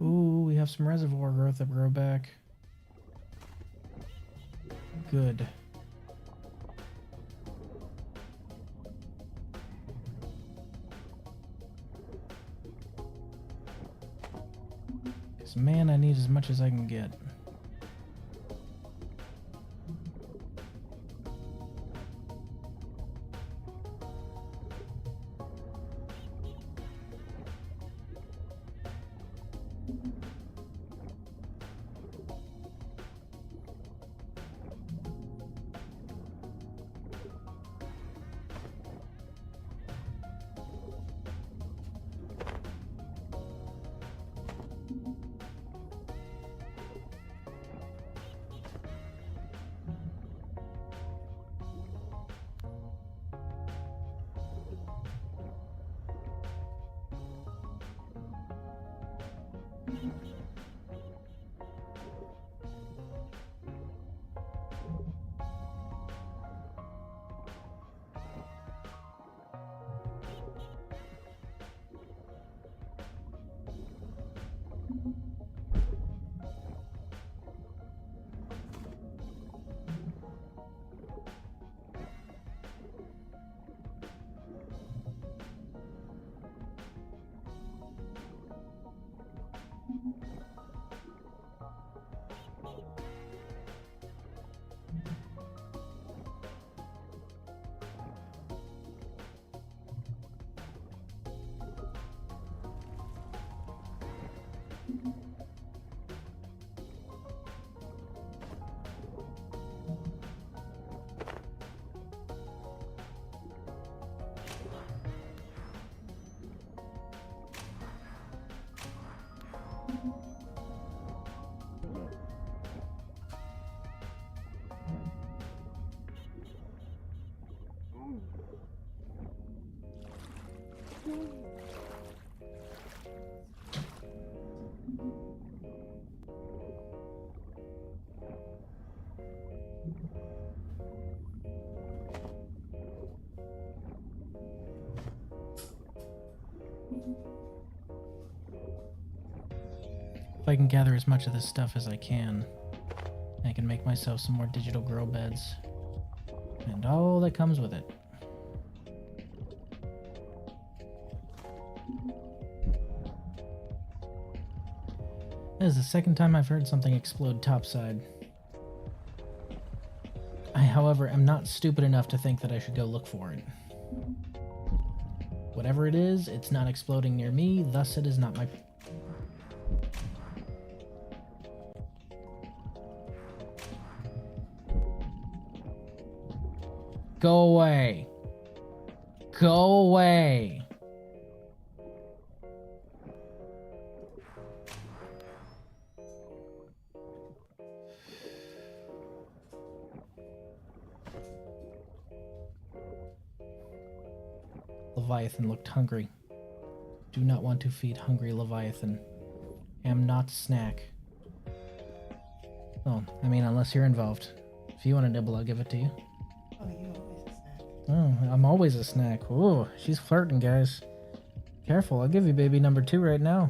Ooh, we have some reservoir growth that grow back. Good. Because, man, I need as much as I can get. If I can gather as much of this stuff as I can, I can make myself some more digital grow beds. And all that comes with it. This is the second time I've heard something explode topside. I, however, am not stupid enough to think that I should go look for it. Whatever it is, it's not exploding near me, thus it is not my... Go away. Go away. Leviathan looked hungry. Do not want to feed hungry Leviathan. Am not snack. Oh, I mean, unless you're involved. If you want a nibble, I'll give it to you. Oh, you always a snack. Oh, I'm always a snack. Ooh, she's flirting, guys. Careful, I'll give you baby number 2 right now.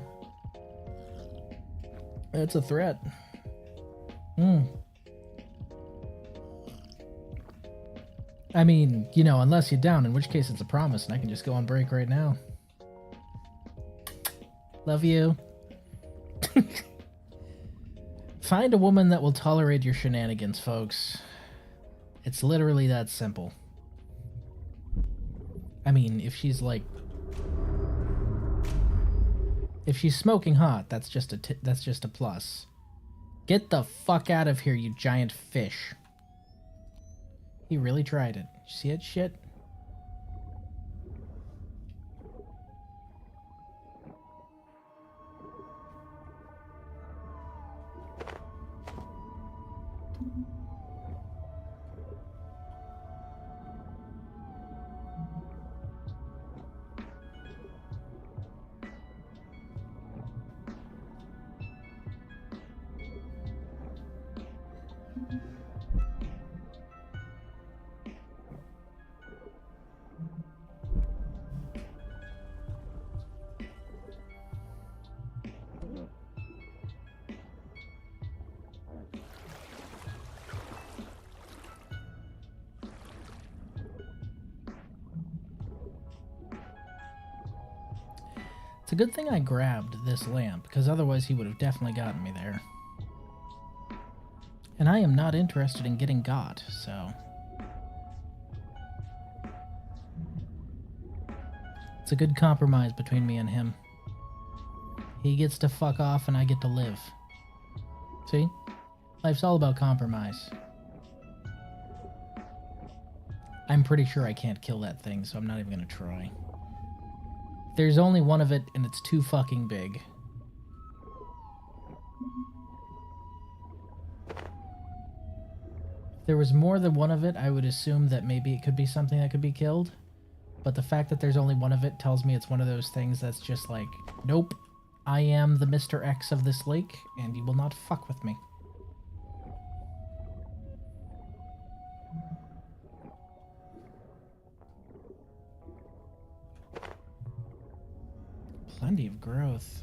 It's a threat. I mean, you know, unless you're down, in which case it's a promise, and I can just go on break right now. Love you. Find a woman that will tolerate your shenanigans, folks. It's literally that simple. I mean, if she's like... If she's smoking hot, that's just a plus. Get the fuck out of here, you giant fish. He really tried it. You see it, shit? It's a good thing I grabbed this lamp, because otherwise he would have definitely gotten me there. And I am not interested in getting got, so... It's a good compromise between me and him. He gets to fuck off and I get to live. See? Life's all about compromise. I'm pretty sure I can't kill that thing, so I'm not even gonna try. There's only one of it, and it's too fucking big. If there was more than one of it, I would assume that maybe it could be something that could be killed. But the fact that there's only one of it tells me it's one of those things that's just like, nope, I am the Mr. X of this lake, and you will not fuck with me. Plenty of growth.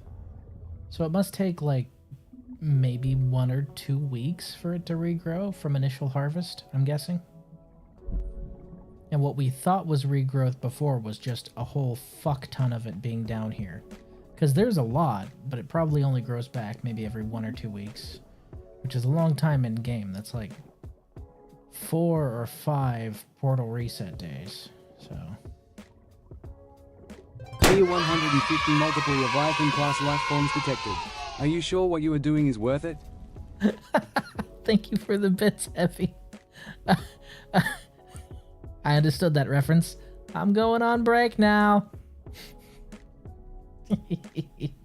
So it must take like maybe 1 or 2 weeks for it to regrow from initial harvest, I'm guessing. And what we thought was regrowth before was just a whole fuck ton of it being down here. Because there's a lot, but it probably only grows back maybe every 1 or 2 weeks. Which is a long time in game. That's like 4 or 5 portal reset days. So... Clear 150 multiple Leviathan class life forms detected. Are you sure what you are doing is worth it? Thank you for the bits, Effie. I understood that reference. I'm going on break now. Effie.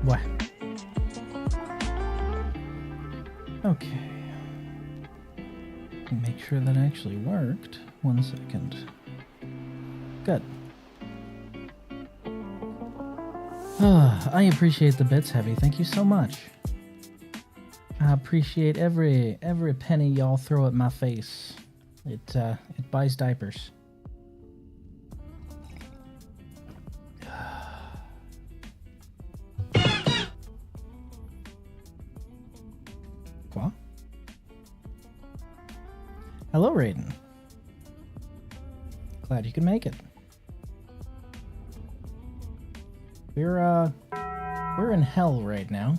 What? Okay. Make sure that actually worked. 1 second. Good. I appreciate the bits, Heavy. Thank you so much. I appreciate every penny y'all throw at my face. It buys diapers. What? Hello, Raiden. Glad you could make it. We're in hell right now.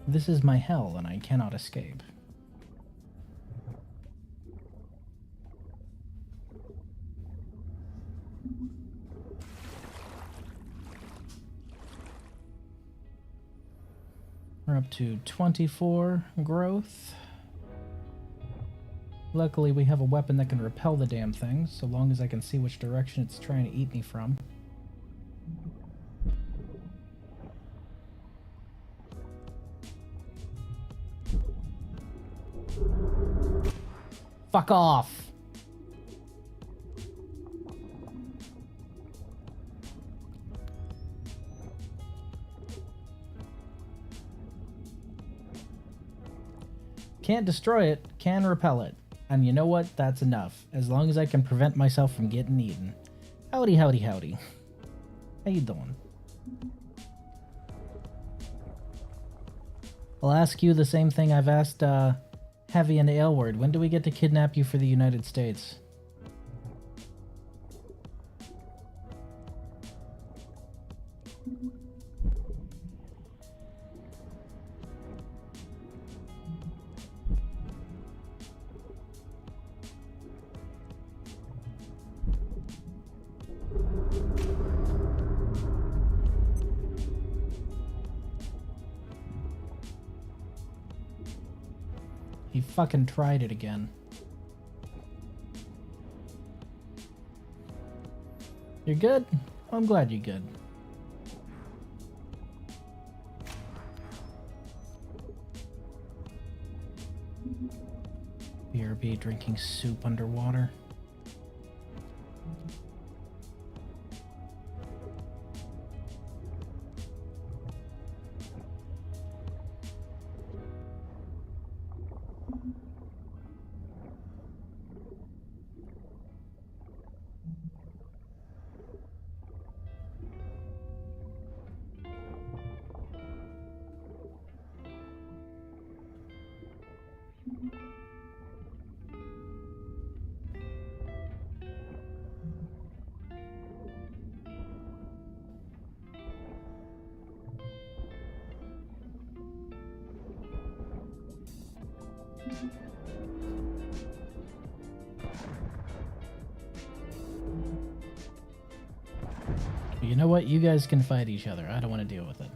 This is my hell, and I cannot escape. We're up to 24 growth. Luckily, we have a weapon that can repel the damn thing, so long as I can see which direction it's trying to eat me from. Fuck off! Can't destroy it, can repel it. And you know what? That's enough. As long as I can prevent myself from getting eaten. Howdy, howdy, howdy. How you doing? I'll ask you the same thing I've asked, Heavy and Aylward. When do we get to kidnap you for the United States? He fucking tried it again. You're good? I'm glad you're good. BRB drinking soup underwater. You know what? You guys can fight each other. I don't want to deal with it.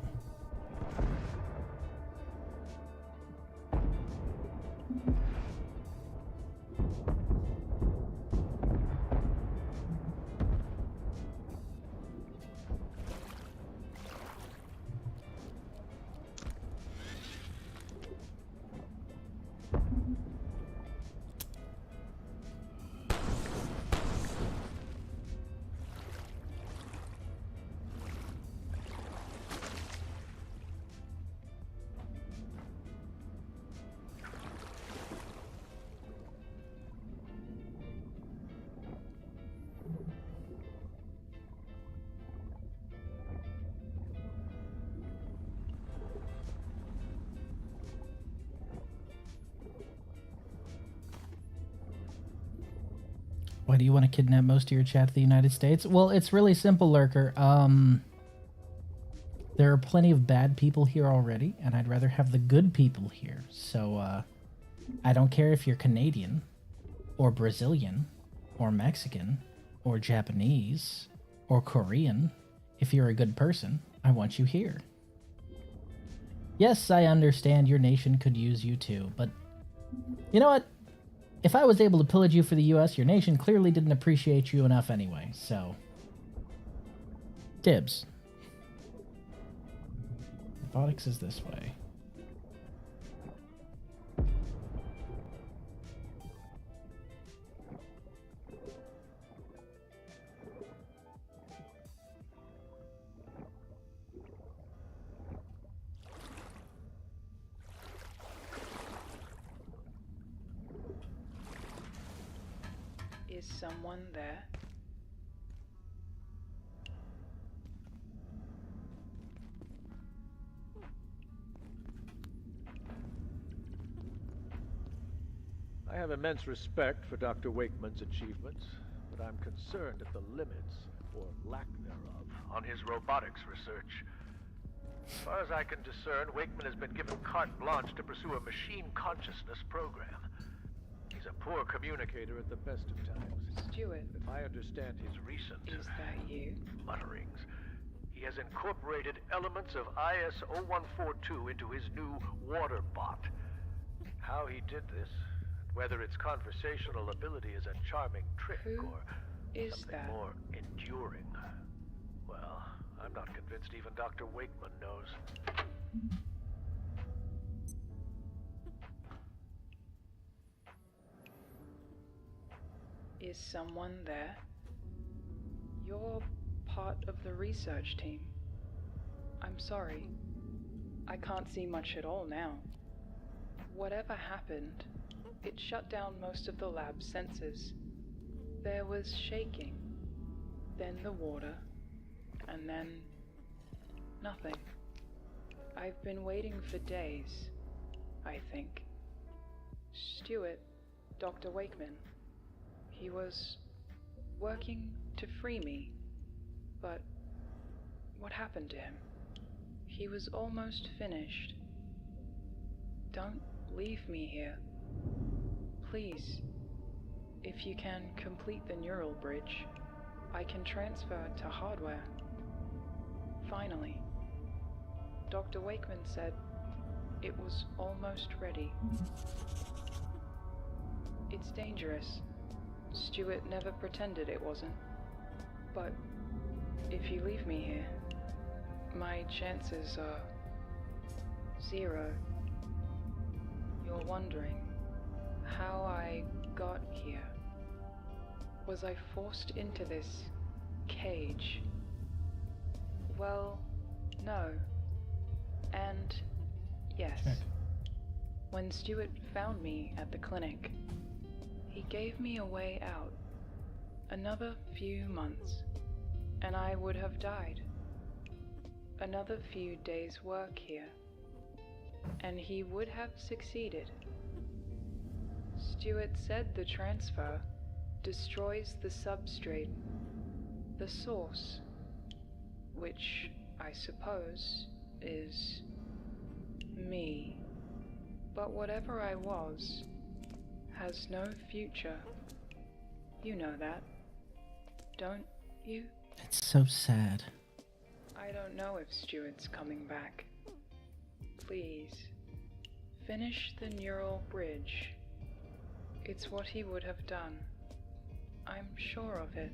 Why do you want to kidnap most of your chat to the United States? Well, it's really simple, Lurker. There are plenty of bad people here already, and I'd rather have the good people here. So, I don't care if you're Canadian, or Brazilian, or Mexican, or Japanese, or Korean. If you're a good person, I want you here. Yes, I understand your nation could use you too, but you know what? If I was able to pillage you for the US, your nation clearly didn't appreciate you enough anyway, so... Dibs. Robotics is this way. Is someone there? I have immense respect for Dr. Wakeman's achievements, but I'm concerned at the limits, or lack thereof, on his robotics research. As far as I can discern, Wakeman has been given carte blanche to pursue a machine consciousness program. He's a poor communicator at the best of times. Stuart, If I understand his recent is that you? mutterings, he has incorporated elements of IS-0142 into his new water bot. How he did this, whether its conversational ability is a charming trick Who or is something that? more enduring, well, I'm not convinced even Dr. Wakeman knows. Is someone there? You're part of the research team. I'm sorry. I can't see much at all now. Whatever happened, it shut down most of the lab's sensors. There was shaking, then the water, and then nothing. I've been waiting for days, I think. Stuart, Dr. Wakeman, he was working to free me, but what happened to him? He was almost finished. Don't leave me here. Please. If you can complete the neural bridge, I can transfer to hardware. Finally. Dr. Wakeman said it was almost ready. It's dangerous. Stuart never pretended it wasn't. But if you leave me here, my chances are 0. You're wondering how I got here. Was I forced into this cage? Well, no. And yes. When Stuart found me at the clinic, he gave me a way out. Another few months, and I would have died. Another few days' work here, and he would have succeeded. Stuart said the transfer destroys the substrate, the source, which I suppose is me. But whatever I was has no future. You know that, don't you? It's so sad. I don't know if Stuart's coming back. Please, finish the neural bridge. It's what he would have done. I'm sure of it.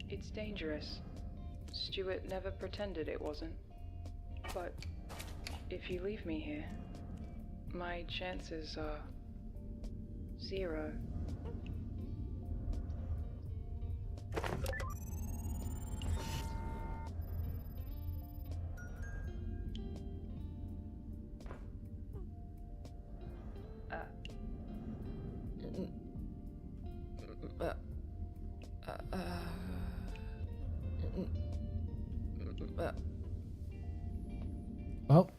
It's dangerous. Stuart never pretended it wasn't. But if you leave me here, my chances are 0. Well,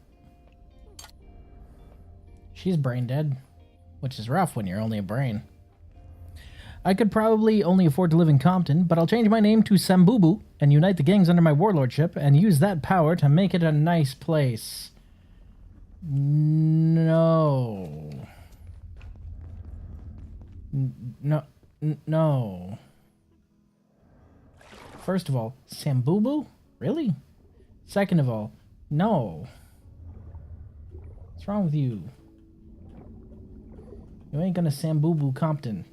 she's brain dead, which is rough when you're only a brain. I could probably only afford to live in Compton, but I'll change my name to Sambubu and unite the gangs under my warlordship and use that power to make it a nice place. No. No. First of all, Sambubu? Really? Second of all, no. What's wrong with you? You ain't gonna Sambubu Compton.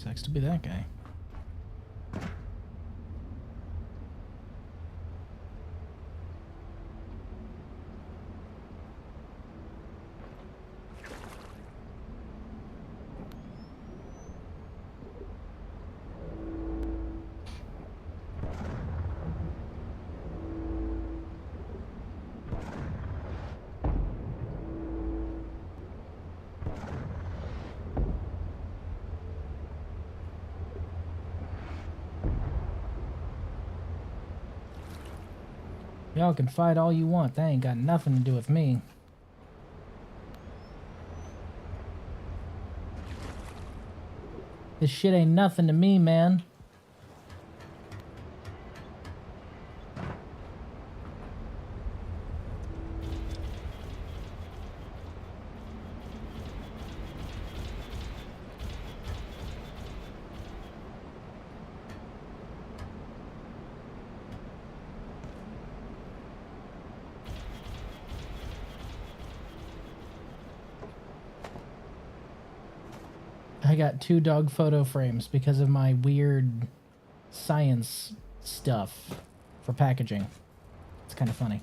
Sucks to be that guy. Y'all can fight all you want. That ain't got nothing to do with me. This shit ain't nothing to me, man. I got 2 dog photo frames because of my weird science stuff for packaging. It's kind of funny.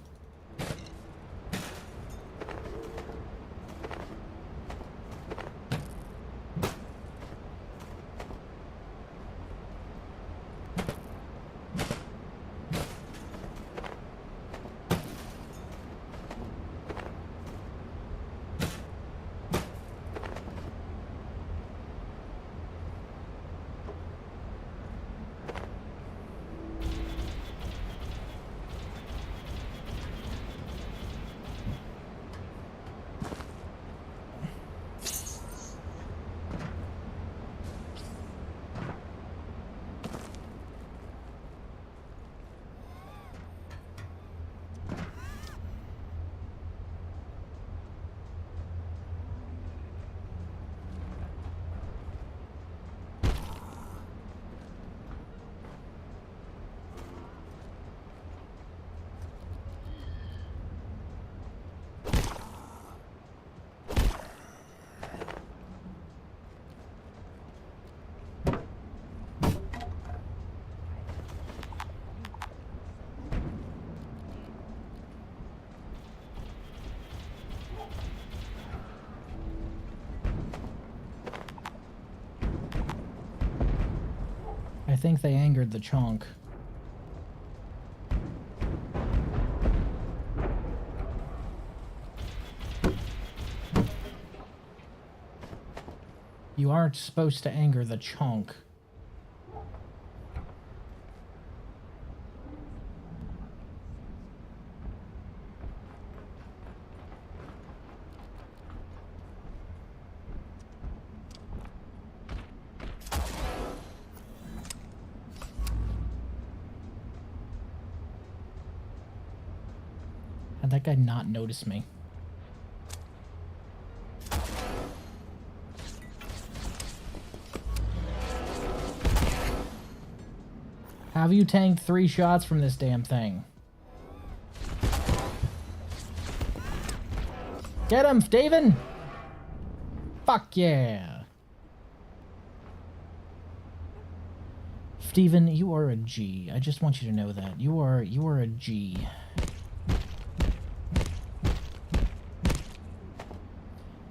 I think they angered the chonk. You aren't supposed to anger the chonk. How'd that guy not notice me? Have you tanked 3 shots from this damn thing? Get him, Steven! Fuck yeah! Steven, you are a G. I just want you to know that. You are a G.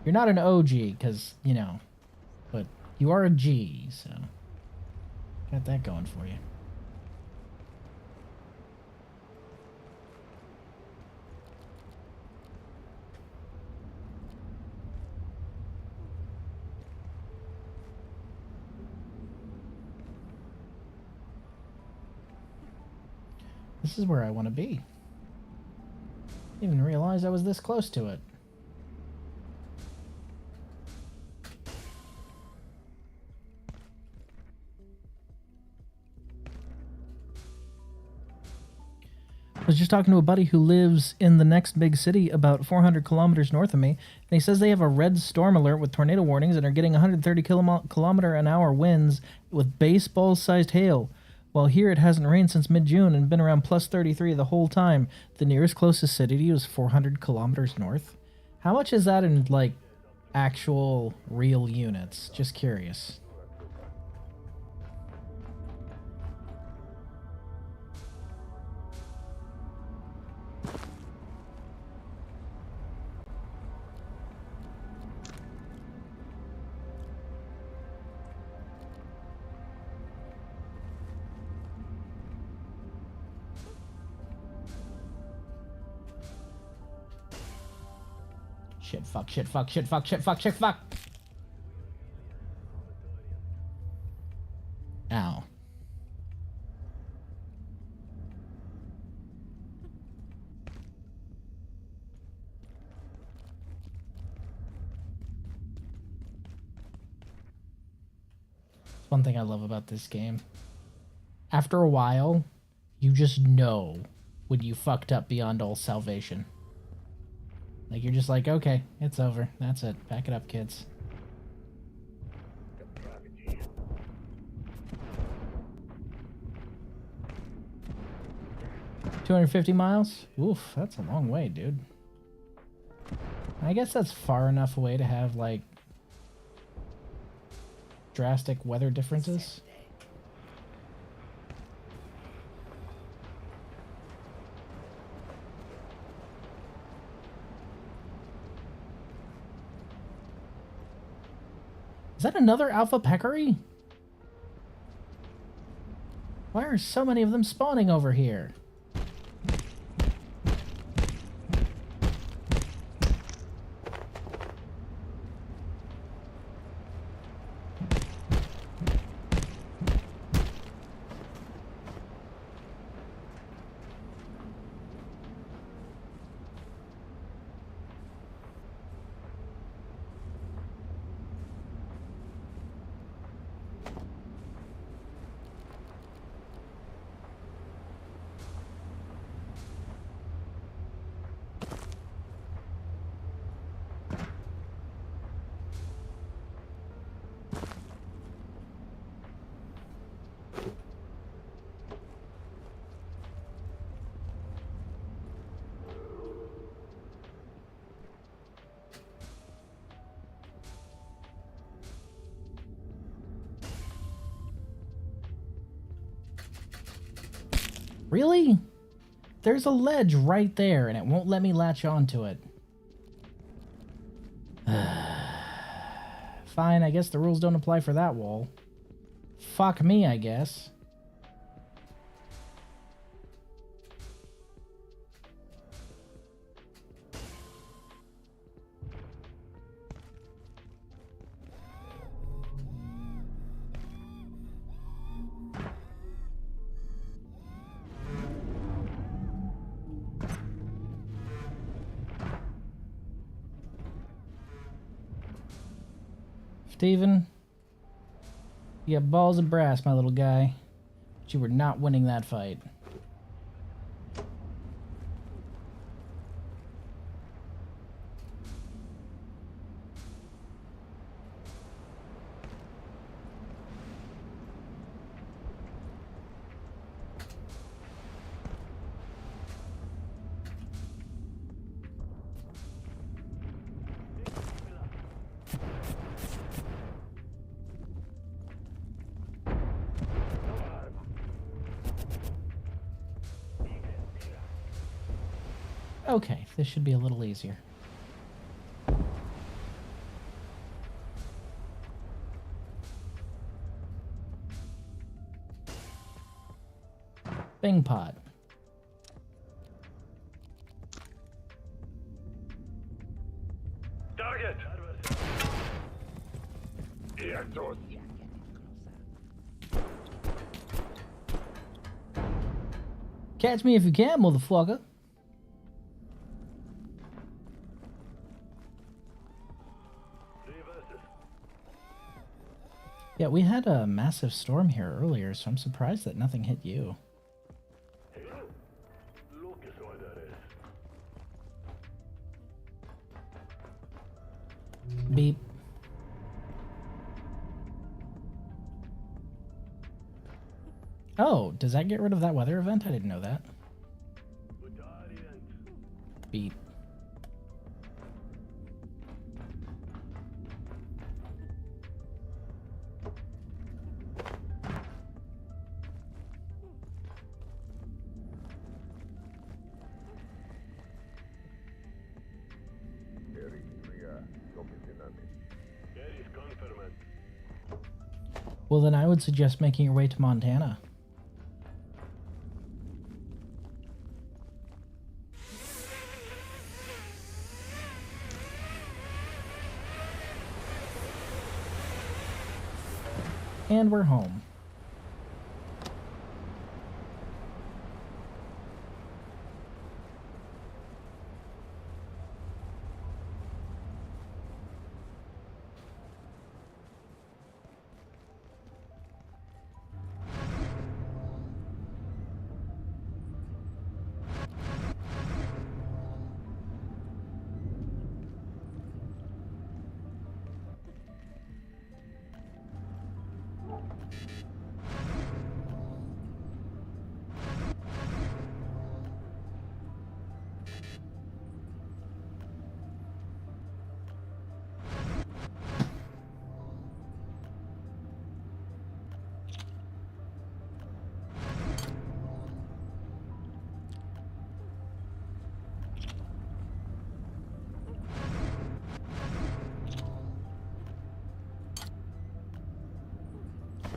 You're not an OG, because, you know, but you are a G, so got that going for you. This is where I want to be. Didn't even realize I was this close to it. I was just talking to a buddy who lives in the next big city about 400 kilometers north of me, and he says they have a red storm alert with tornado warnings and are getting 130 kilometer an hour winds with baseball-sized hail. While here it hasn't rained since mid-June and been around plus 33 the whole time. The nearest closest city to you is 400 kilometers north. How much is that in, like, actual real units? Just curious. Shit, fuck, shit, fuck, shit, fuck, shit, fuck, shit, fuck. Ow. One thing I love about this game. After a while, you just know when you fucked up beyond all salvation. Like, you're just like, okay, it's over. That's it. Pack it up, kids. $250 miles? Oof, that's a long way, dude. I guess that's far enough away to have, like, drastic weather differences. Is that another alpha peccary? Why are so many of them spawning over here? Really? There's a ledge right there, and it won't let me latch onto it. Fine, I guess the rules don't apply for that wall. Fuck me, I guess. Steven, you got balls of brass, my little guy. But you were not winning that fight. Okay, this should be a little easier. Bing pod. Target! Catch me if you can, motherfucker. Yeah, we had a massive storm here earlier, so I'm surprised that nothing hit you. Look at what that is. Beep. Oh, does that get rid of that weather event? I didn't know that. Beep. Well, then I would suggest making your way to Montana. And we're home.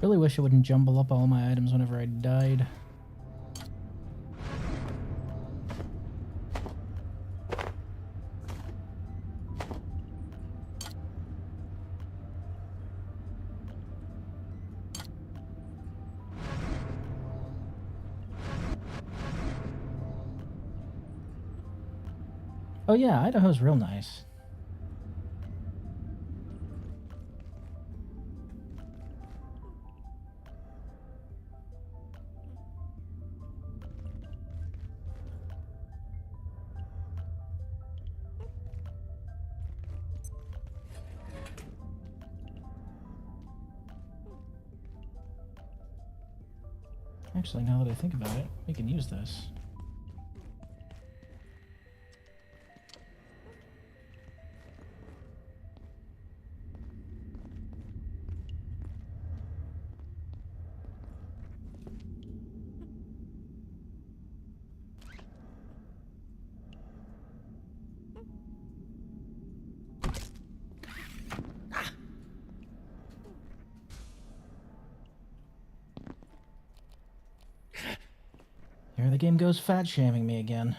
Really wish it wouldn't jumble up all my items whenever I died. Oh yeah, Idaho's real nice. Actually, now that I think about it, we can use this. Here the game goes fat shaming me again.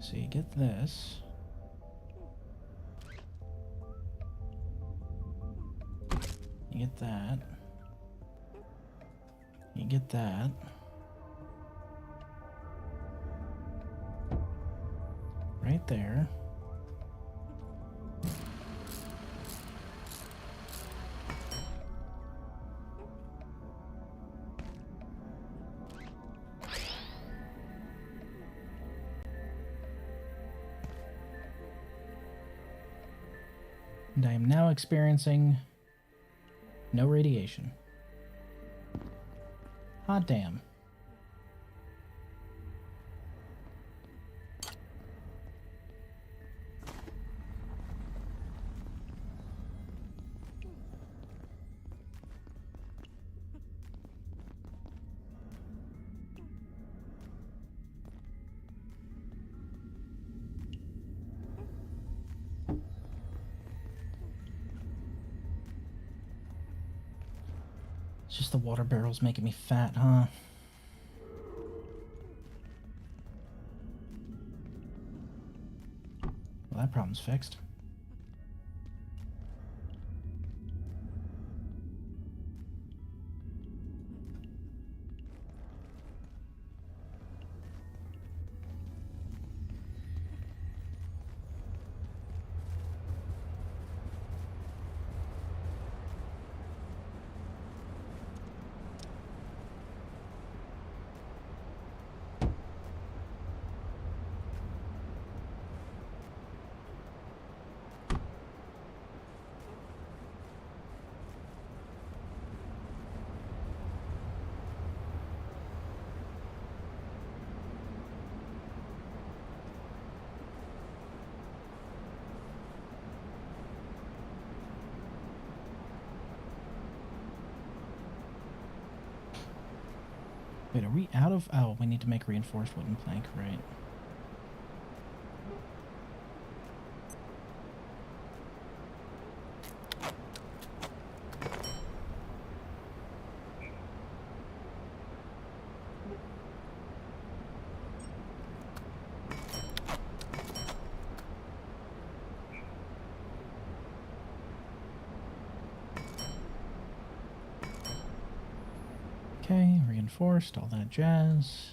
So you get this. You get that. You get that. Right there. And I am now experiencing no radiation. Hot damn. It's just the water barrels making me fat, huh? Well, that problem's fixed. Wait, are we out of... Oh, we need to make reinforced wooden plank, right. Okay, reinforced, all that jazz.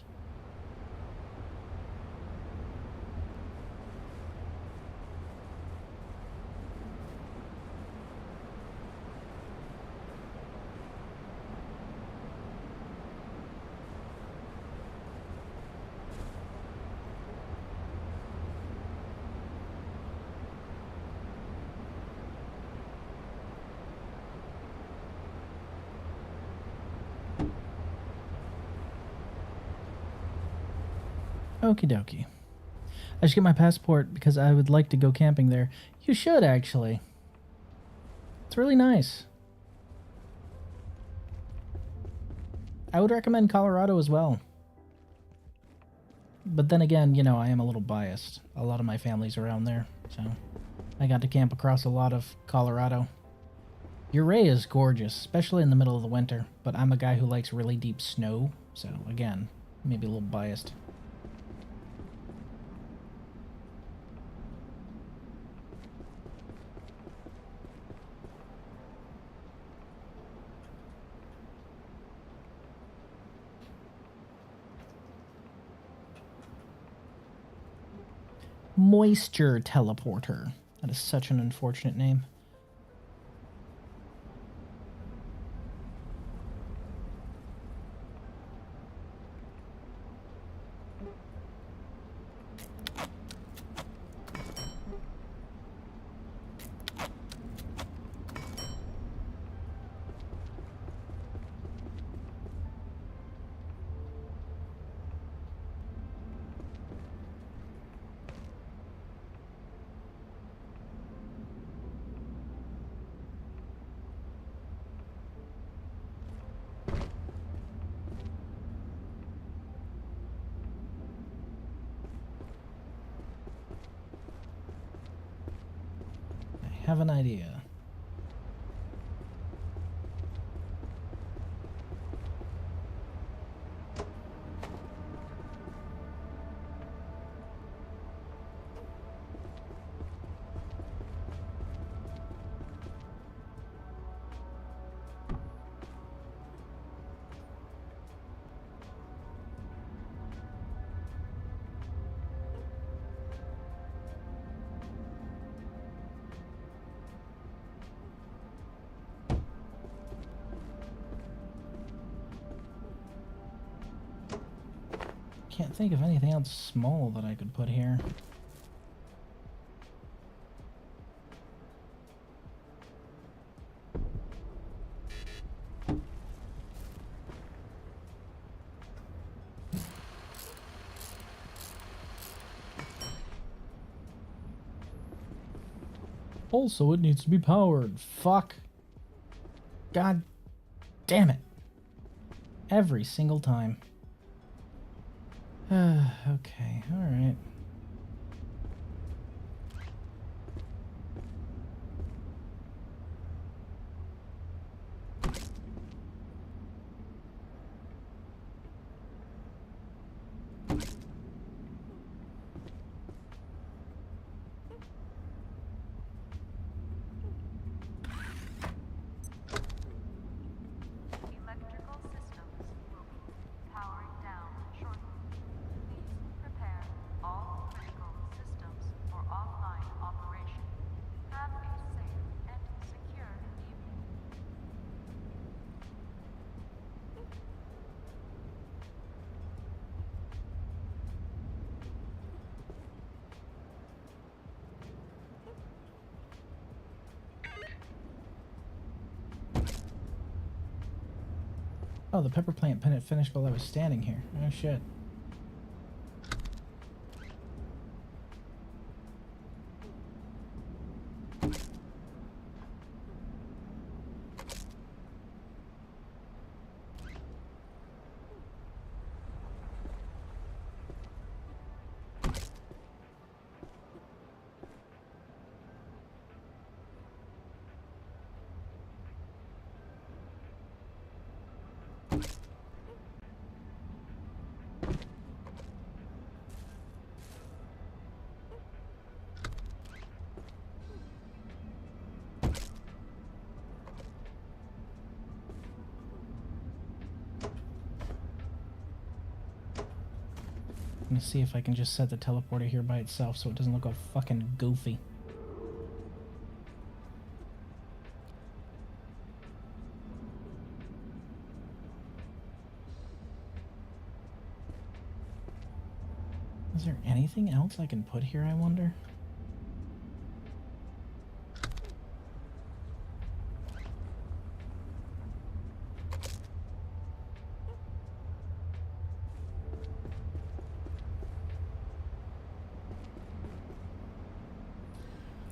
Okie dokie. I should get my passport because I would like to go camping there. You should, actually. It's really nice. I would recommend Colorado as well. But then again, you know, I am a little biased. A lot of my family's around there, so I got to camp across a lot of Colorado. Ouray is gorgeous, especially in the middle of the winter, but I'm a guy who likes really deep snow, so again, maybe a little biased. Moisture Teleporter. That is such an unfortunate name. Have an idea. Can't think of anything else small that I could put here. Also, it needs to be powered. Fuck. God damn it. Every single time. Okay, alright. Electrical systems will be powering down shortly. Please prepare all critical systems for offline operation. Have a safe and secure evening. Oh, the pepper plant pennant finished while I was standing here. Oh shit. gonna see if I can just set the teleporter here by itself so it doesn't look all fucking goofy. Is there anything else I can put here, I wonder?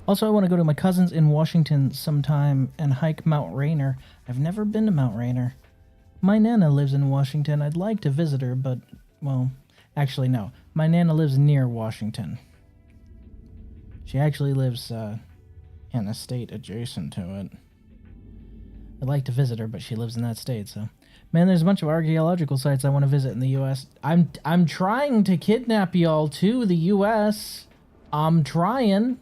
Also, I want to go to my cousin's in Washington sometime and hike Mount Rainier. I've never been to Mount Rainier. My Nana lives in Washington. I'd like to visit her, but, well, actually, no. My Nana lives near Washington. She actually lives in a state adjacent to it. I'd like to visit her, but she lives in that state, so... Man, there's a bunch of archaeological sites I want to visit in the U.S. I'm trying to kidnap y'all to the U.S. I'm trying.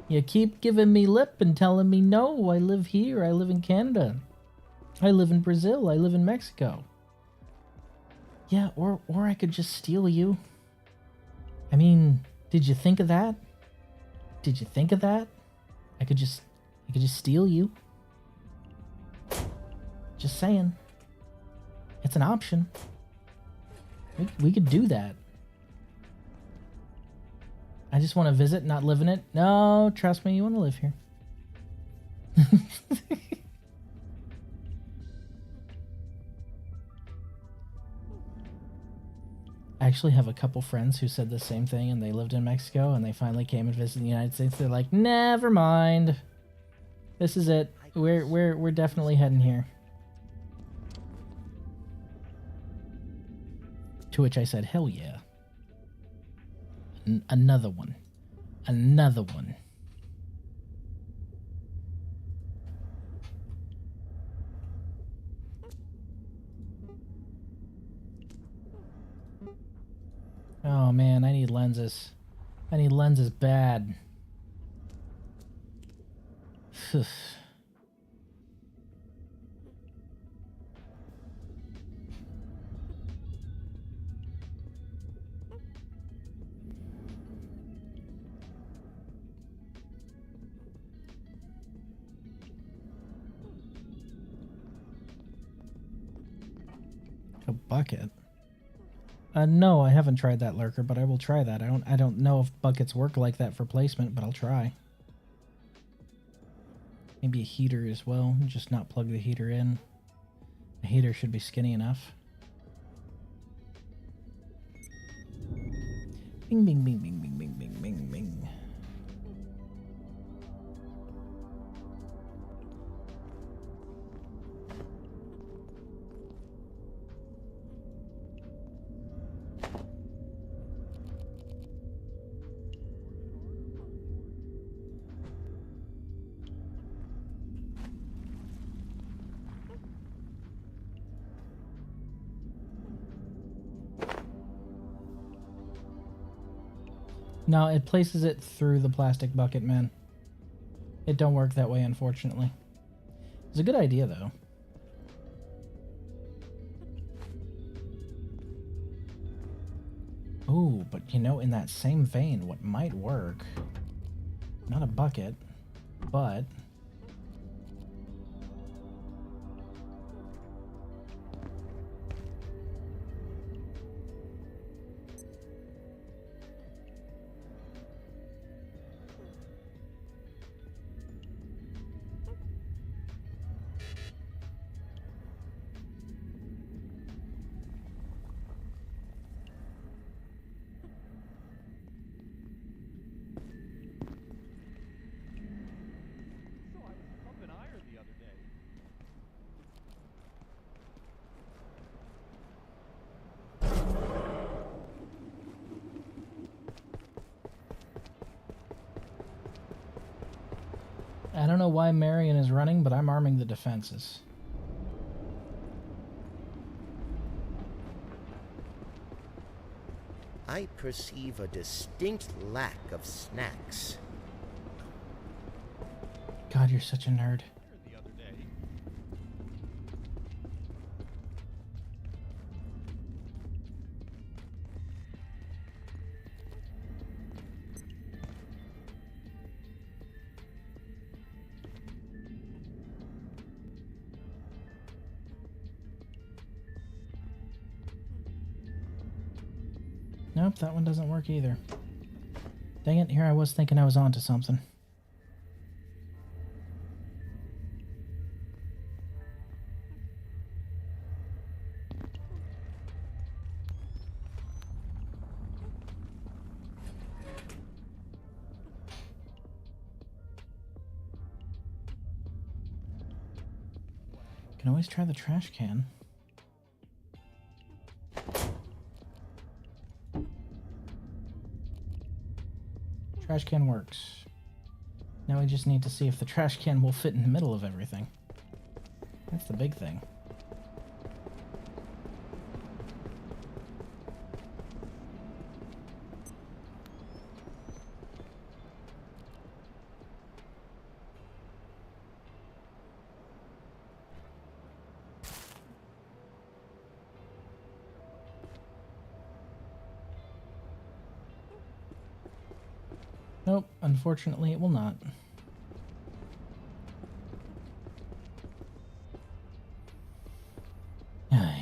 You keep giving me lip and telling me no. I live here. I live in Canada. I live in Brazil. I live in Mexico. Yeah, or I could just steal you. I mean, did you think of that? Did you think of that? I could just steal you. Just saying. It's an option. We could do that. I just want to visit, not live in it. No, trust me, you want to live here. I actually have a couple friends who said the same thing, and they lived in Mexico, and they finally came and visited the United States. They're like, never mind. This is it. We're definitely heading here. To which I said, hell yeah. Another one. Another one. Oh man, I need lenses. I need lenses bad. A bucket? No, I haven't tried that, Lurker, but I will try that. I don't know if buckets work like that for placement, but I'll try. Maybe a heater as well, just not plug the heater in. The heater should be skinny enough. Bing, bing, bing, bing, bing, bing, bing, bing, bing. No, it places it through the plastic bucket, man. It don't work that way, unfortunately. It's a good idea, though. Ooh, but you know, in that same vein, what might work... Not a bucket, but... I don't know why Marion is running, but I'm arming the defenses. I perceive a distinct lack of snacks. God, you're such a nerd. Nope, that one doesn't work either. Dang it, here I was thinking I was onto something. Can always try the trash can. Trash can works. Now we just need to see if the trash can will fit in the middle of everything. That's the big thing. Nope, unfortunately it will not. Ay.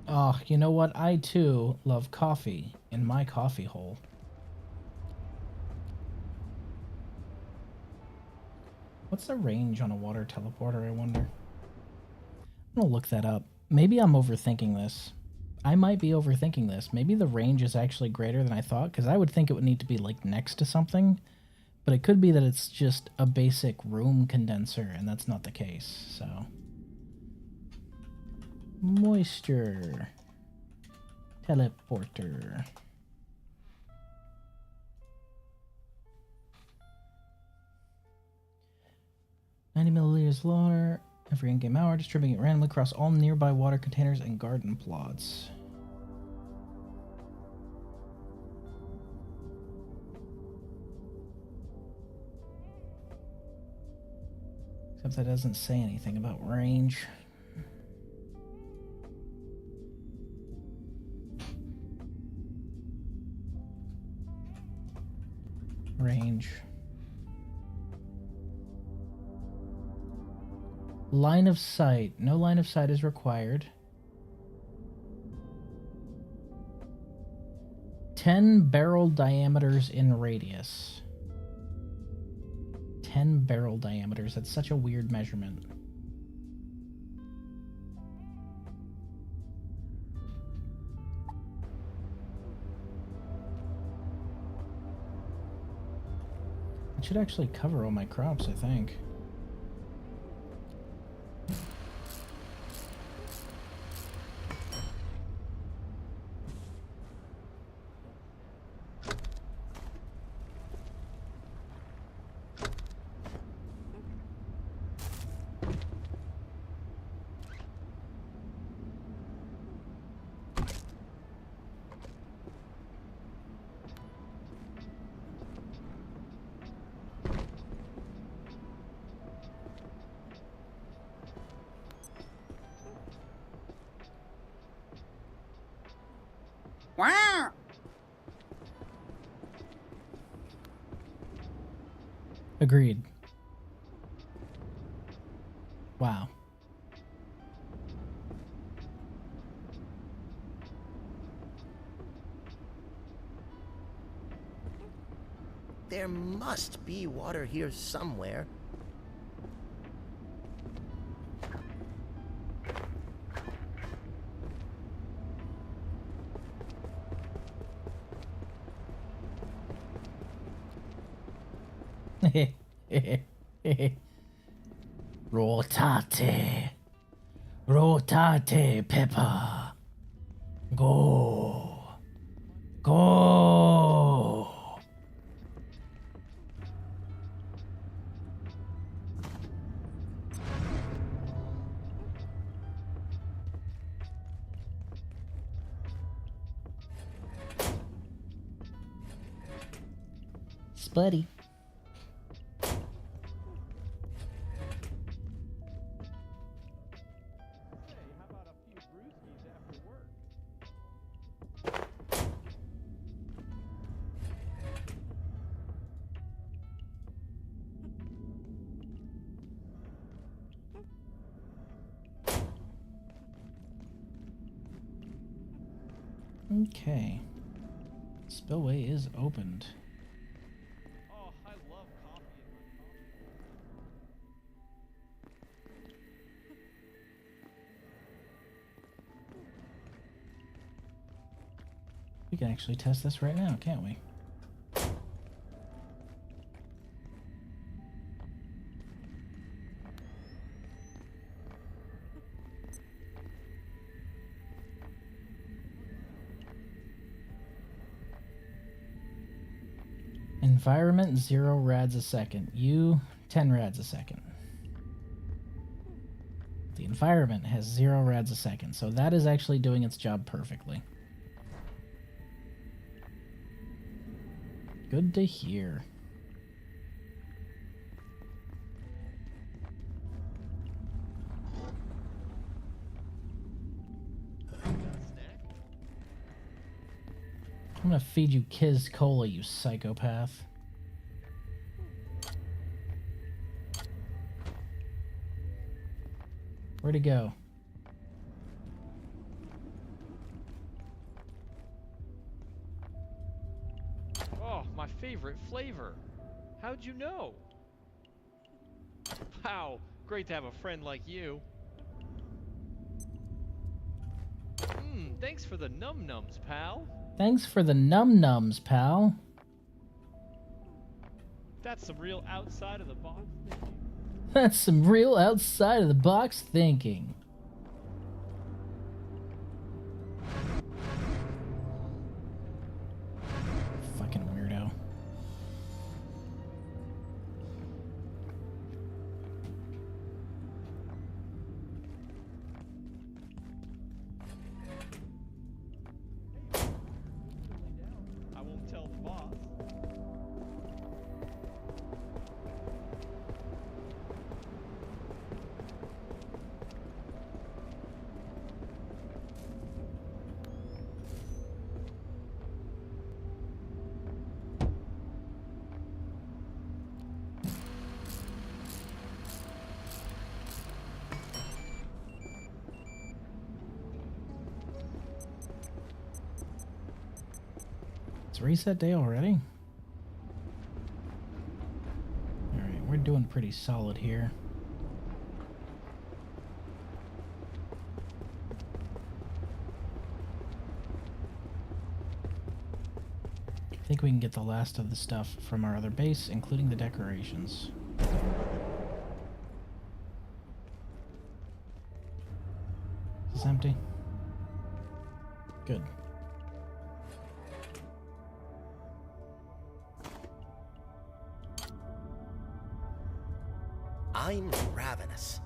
Oh, you know what? I too love coffee in my coffee hole. What's the range on a water teleporter, I wonder? I'm gonna look that up. Maybe I'm overthinking this. I might be overthinking this. Maybe the range is actually greater than I thought, because I would think it would need to be like next to something. But it could be that it's just a basic room condenser, and that's not the case, so... Moisture teleporter. $90 milliliters of water every in-game hour, distributing it randomly across all nearby water containers and garden plots. Except that doesn't say anything about range. Range. Line of sight. No line of sight is required. 10 barrel diameters in radius. 10 barrel diameters. That's such a weird measurement. It should actually cover all my crops, I think. Agreed. Wow. There must be water here somewhere. Rotate. Rotate, Peppa. Go. Go. buddy. Okay. Spillway is opened. Oh, I love coffee in my We can actually test this right now, can't we? Environment 0 rads a second. You 10 rads a second. The environment has 0 rads a second, so that is actually doing its job perfectly. Good to hear. I'm gonna feed you Kiz Cola, you psychopath. Where'd he go? Oh, my favorite flavor. How'd you know? Wow, great to have a friend like you. Thanks for the num-nums, pal. Thanks for the num-nums, pal. That's some real outside of the box thinking. That's some real outside of the box thinking. Fucking weirdo. I won't tell the boss. It's reset day already? Alright, we're doing pretty solid here. I think we can get the last of the stuff from our other base, including the decorations. Is this empty? Good. I'm ravenous.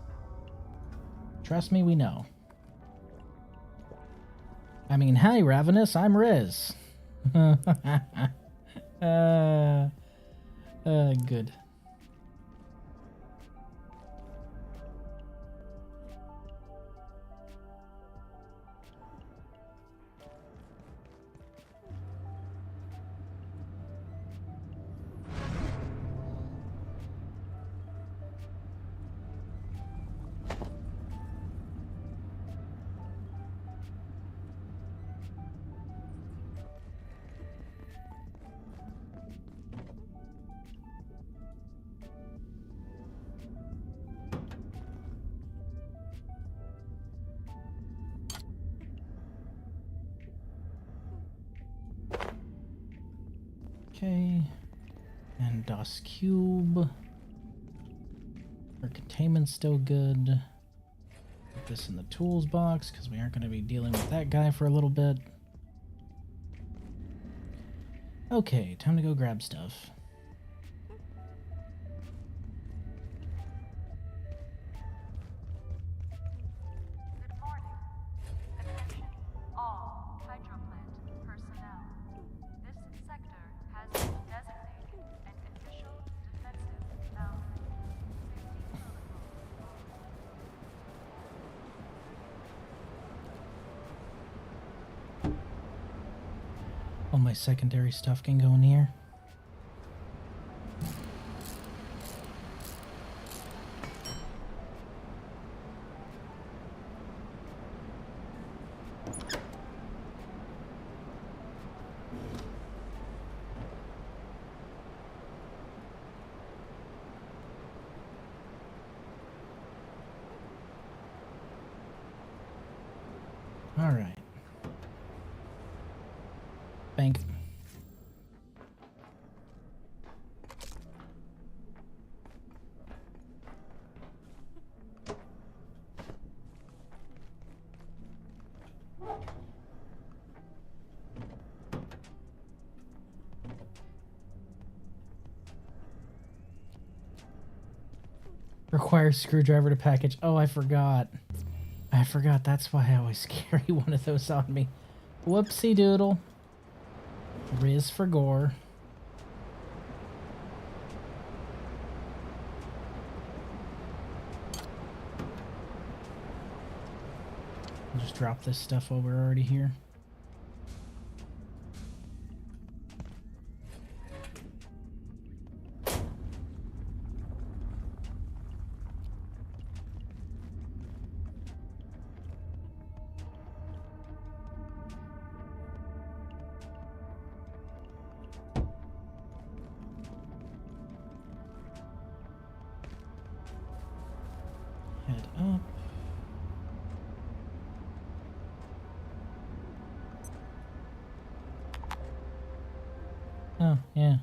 Trust me, we know. I mean, hi, Ravenous, I'm Riz. Good. Okay, and DOS Cube. Our containment's still good. Put this in the tools box because we aren't going to be dealing with that guy for a little bit. Okay, time to go grab stuff. Good morning. Attention, all hydroplant personnel. This sector has been designated an All my secondary stuff can go in here. All right. Bank. Requires screwdriver to package. Oh, I forgot. I forgot. That's why I always carry one of those on me. Whoopsie doodle. Riz for gore. I'll just drop this stuff over already here. Head up. Oh, yeah.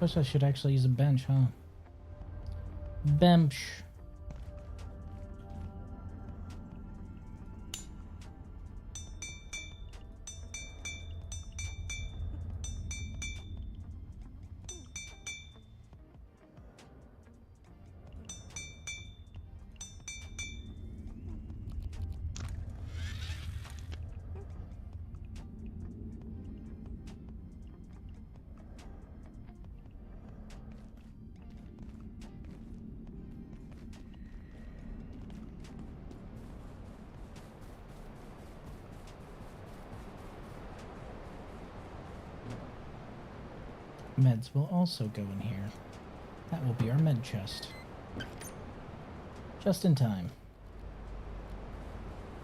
Guess I should actually use a bench, huh? Bench. Meds will also go in here. That will be our med chest. Just in time.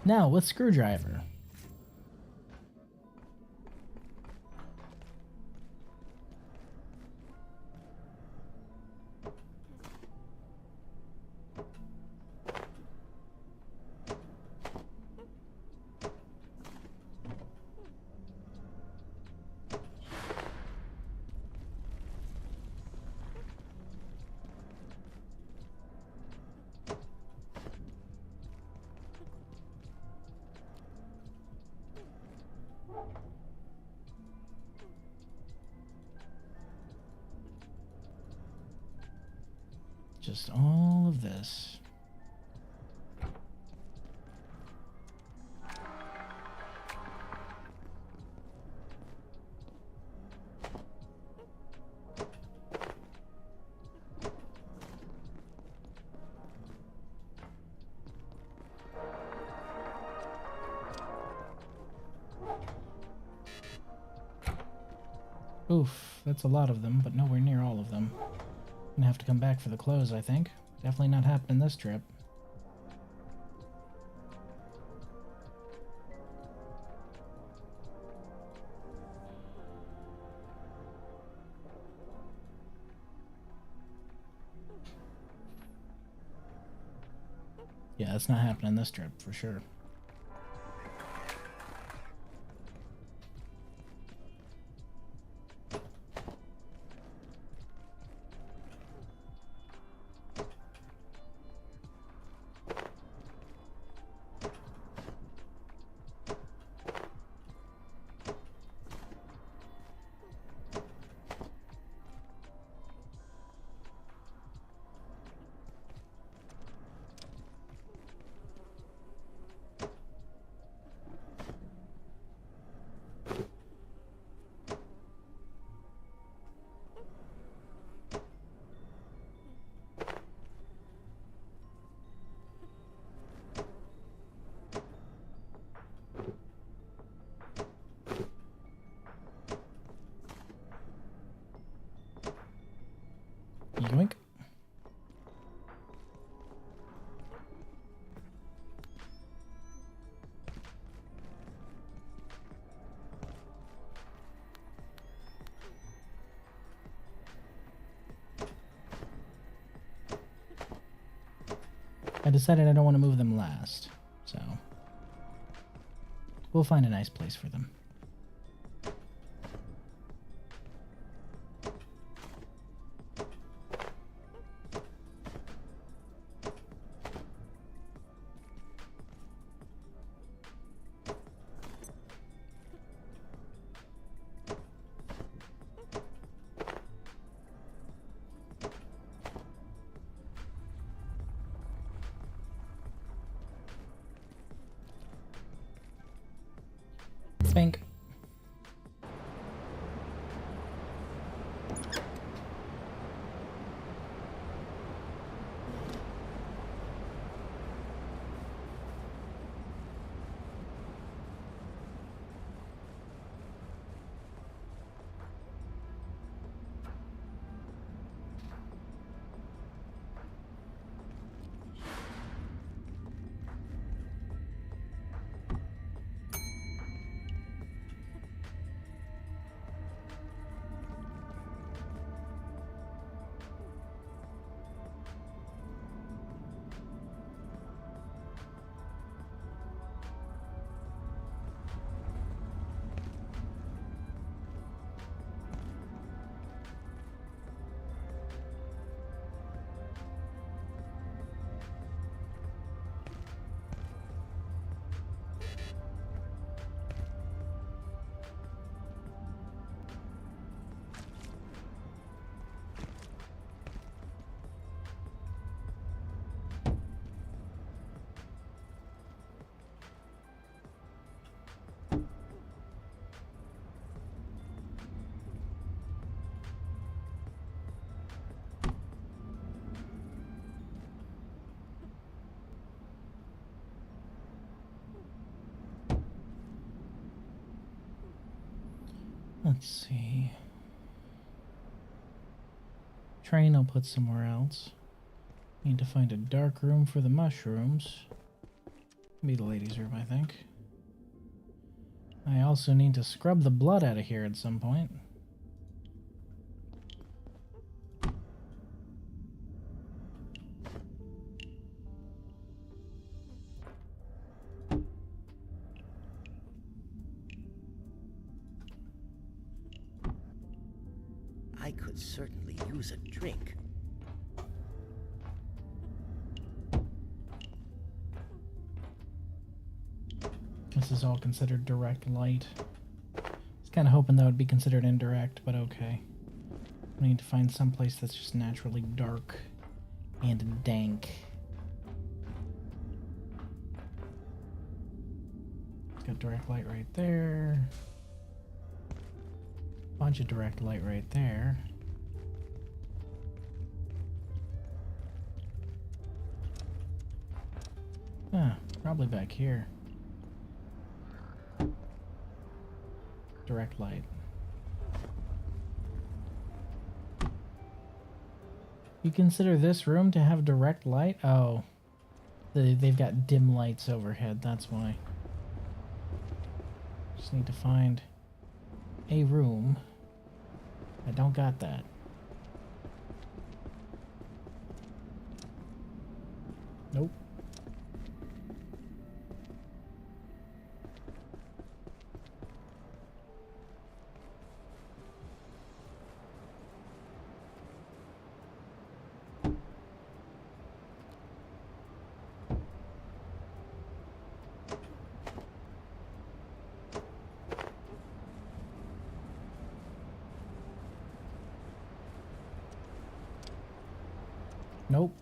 Now with screwdriver. Just all of this. Oof, that's a lot of them, but nowhere near all of them. Gonna have to come back for the clothes, I think. Definitely not happening this trip. Yeah, that's not happening this trip, for sure. decided I don't want to move them last, so we'll find a nice place for them. Think. Let's see. Train I'll put somewhere else. Need to find a dark room for the mushrooms. Be the ladies' room, I think. I also need to scrub the blood out of here at some point. I could certainly use a drink. This is all considered direct light. I was kind of hoping that would be considered indirect, but okay. We need to find some place that's just naturally dark and dank. It's got direct light right there. Bunch of direct light right there. Ah, probably back here. Direct light. You consider this room to have direct light? Oh. They've got dim lights overhead, that's why. Just need to find a room. I don't got that. Nope. Nope.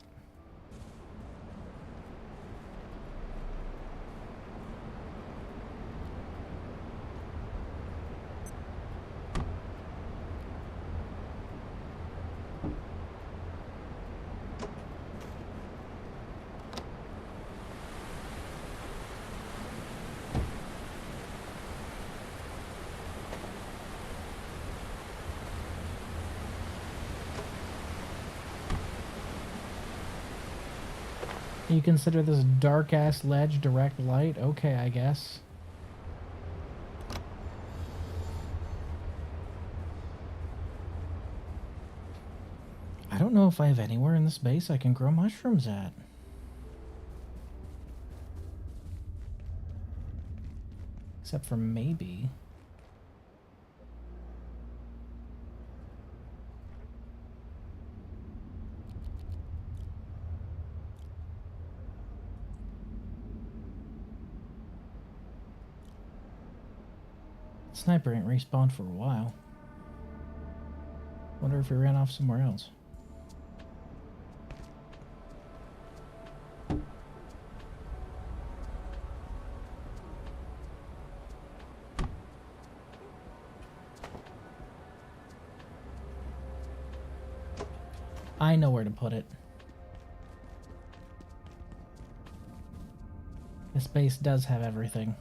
You consider this dark-ass ledge direct light? Okay, I guess. I don't know if I have anywhere in this base I can grow mushrooms at. Except for maybe... Sniper ain't respawned for a while. Wonder if he ran off somewhere else. I know where to put it. This base does have everything.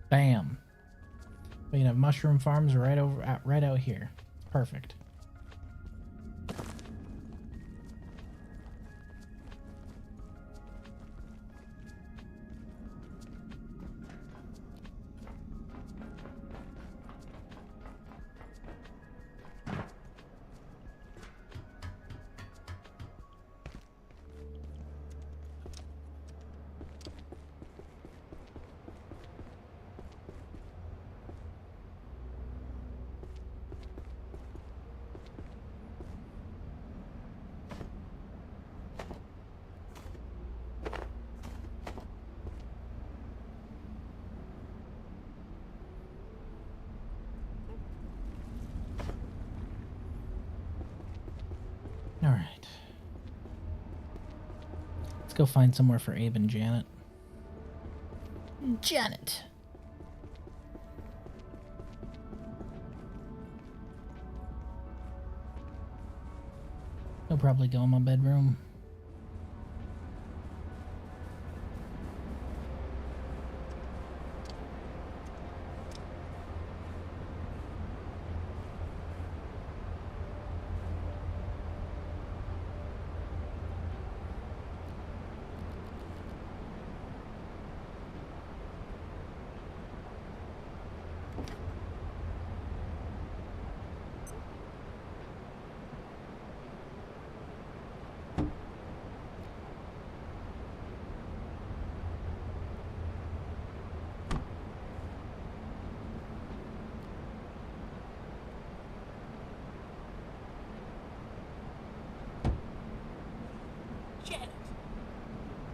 Bam. We can have mushroom farms right out here. Perfect. Alright. Let's go find somewhere for Abe and Janet. Janet! He'll probably go in my bedroom.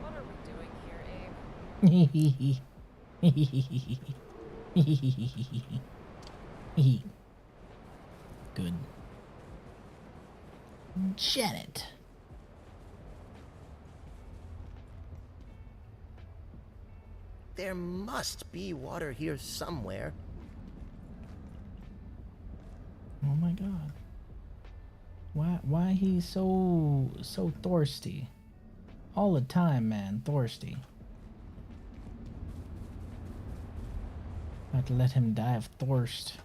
What are we doing here, Abe? Good. Janet. There must be water here somewhere. Oh my god. Why he's so thirsty? All the time, man, thirsty. Not to let him die of thirst.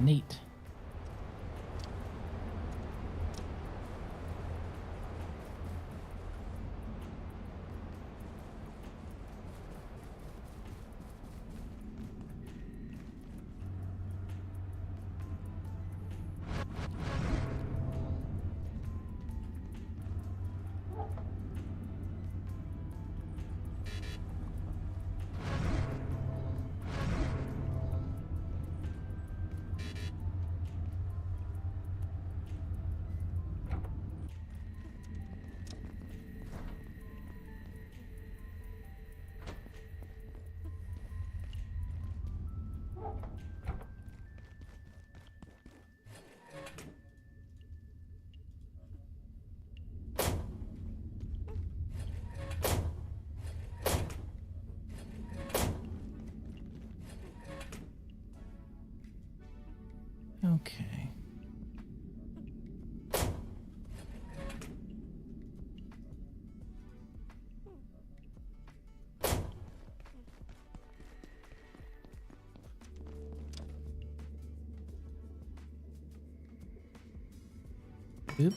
Neat. Okay. Oop.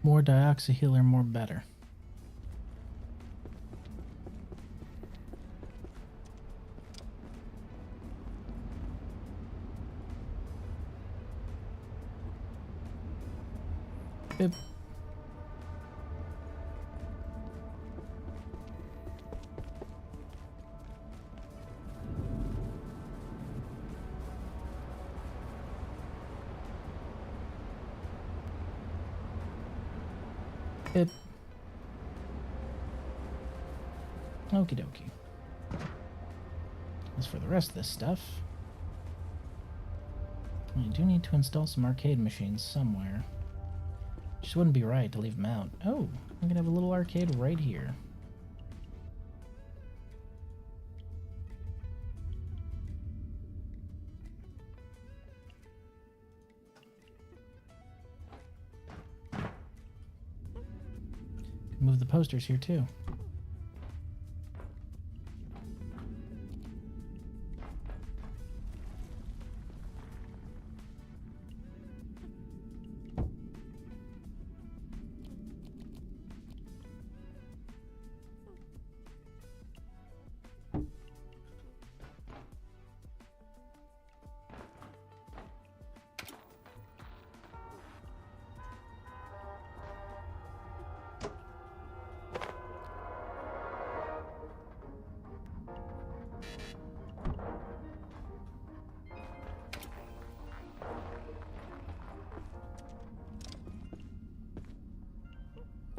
More dioxyhealer, more better. Boop. Boop. Okie dokie. As for the rest of this stuff, I do need to install some arcade machines somewhere. Just wouldn't be right to leave them out. Oh, I'm gonna have a little arcade right here. Move the posters here too.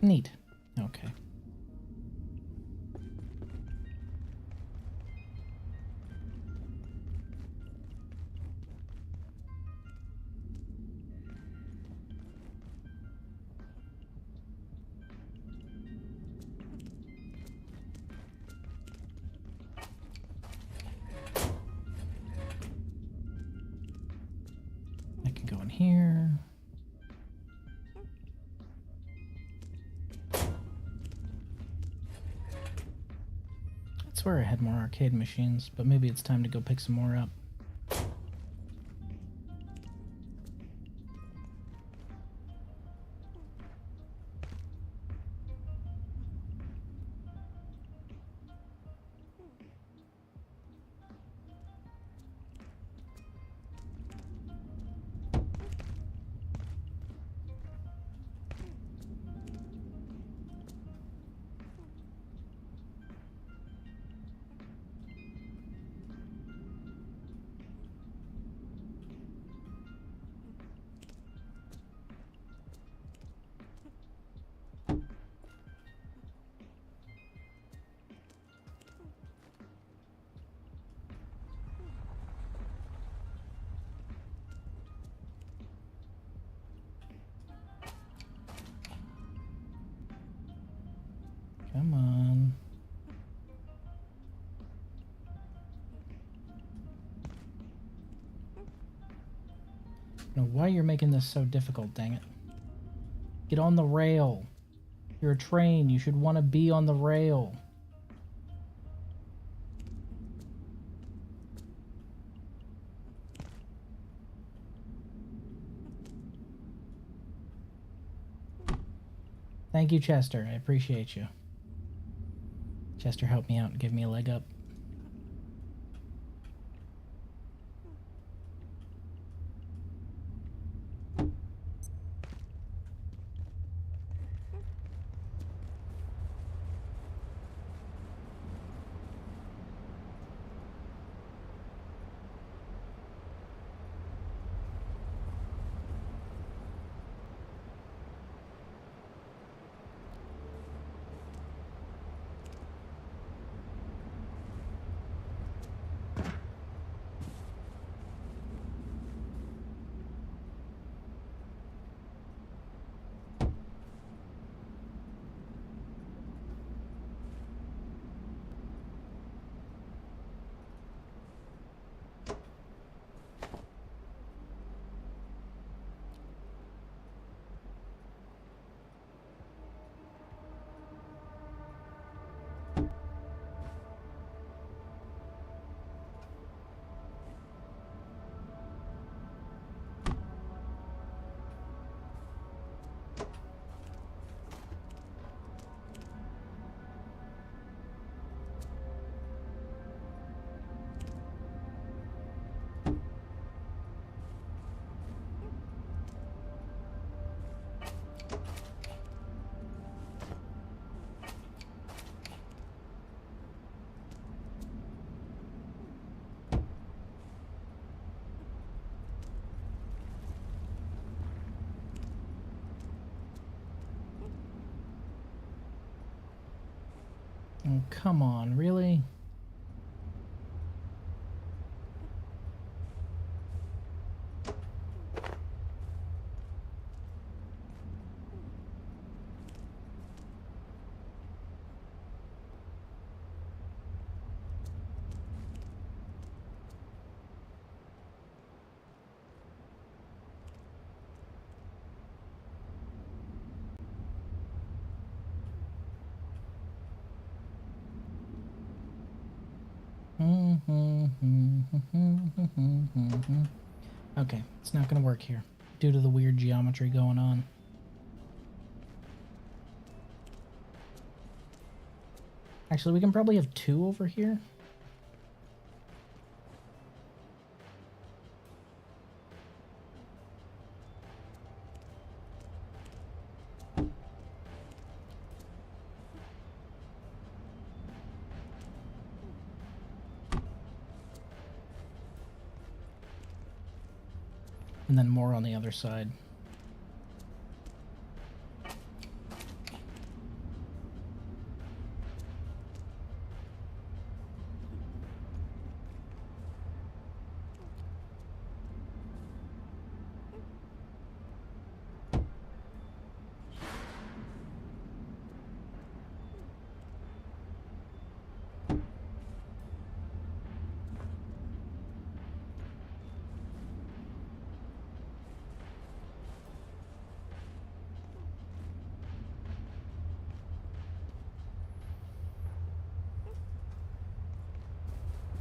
Neat. Okay. I can go in here. I swear I had more arcade machines, but maybe it's time to go pick some more up. Come on. I don't know why you're making this so difficult, dang it. Get on the rail. You're a train. You should want to be on the rail. Thank you, Chester. I appreciate you. Chester helped me out and give me a leg up. Oh, come on, really? Okay, it's not gonna work here due to the weird geometry going on. Actually, we can probably have two over here. And then more on the other side.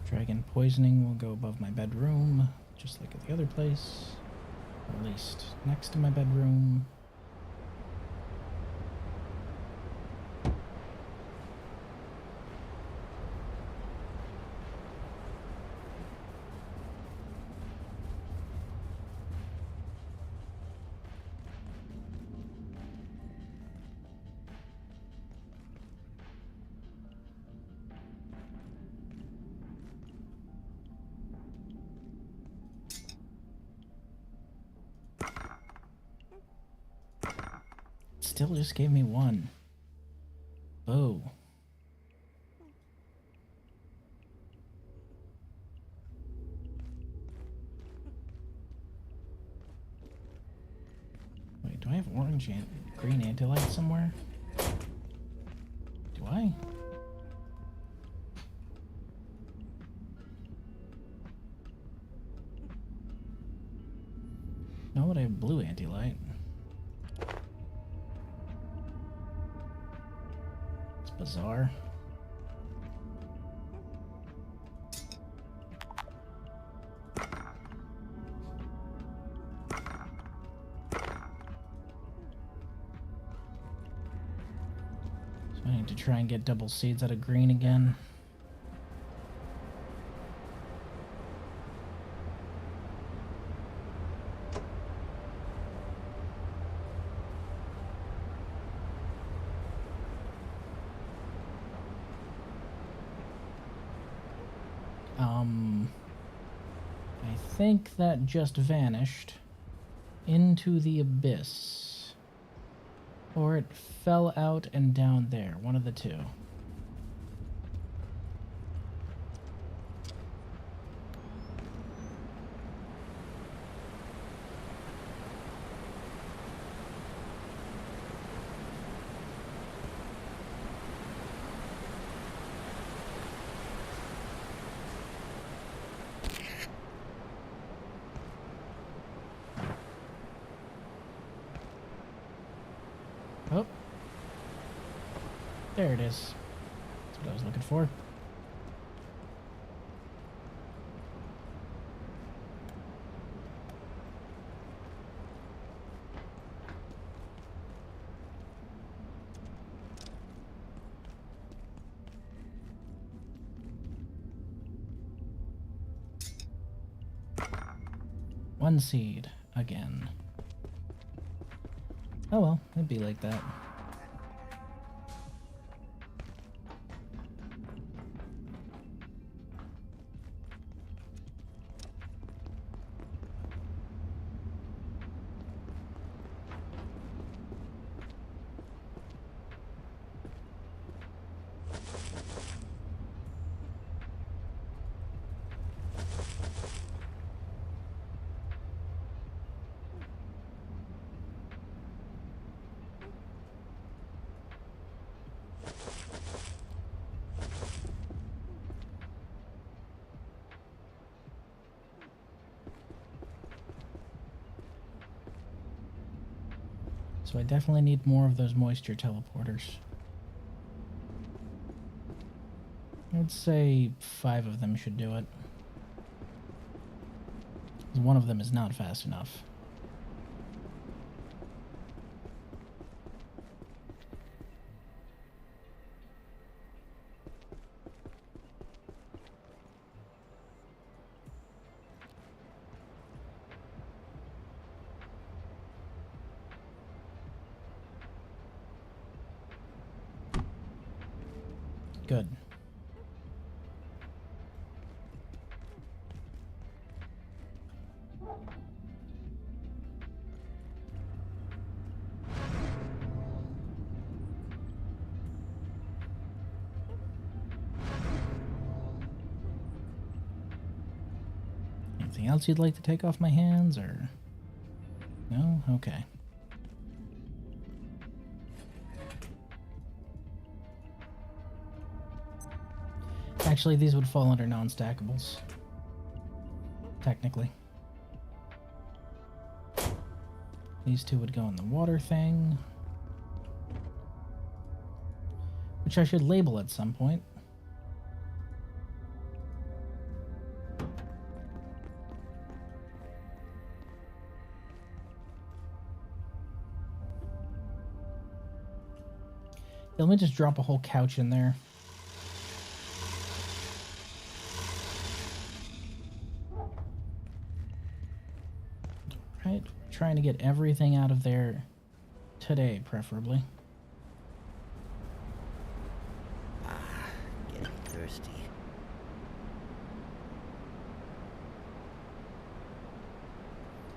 Dragon poisoning will go above my bedroom, just like at the other place. Or at least next to my bedroom. Still just gave me one. Boo. Wait, do I have orange and green anti-light somewhere? Do I? No, but I have blue anti-light. bizarre. So I need to try and get double seeds out of green again. I think that just vanished into the abyss. Or it fell out and down there. One of the two. Oh. There it is. That's what I was looking for. One seed again. Oh well, it'd be like that. So I definitely need more of those moisture teleporters. I would say 5 of them should do it. 'Cause one of them is not fast enough. Good. Anything else you'd like to take off my hands, or... No? Okay. Actually, these would fall under non-stackables. Technically. These two would go in the water thing. Which I should label at some point. Yeah, let me just drop a whole couch in there. Right, trying to get everything out of there today, preferably. Getting thirsty.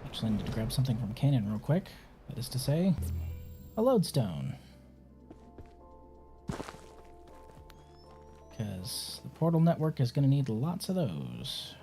Actually, I need to grab something from Kanan real quick. That is to say, a lodestone. Because the portal network is going to need lots of those.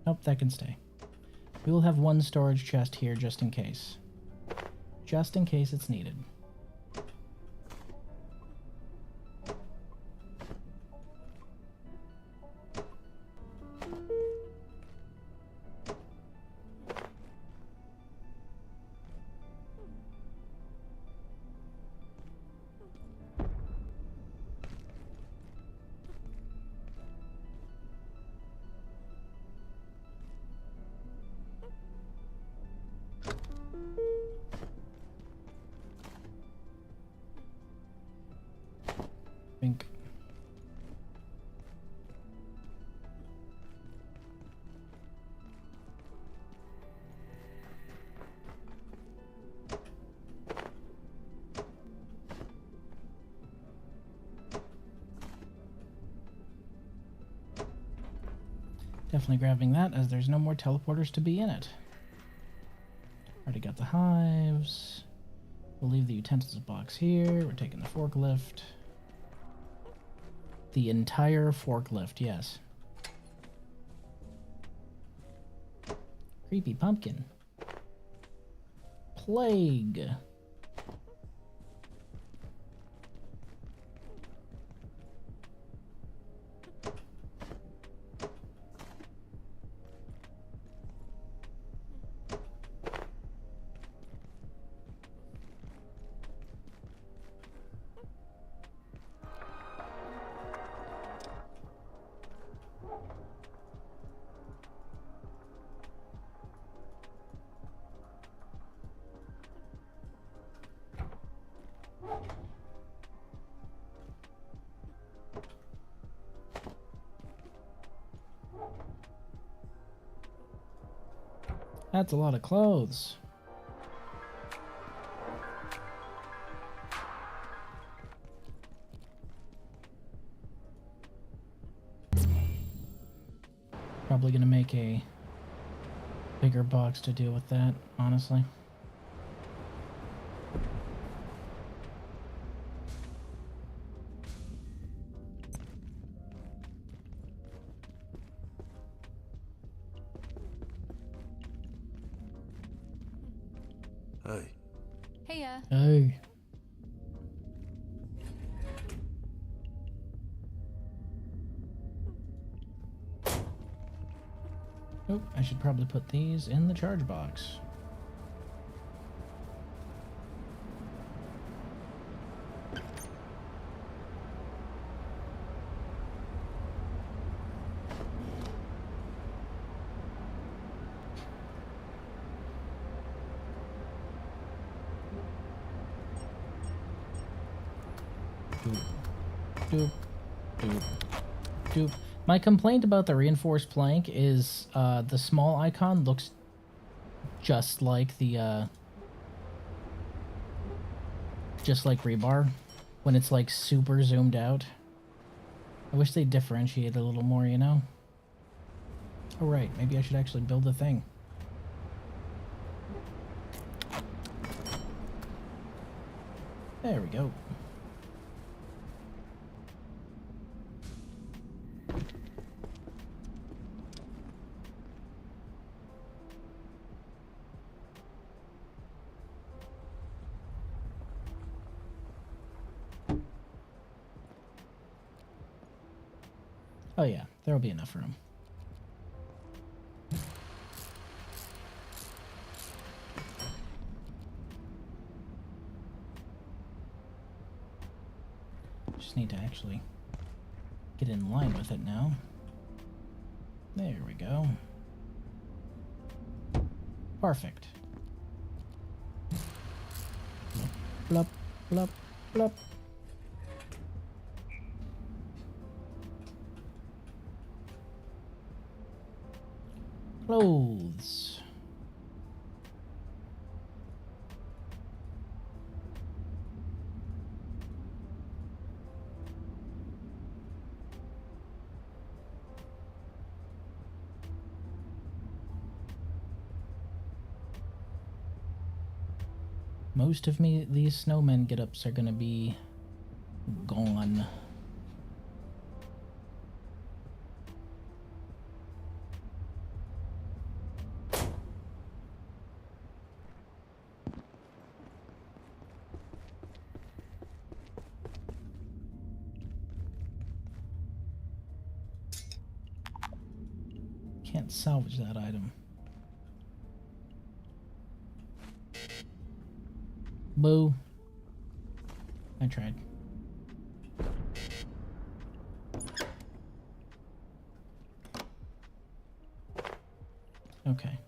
Nope, that can stay. We will have one storage chest here just in case. Just in case it's needed. Think. Definitely grabbing that, as there's no more teleporters to be in it. Already got the hives. We'll leave the utensils box here. We're taking the forklift. The entire forklift, yes. Creepy pumpkin. Plague. That's a lot of clothes. Probably gonna make a bigger box to deal with that, honestly. Hey. Heya. Hey. Oh, I should probably put these in the charge box. Doop, doop, doop. My complaint about the reinforced plank is the small icon looks just like the just like rebar when it's like super zoomed out. I wish they differentiated a little more, you know? Oh right, maybe I should actually build the thing. There we go. Oh yeah, there'll be enough room. Just need to actually get in line with it now. There we go. Perfect. Blop, blop, blop. Clothes. Most of these snowmen get-ups are gonna be gone. can't salvage that item. Boo. I tried. Okay.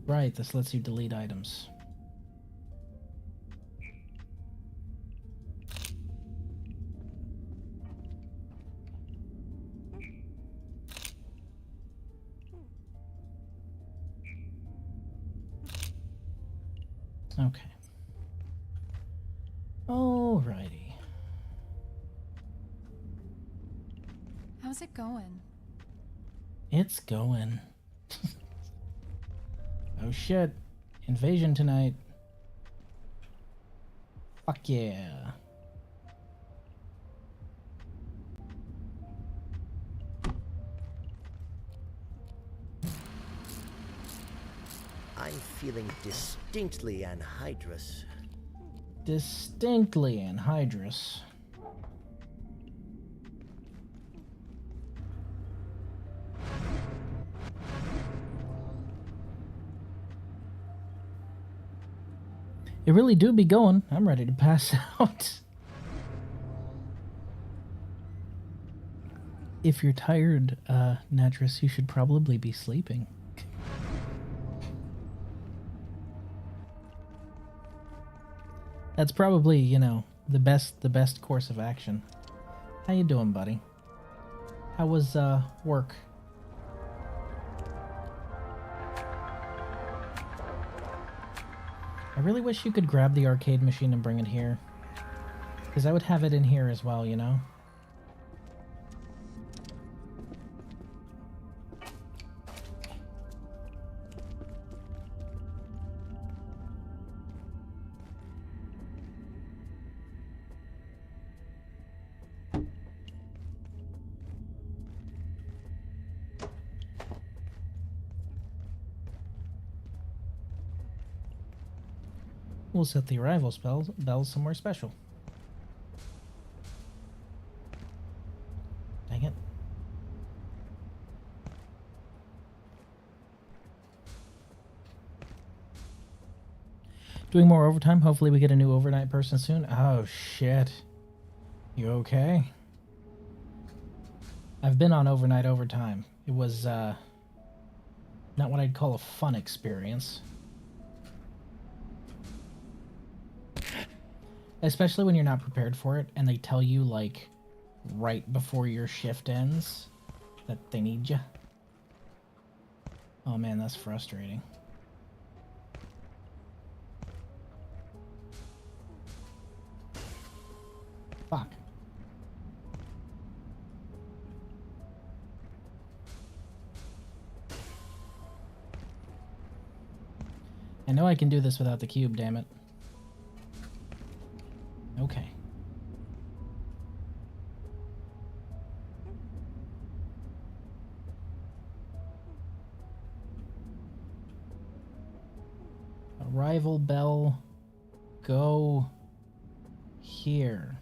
Right, this lets you delete items. Okay. Alrighty. How's it going? It's going. Oh shit. Invasion tonight. Fuck yeah. I'm feeling distinctly anhydrous. Distinctly anhydrous. It really do be going. I'm ready to pass out. If you're tired, Natris, you should probably be sleeping. That's probably, you know, the best course of action. How you doing, buddy? How was work? I really wish you could grab the arcade machine and bring it here. Because I would have it in here as well, you know? We'll set the arrival bells somewhere special. Dang it. Doing more overtime. Hopefully we get a new overnight person soon. Oh shit. You okay? I've been on overnight overtime. It was not what I'd call a fun experience. Especially when you're not prepared for it and they tell you, like, right before your shift ends that they need you. Oh man, that's frustrating. Fuck. I know I can do this without the cube, damn it. Okay. Arrival bell. Go here.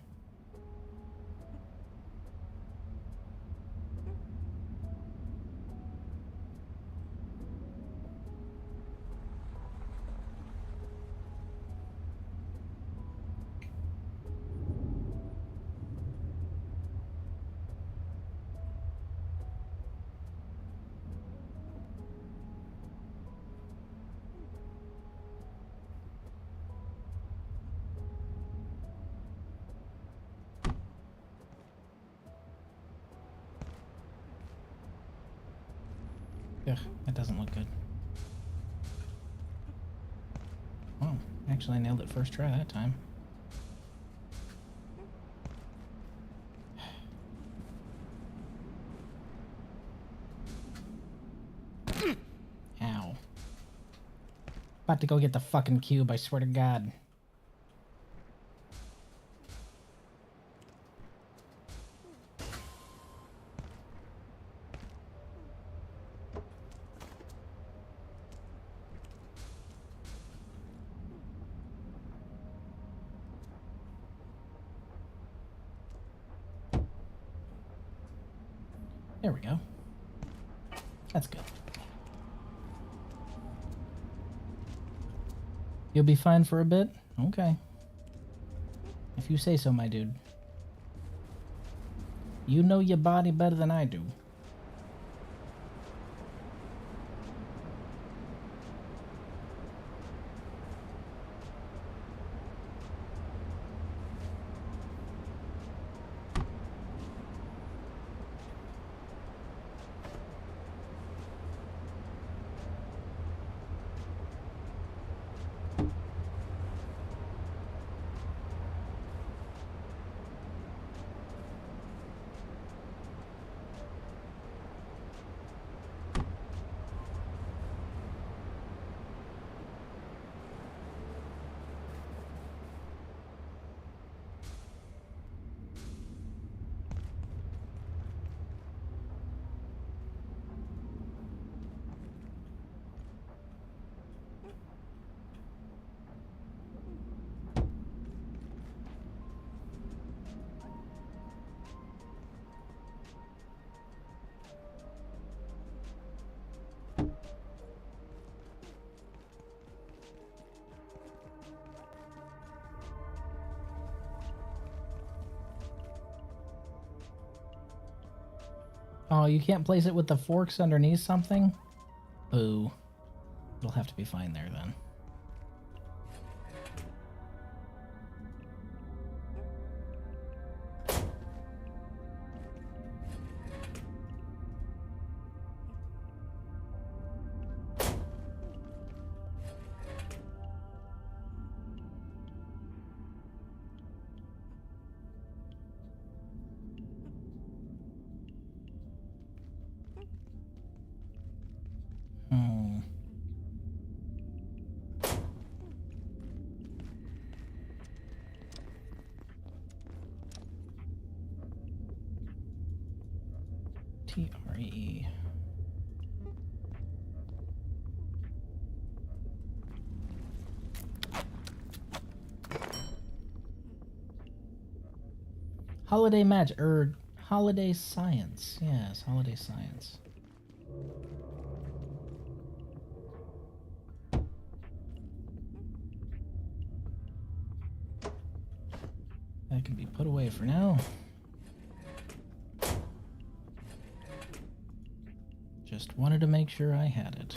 Ugh, that doesn't look good. Oh, actually I nailed it first try that time. About to go get the fucking cube, I swear to God. There we go. That's good. You'll be fine for a bit? Okay. If you say so, my dude. You know your body better than I do. Oh, you can't place it with the forks underneath something? Boo. It'll have to be fine there then. TRE. Holiday magic, holiday science. Yes, holiday science. That can be put away for now. Just wanted to make sure I had it.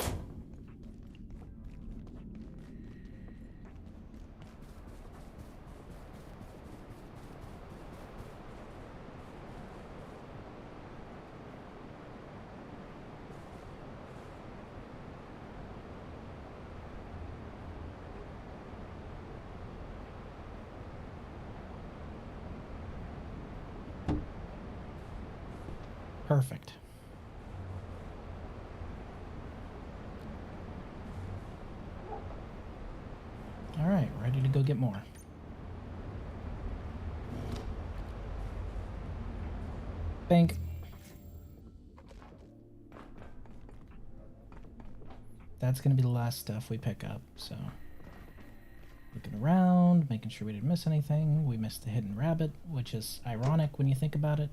Perfect. All right, ready to go get more. Bank. That's going to be the last stuff we pick up, so. Looking around, making sure we didn't miss anything. We missed the hidden rabbit, which is ironic when you think about it.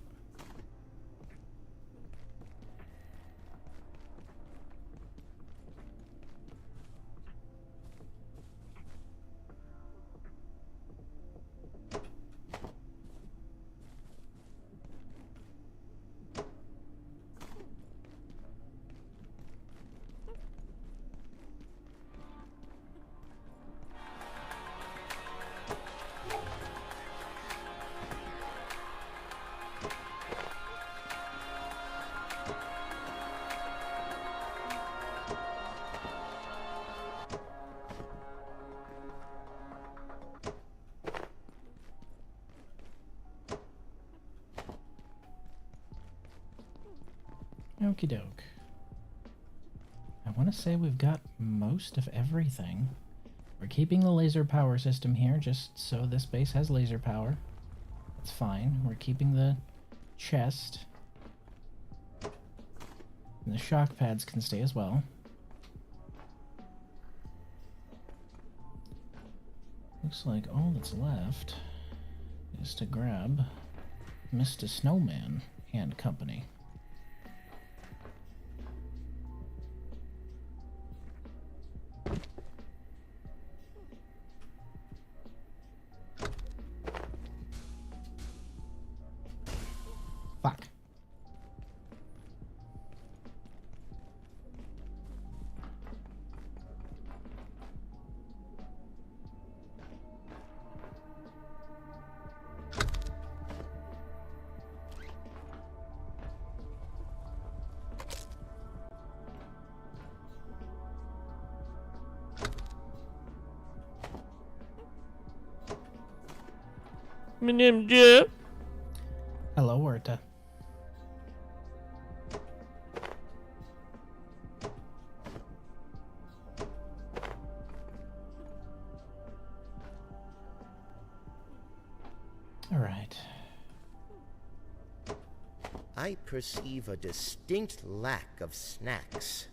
Okie doke. I want to say we've got most of everything. We're keeping the laser power system here just so this base has laser power. That's fine. We're keeping the chest. And the shock pads can stay as well. Looks like all that's left is to grab Mr. Snowman and company. Fuck. My name's Jeff. Hello, Werta. All right. I perceive a distinct lack of snacks.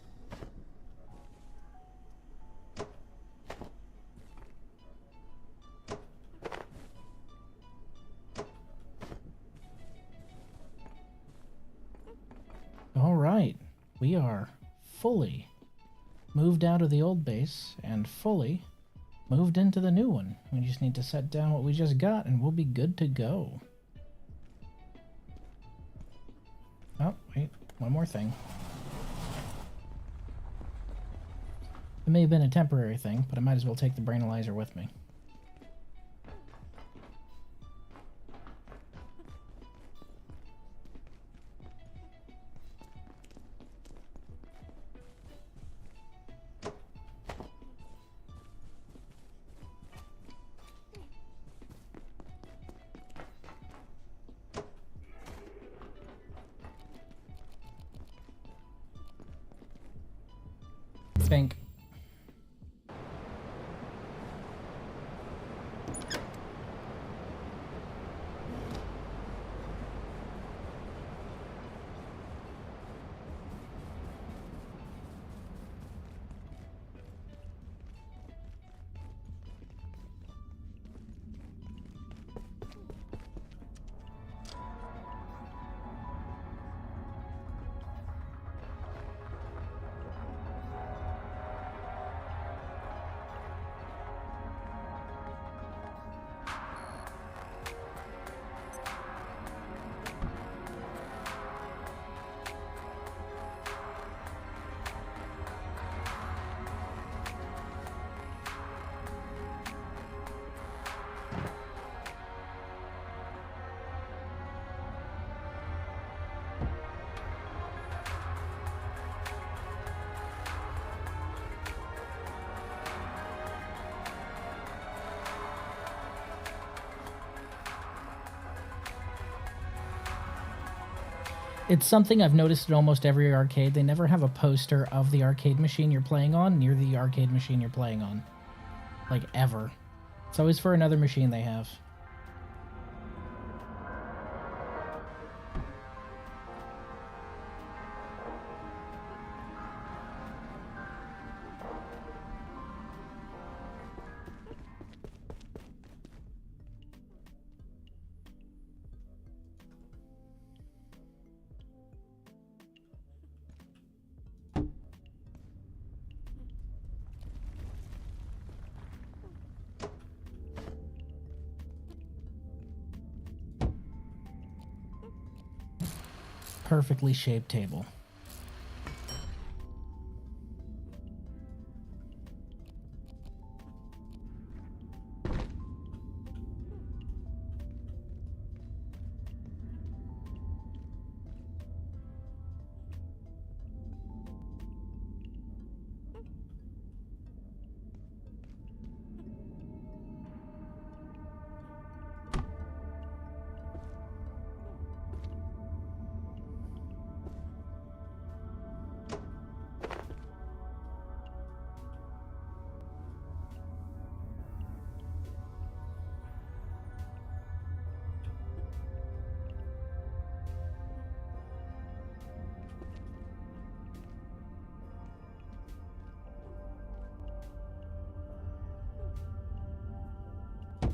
All right. We are fully moved out of the old base and fully moved into the new one. We just need to set down what we just got and we'll be good to go. Oh, wait. One more thing. It may have been a temporary thing, but I might as well take the Brainalyzer with me. Think. It's something I've noticed at almost every arcade. They never have a poster of the arcade machine you're playing on near the arcade machine you're playing on. Like, ever. It's always for another machine they have. Perfectly shaped table.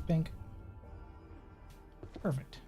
pink. Perfect.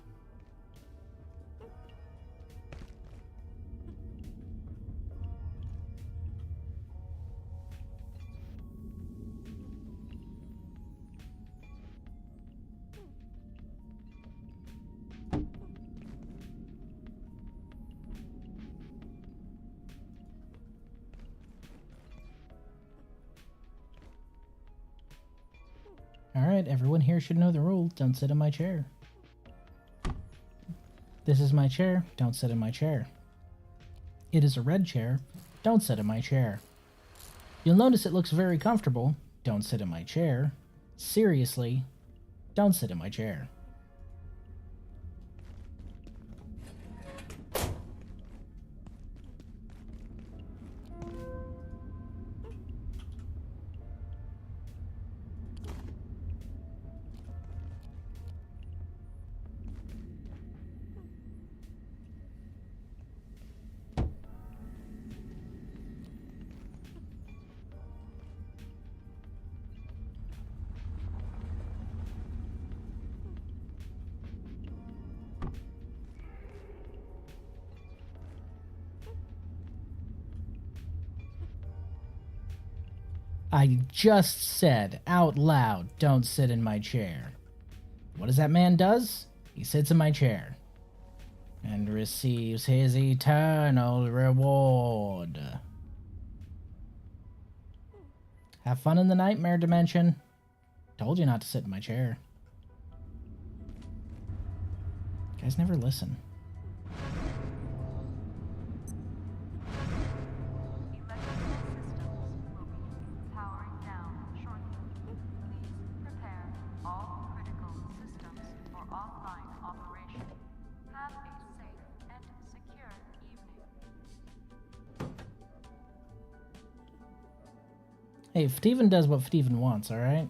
Alright, everyone here should know the rule. Don't sit in my chair. This is my chair. Don't sit in my chair. It is a red chair. Don't sit in my chair. You'll notice it looks very comfortable. Don't sit in my chair. Seriously, don't sit in my chair. I just said out loud, don't sit in my chair. What does that man does? He sits in my chair and receives his eternal reward. Have fun in the nightmare dimension. Told you not to sit in my chair. You guys never listen. Hey, Steven does what Steven wants, alright?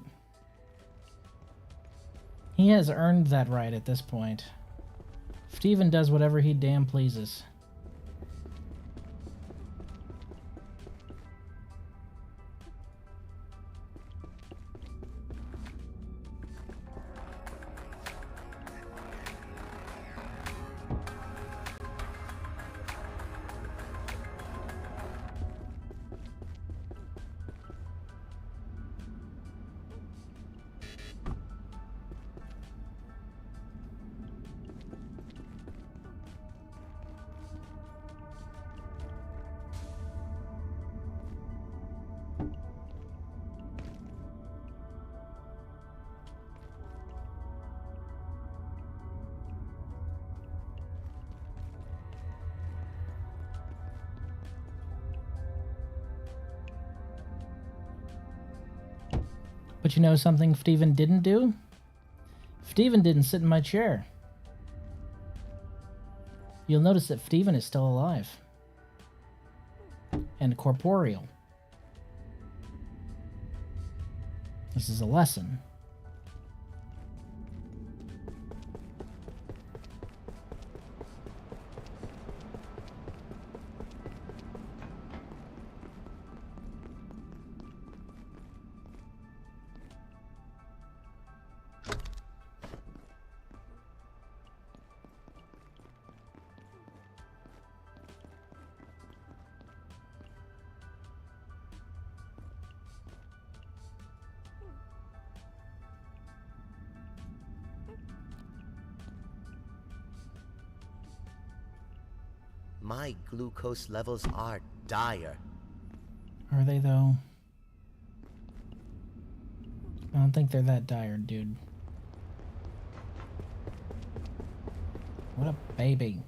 He has earned that right at this point. Steven does whatever he damn pleases. But you know something Steven didn't do? Steven didn't sit in my chair. You'll notice that Steven is still alive. And corporeal. This is a lesson. My glucose levels are dire. Are they, though? I don't think they're that dire, dude. What a baby.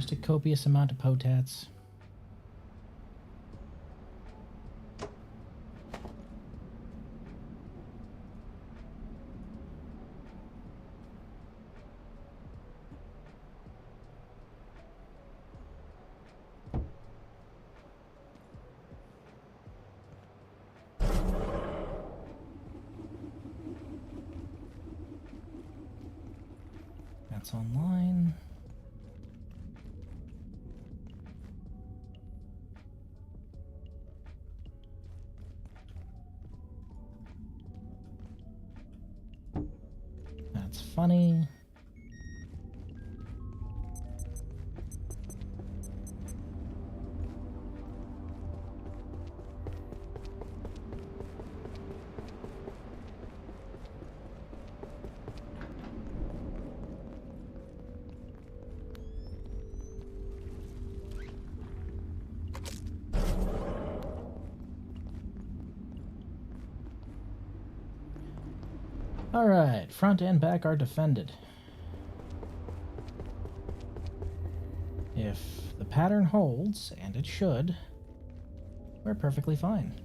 Just a copious amount of potats. That's online. That's funny. Alright, front and back are defended. If the pattern holds, and it should, we're perfectly fine.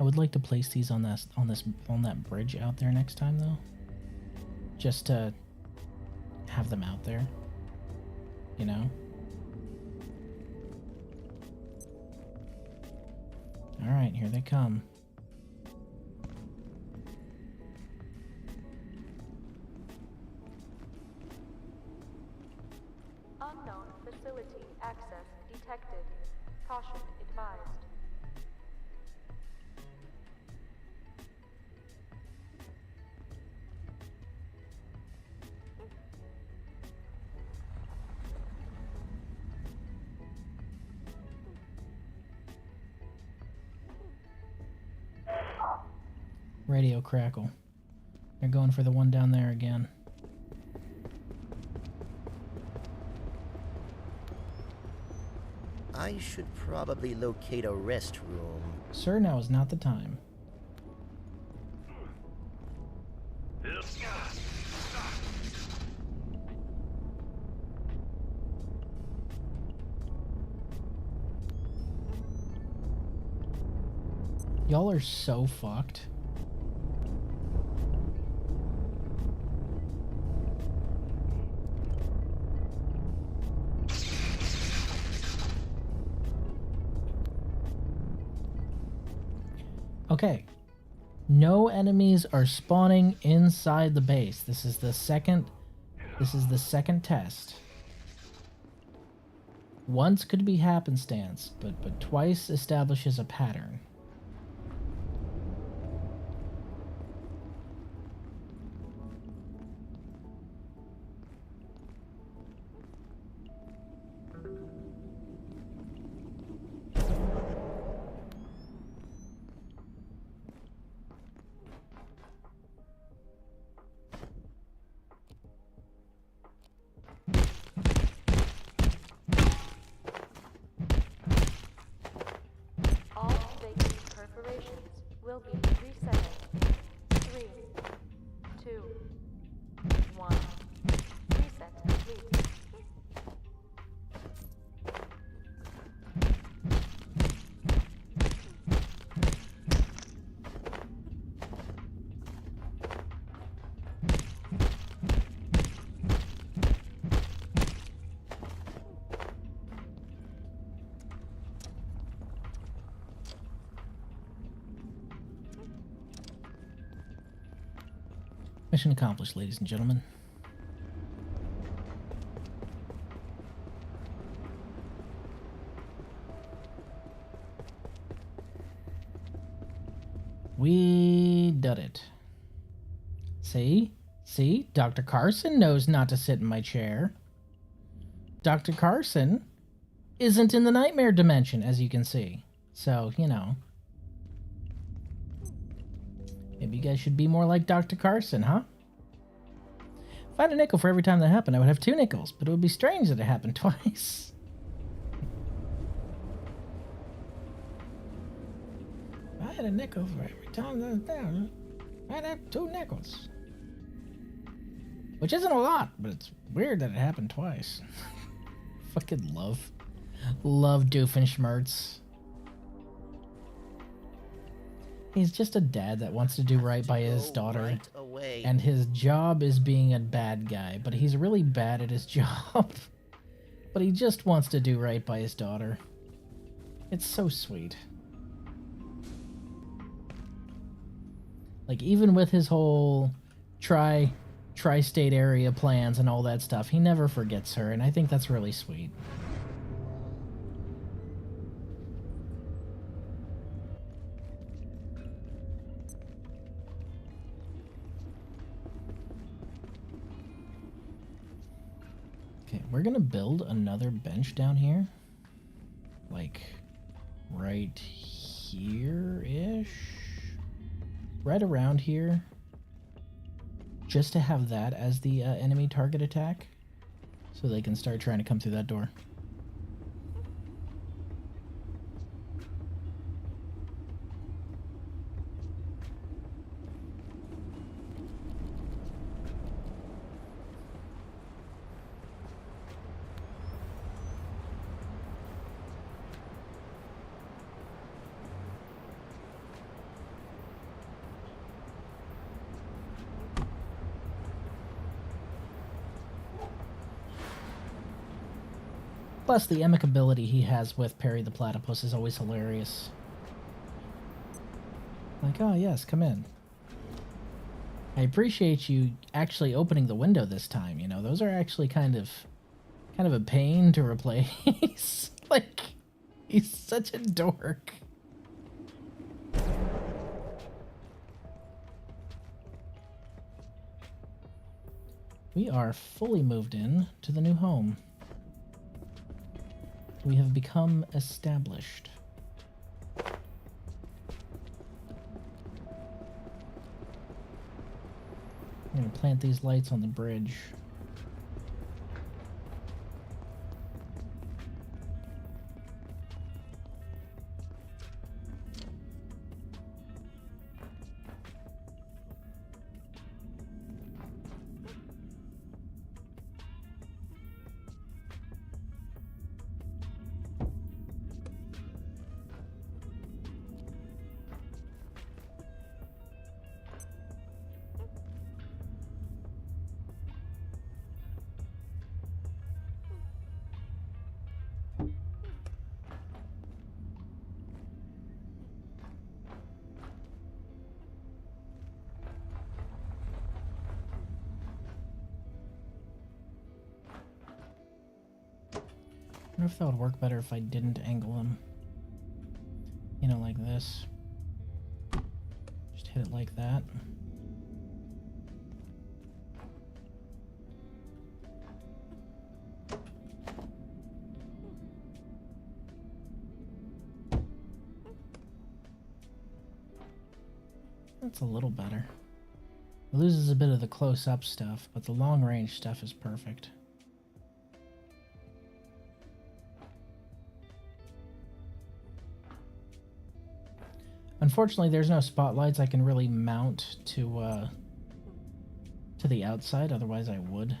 I would like to place these on that bridge out there next time though. Just to have them out there. You know? Alright, here they come. Unknown facility access detected. Caution advised. Radio crackle. They're going for the one down there again. I should probably locate a restroom. Sir, now is not the time. Y'all are so fucked. Okay. No enemies are spawning inside the base. This is the second test. Once could be happenstance, but twice establishes a pattern. All vacant perforations will be reset in 3, 2, 1. Reset complete. Mission accomplished, ladies and gentlemen. We did it. See? See? Dr. Carson knows not to sit in my chair. Dr. Carson isn't in the nightmare dimension, as you can see. So, you know. Maybe you guys should be more like Dr. Carson, huh? If I had a nickel for every time that happened, I would have 2 nickels, but it would be strange that it happened twice. had a nickel for every time I was down. I'd have 2 nickels. Which isn't a lot, but it's weird that it happened twice. Fucking love Doofenshmirtz. He's just a dad that wants to do right by his daughter. Right away. And his job is being a bad guy, but he's really bad at his job. But he just wants to do right by his daughter. It's so sweet. Like, even with his whole tri-state area plans and all that stuff, he never forgets her, and I think that's really sweet. Okay, we're gonna build another bench down here. Like, right here-ish? Right around here. Just to have that as the enemy target attack. So they can start trying to come through that door. Plus, the amicability he has with Perry the Platypus is always hilarious. Like, oh yes, come in. I appreciate you actually opening the window this time, you know, those are actually kind of a pain to replace. Like, he's such a dork. We are fully moved in to the new home. We have become established. I'm gonna plant these lights on the bridge. I wonder if that would work better if I didn't angle them. You know, like this. Just hit it like that. That's a little better. It loses a bit of the close-up stuff, but the long-range stuff is perfect. Unfortunately, there's no spotlights I can really mount to the outside, otherwise I would.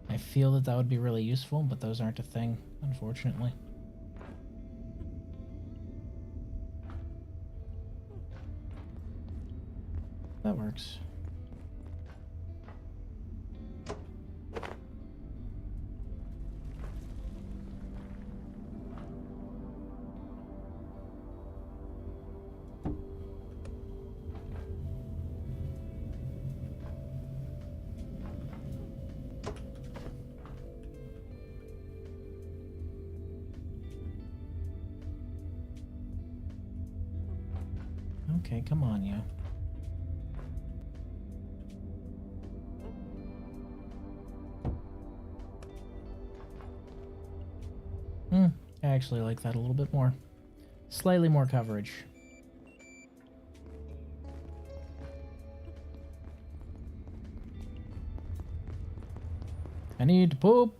I feel that would be really useful, but those aren't a thing, unfortunately. That works. Okay, come on, you. I actually like that a little bit more. Slightly more coverage. I need to poop.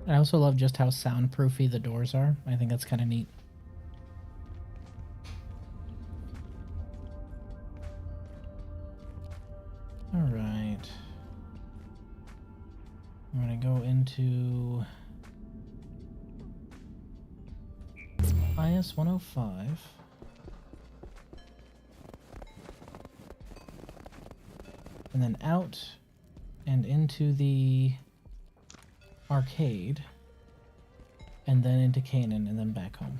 I also love just how soundproofy the doors are. I think that's kind of neat. All right. I'm going to go into IS 105. And then out and into the arcade. And then into Canaan and then back home.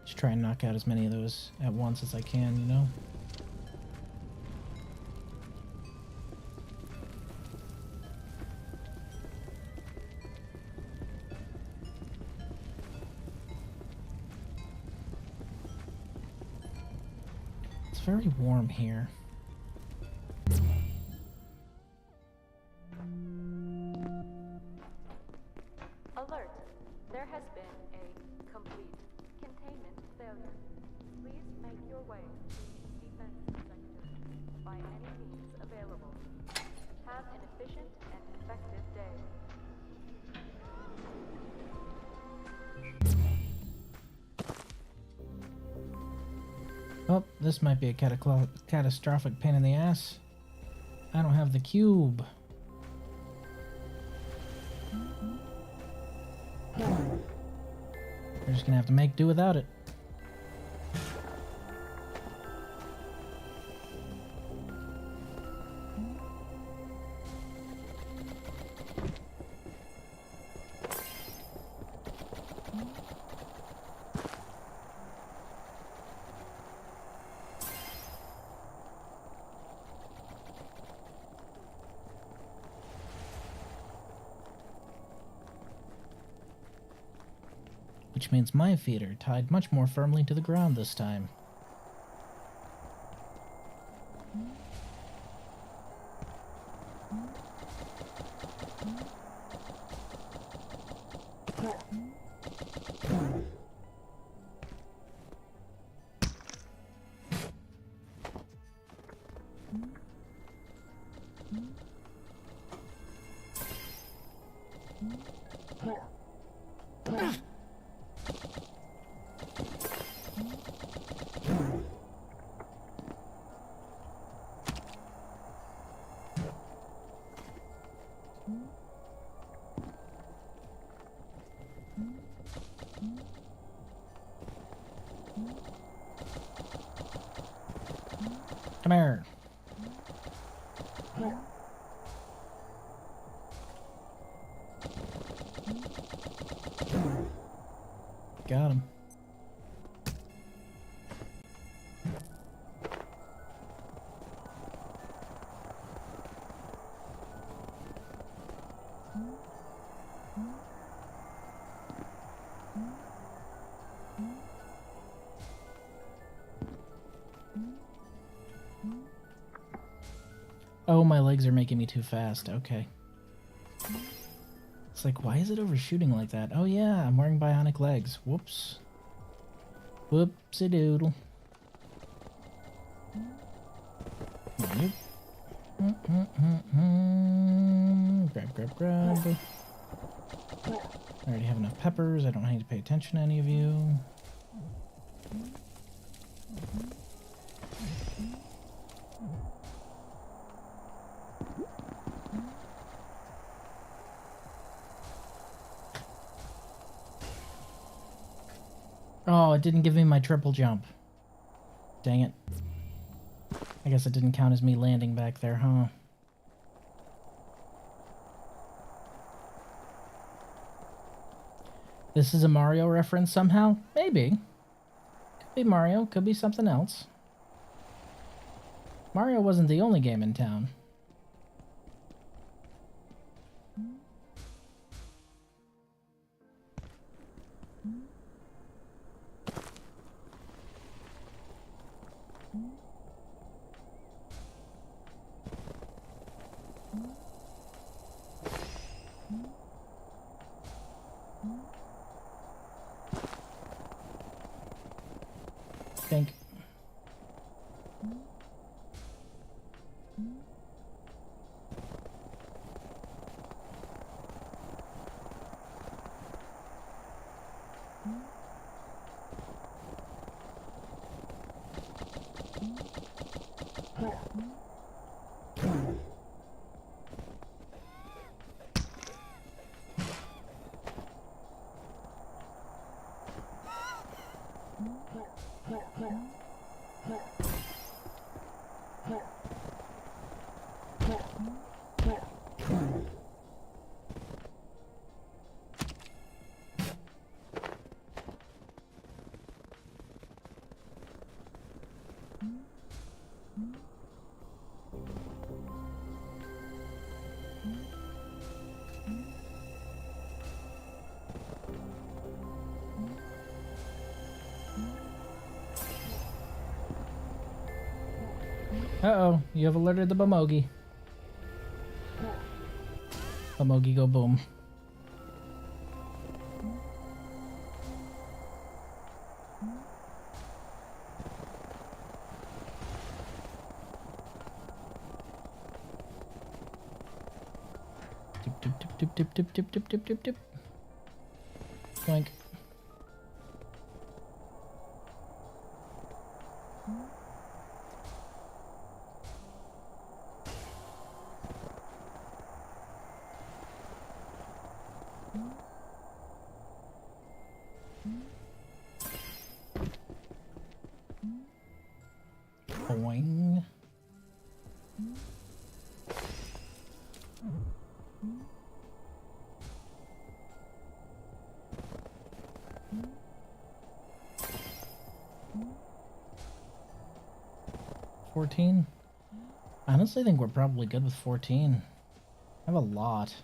Just try and knock out as many of those at once as I can, you know? It's very warm here. Alert! There has been a complete containment failure. Please make your way to the defense sector by any means available. Have an efficient and effective day. Oh, this might be a catastrophic pain in the ass. I don't have the cube. We're just gonna have to make do without it. Which means my feet are tied much more firmly to the ground this time. Come here. Got him. Oh, my legs are making me too fast. Okay. It's like, why is it overshooting like that? Oh yeah, I'm wearing bionic legs. Whoops. Whoopsie doodle. Nope. Grab. I already have enough peppers. I don't need to pay attention to any of you. Oh, it didn't give me my triple jump. Dang it. I guess it didn't count as me landing back there, huh? This is a Mario reference somehow? Maybe. Could be Mario, could be something else. Mario wasn't the only game in town. Think. Uh-oh, you have alerted the Bomogi. Bomogi go boom. Tip, tip, tip, tip, tip, tip, tip, tip, tip, tip, tip. Boink. Boing. $14. I honestly think we're probably good with 14. I have a lot.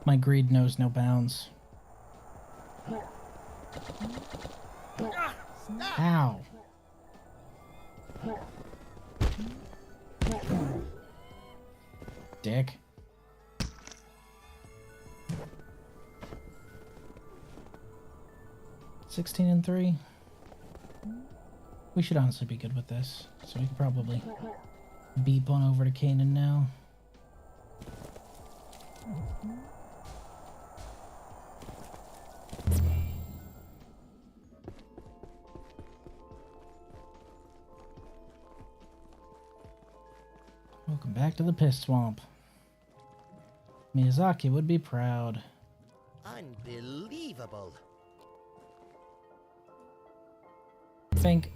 My greed knows no bounds. Ow. Dick. $16-3. We should honestly be good with this, so we can probably beep on over to Kanan now. Welcome back to the Piss Swamp. Miyazaki would be proud. Unbelievable. Think.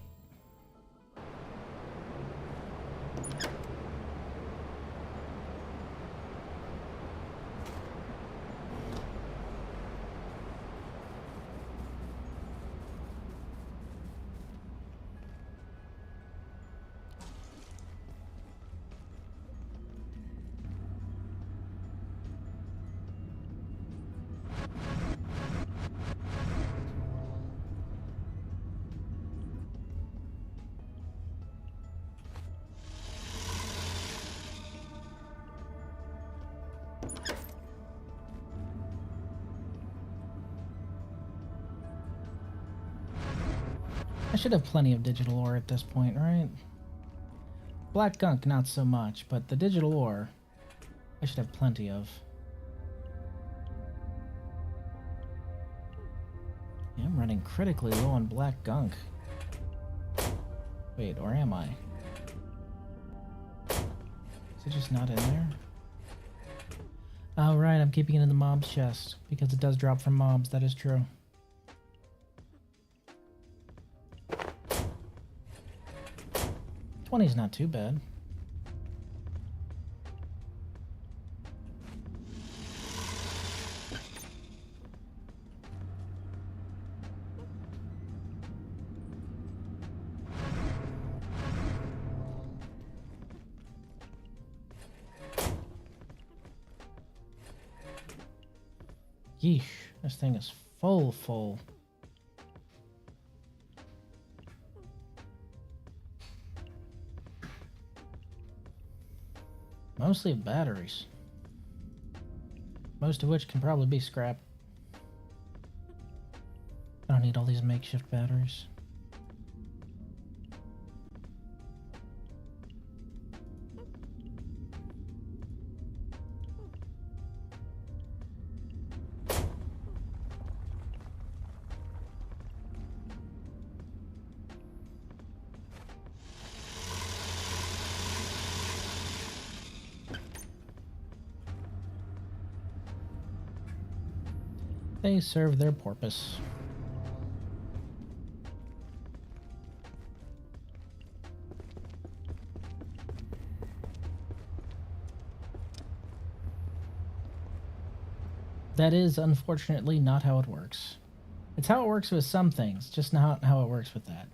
I should have plenty of digital ore at this point, right? Black gunk, not so much, but the digital ore, I should have plenty of. Yeah, I'm running critically low on black gunk. Wait, or am I? Is it just not in there? Oh, right, I'm keeping it in the mob's chest, because it does drop from mobs, that is true. $20's not too bad. Yeesh, this thing is full. Mostly of batteries. Most of which can probably be scrapped. I don't need all these makeshift batteries. They serve their purpose. That is, unfortunately, not how it works. It's how it works with some things, just not how it works with that.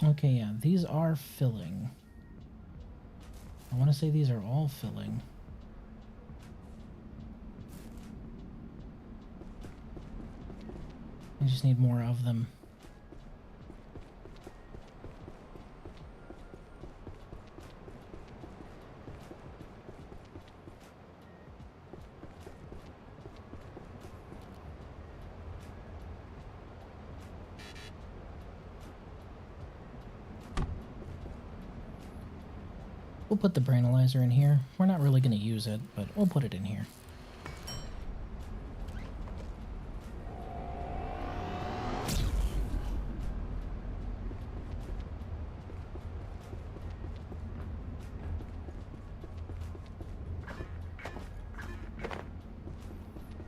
Okay, yeah, these are filling. I want to say these are all filling. I just need more of them. We'll put the Brainalyzer in here. We're not really going to use it, but we'll put it in here.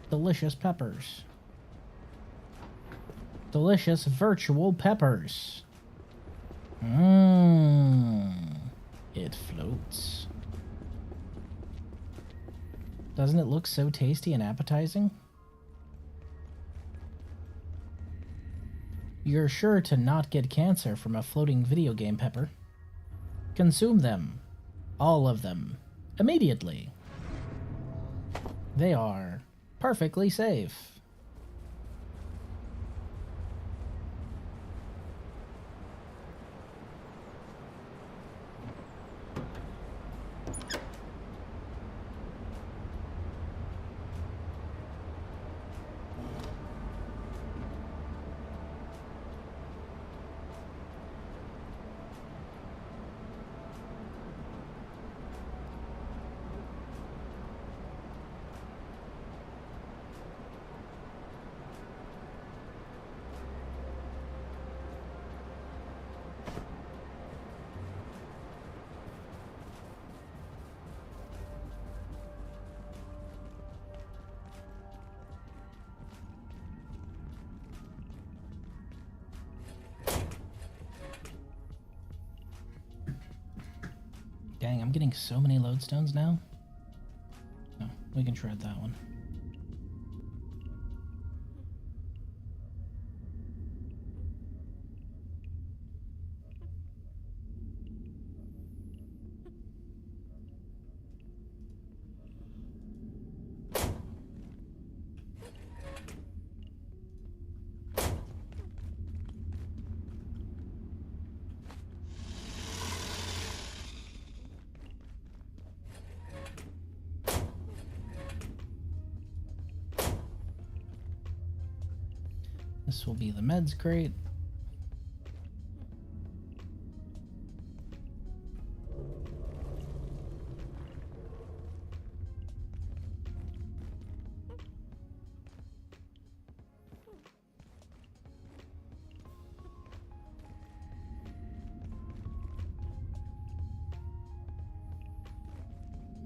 Delicious peppers. Delicious virtual peppers. Mmm. It floats. Doesn't it look so tasty and appetizing? You're sure to not get cancer from a floating video game pepper. Consume them. All of them. Immediately. They are perfectly safe. Dang, I'm getting so many lodestones now. Oh, we can shred that one. This will be the meds crate.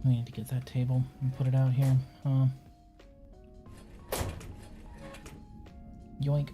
We need to get that table and put it out here. Yoink.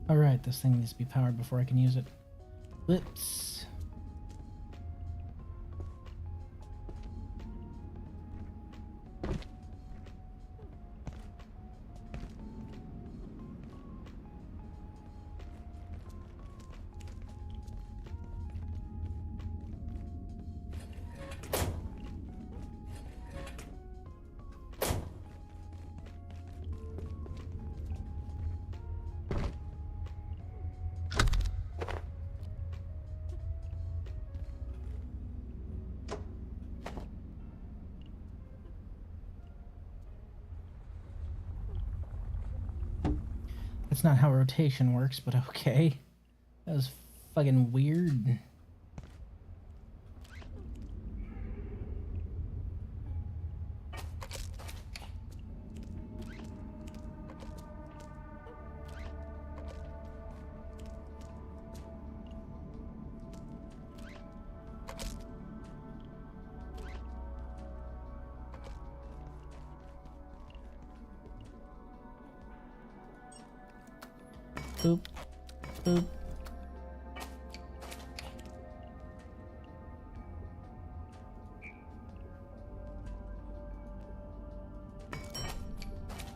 Alright, this thing needs to be powered before I can use it. Lips. That's not how rotation works, but okay. That was fucking weird. Boop. Boop.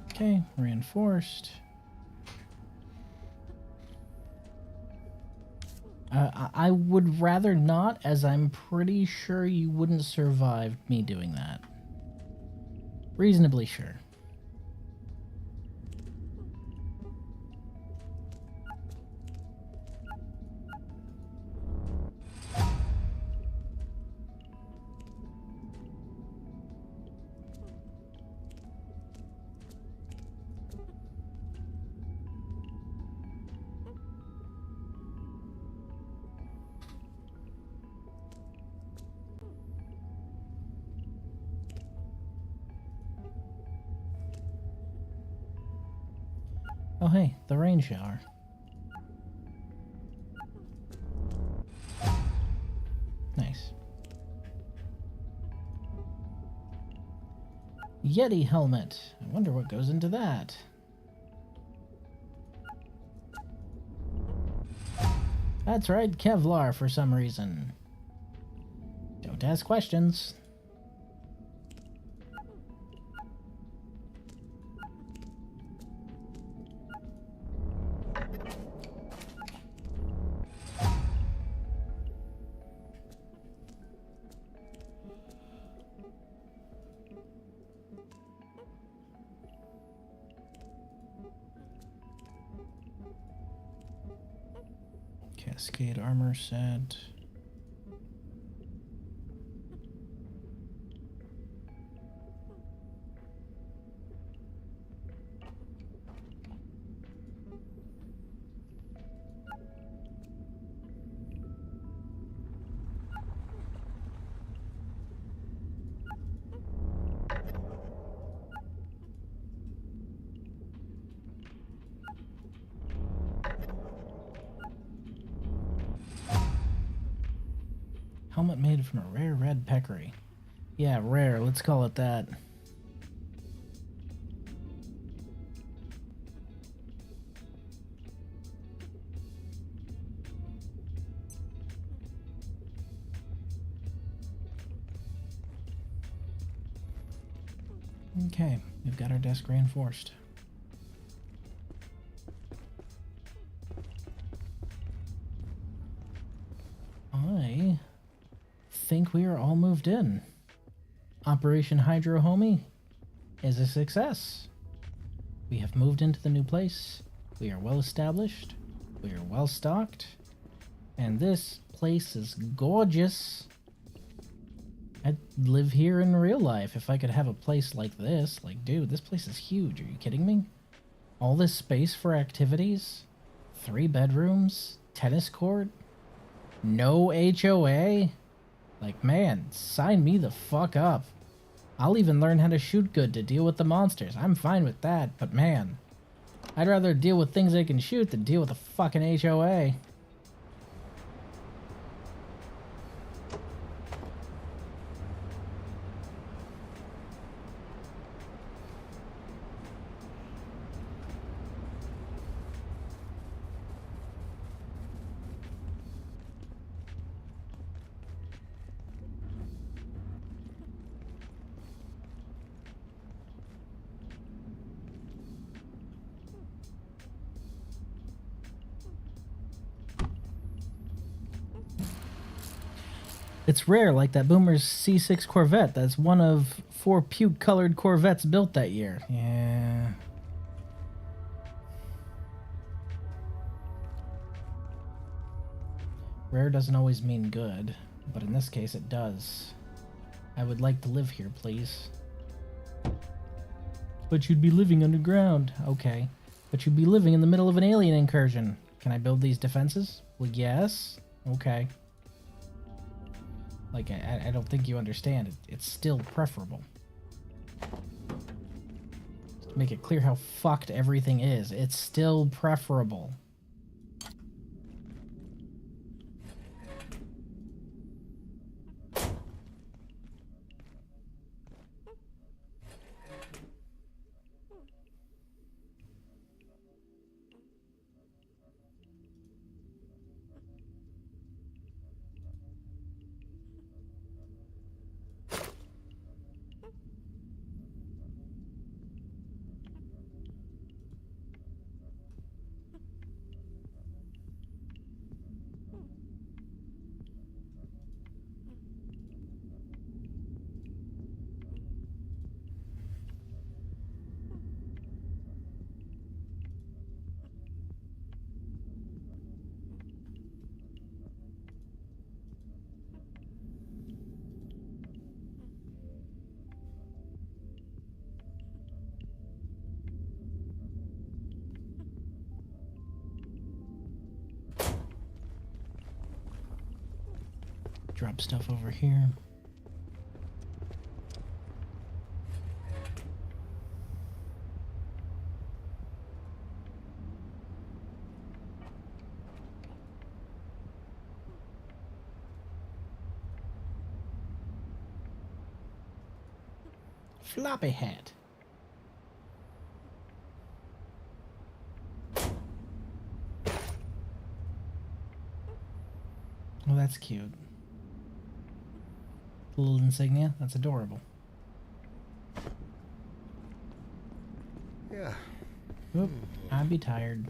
Okay, reinforced. I would rather not, as I'm pretty sure you wouldn't survive me doing that. Reasonably sure. Oh hey, the rain shower. Nice. Yeti helmet. I wonder what goes into that. That's right, Kevlar for some reason. Don't ask questions. Cascade armor set. Helmet made from a rare red peccary. Yeah, rare. Let's call it that. Okay, we've got our desk reinforced. I think we are all moved in. Operation Hydro Homie is a success. We have moved into the new place. We are well established. We are well stocked. And this place is gorgeous. I'd live here in real life if I could have a place like this. Like, dude, this place is huge. Are you kidding me? All this space for activities? 3 bedrooms? Tennis court? No HOA? Like, man, sign me the fuck up. I'll even learn how to shoot good to deal with the monsters. I'm fine with that, but man, I'd rather deal with things I can shoot than deal with a fucking HOA. It's rare, like that Boomer's C6 Corvette. That's one of 4 puke-colored Corvettes built that year. Yeah. Rare doesn't always mean good, but in this case it does. I would like to live here, please. But you'd be living underground. Okay. But you'd be living in the middle of an alien incursion. Can I build these defenses? Well, yes. Okay. Like, I don't think you understand. It's still preferable. Just to make it clear how fucked everything is. It's still preferable. Drop stuff over here. Floppy hat. Oh, that's cute. Little insignia. That's adorable. Yeah. Oop, I'd be tired.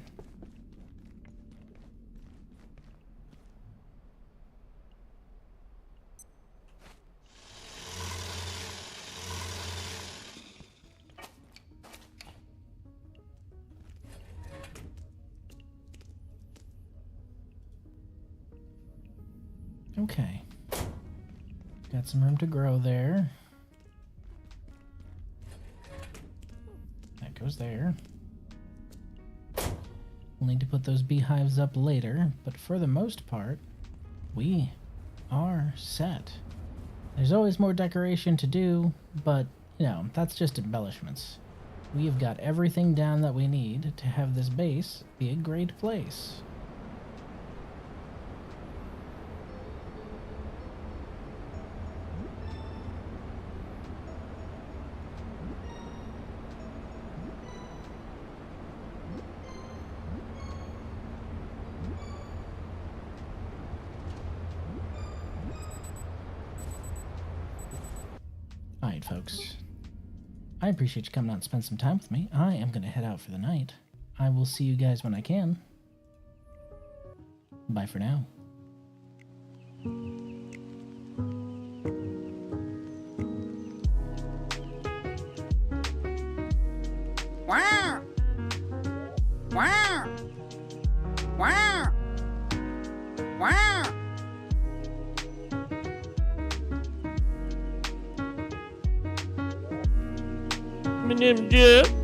Okay. Got some room to grow there. That goes there. We'll need to put those beehives up later, but for the most part, we are set. There's always more decoration to do, but, you know, that's just embellishments. We have got everything down that we need to have this base be a great place. Alright, folks. I appreciate you coming out and spend some time with me. I am going to head out for the night. I will see you guys when I can. Bye for now. Wow! Wow! Wow! Wow! My name's Jeff.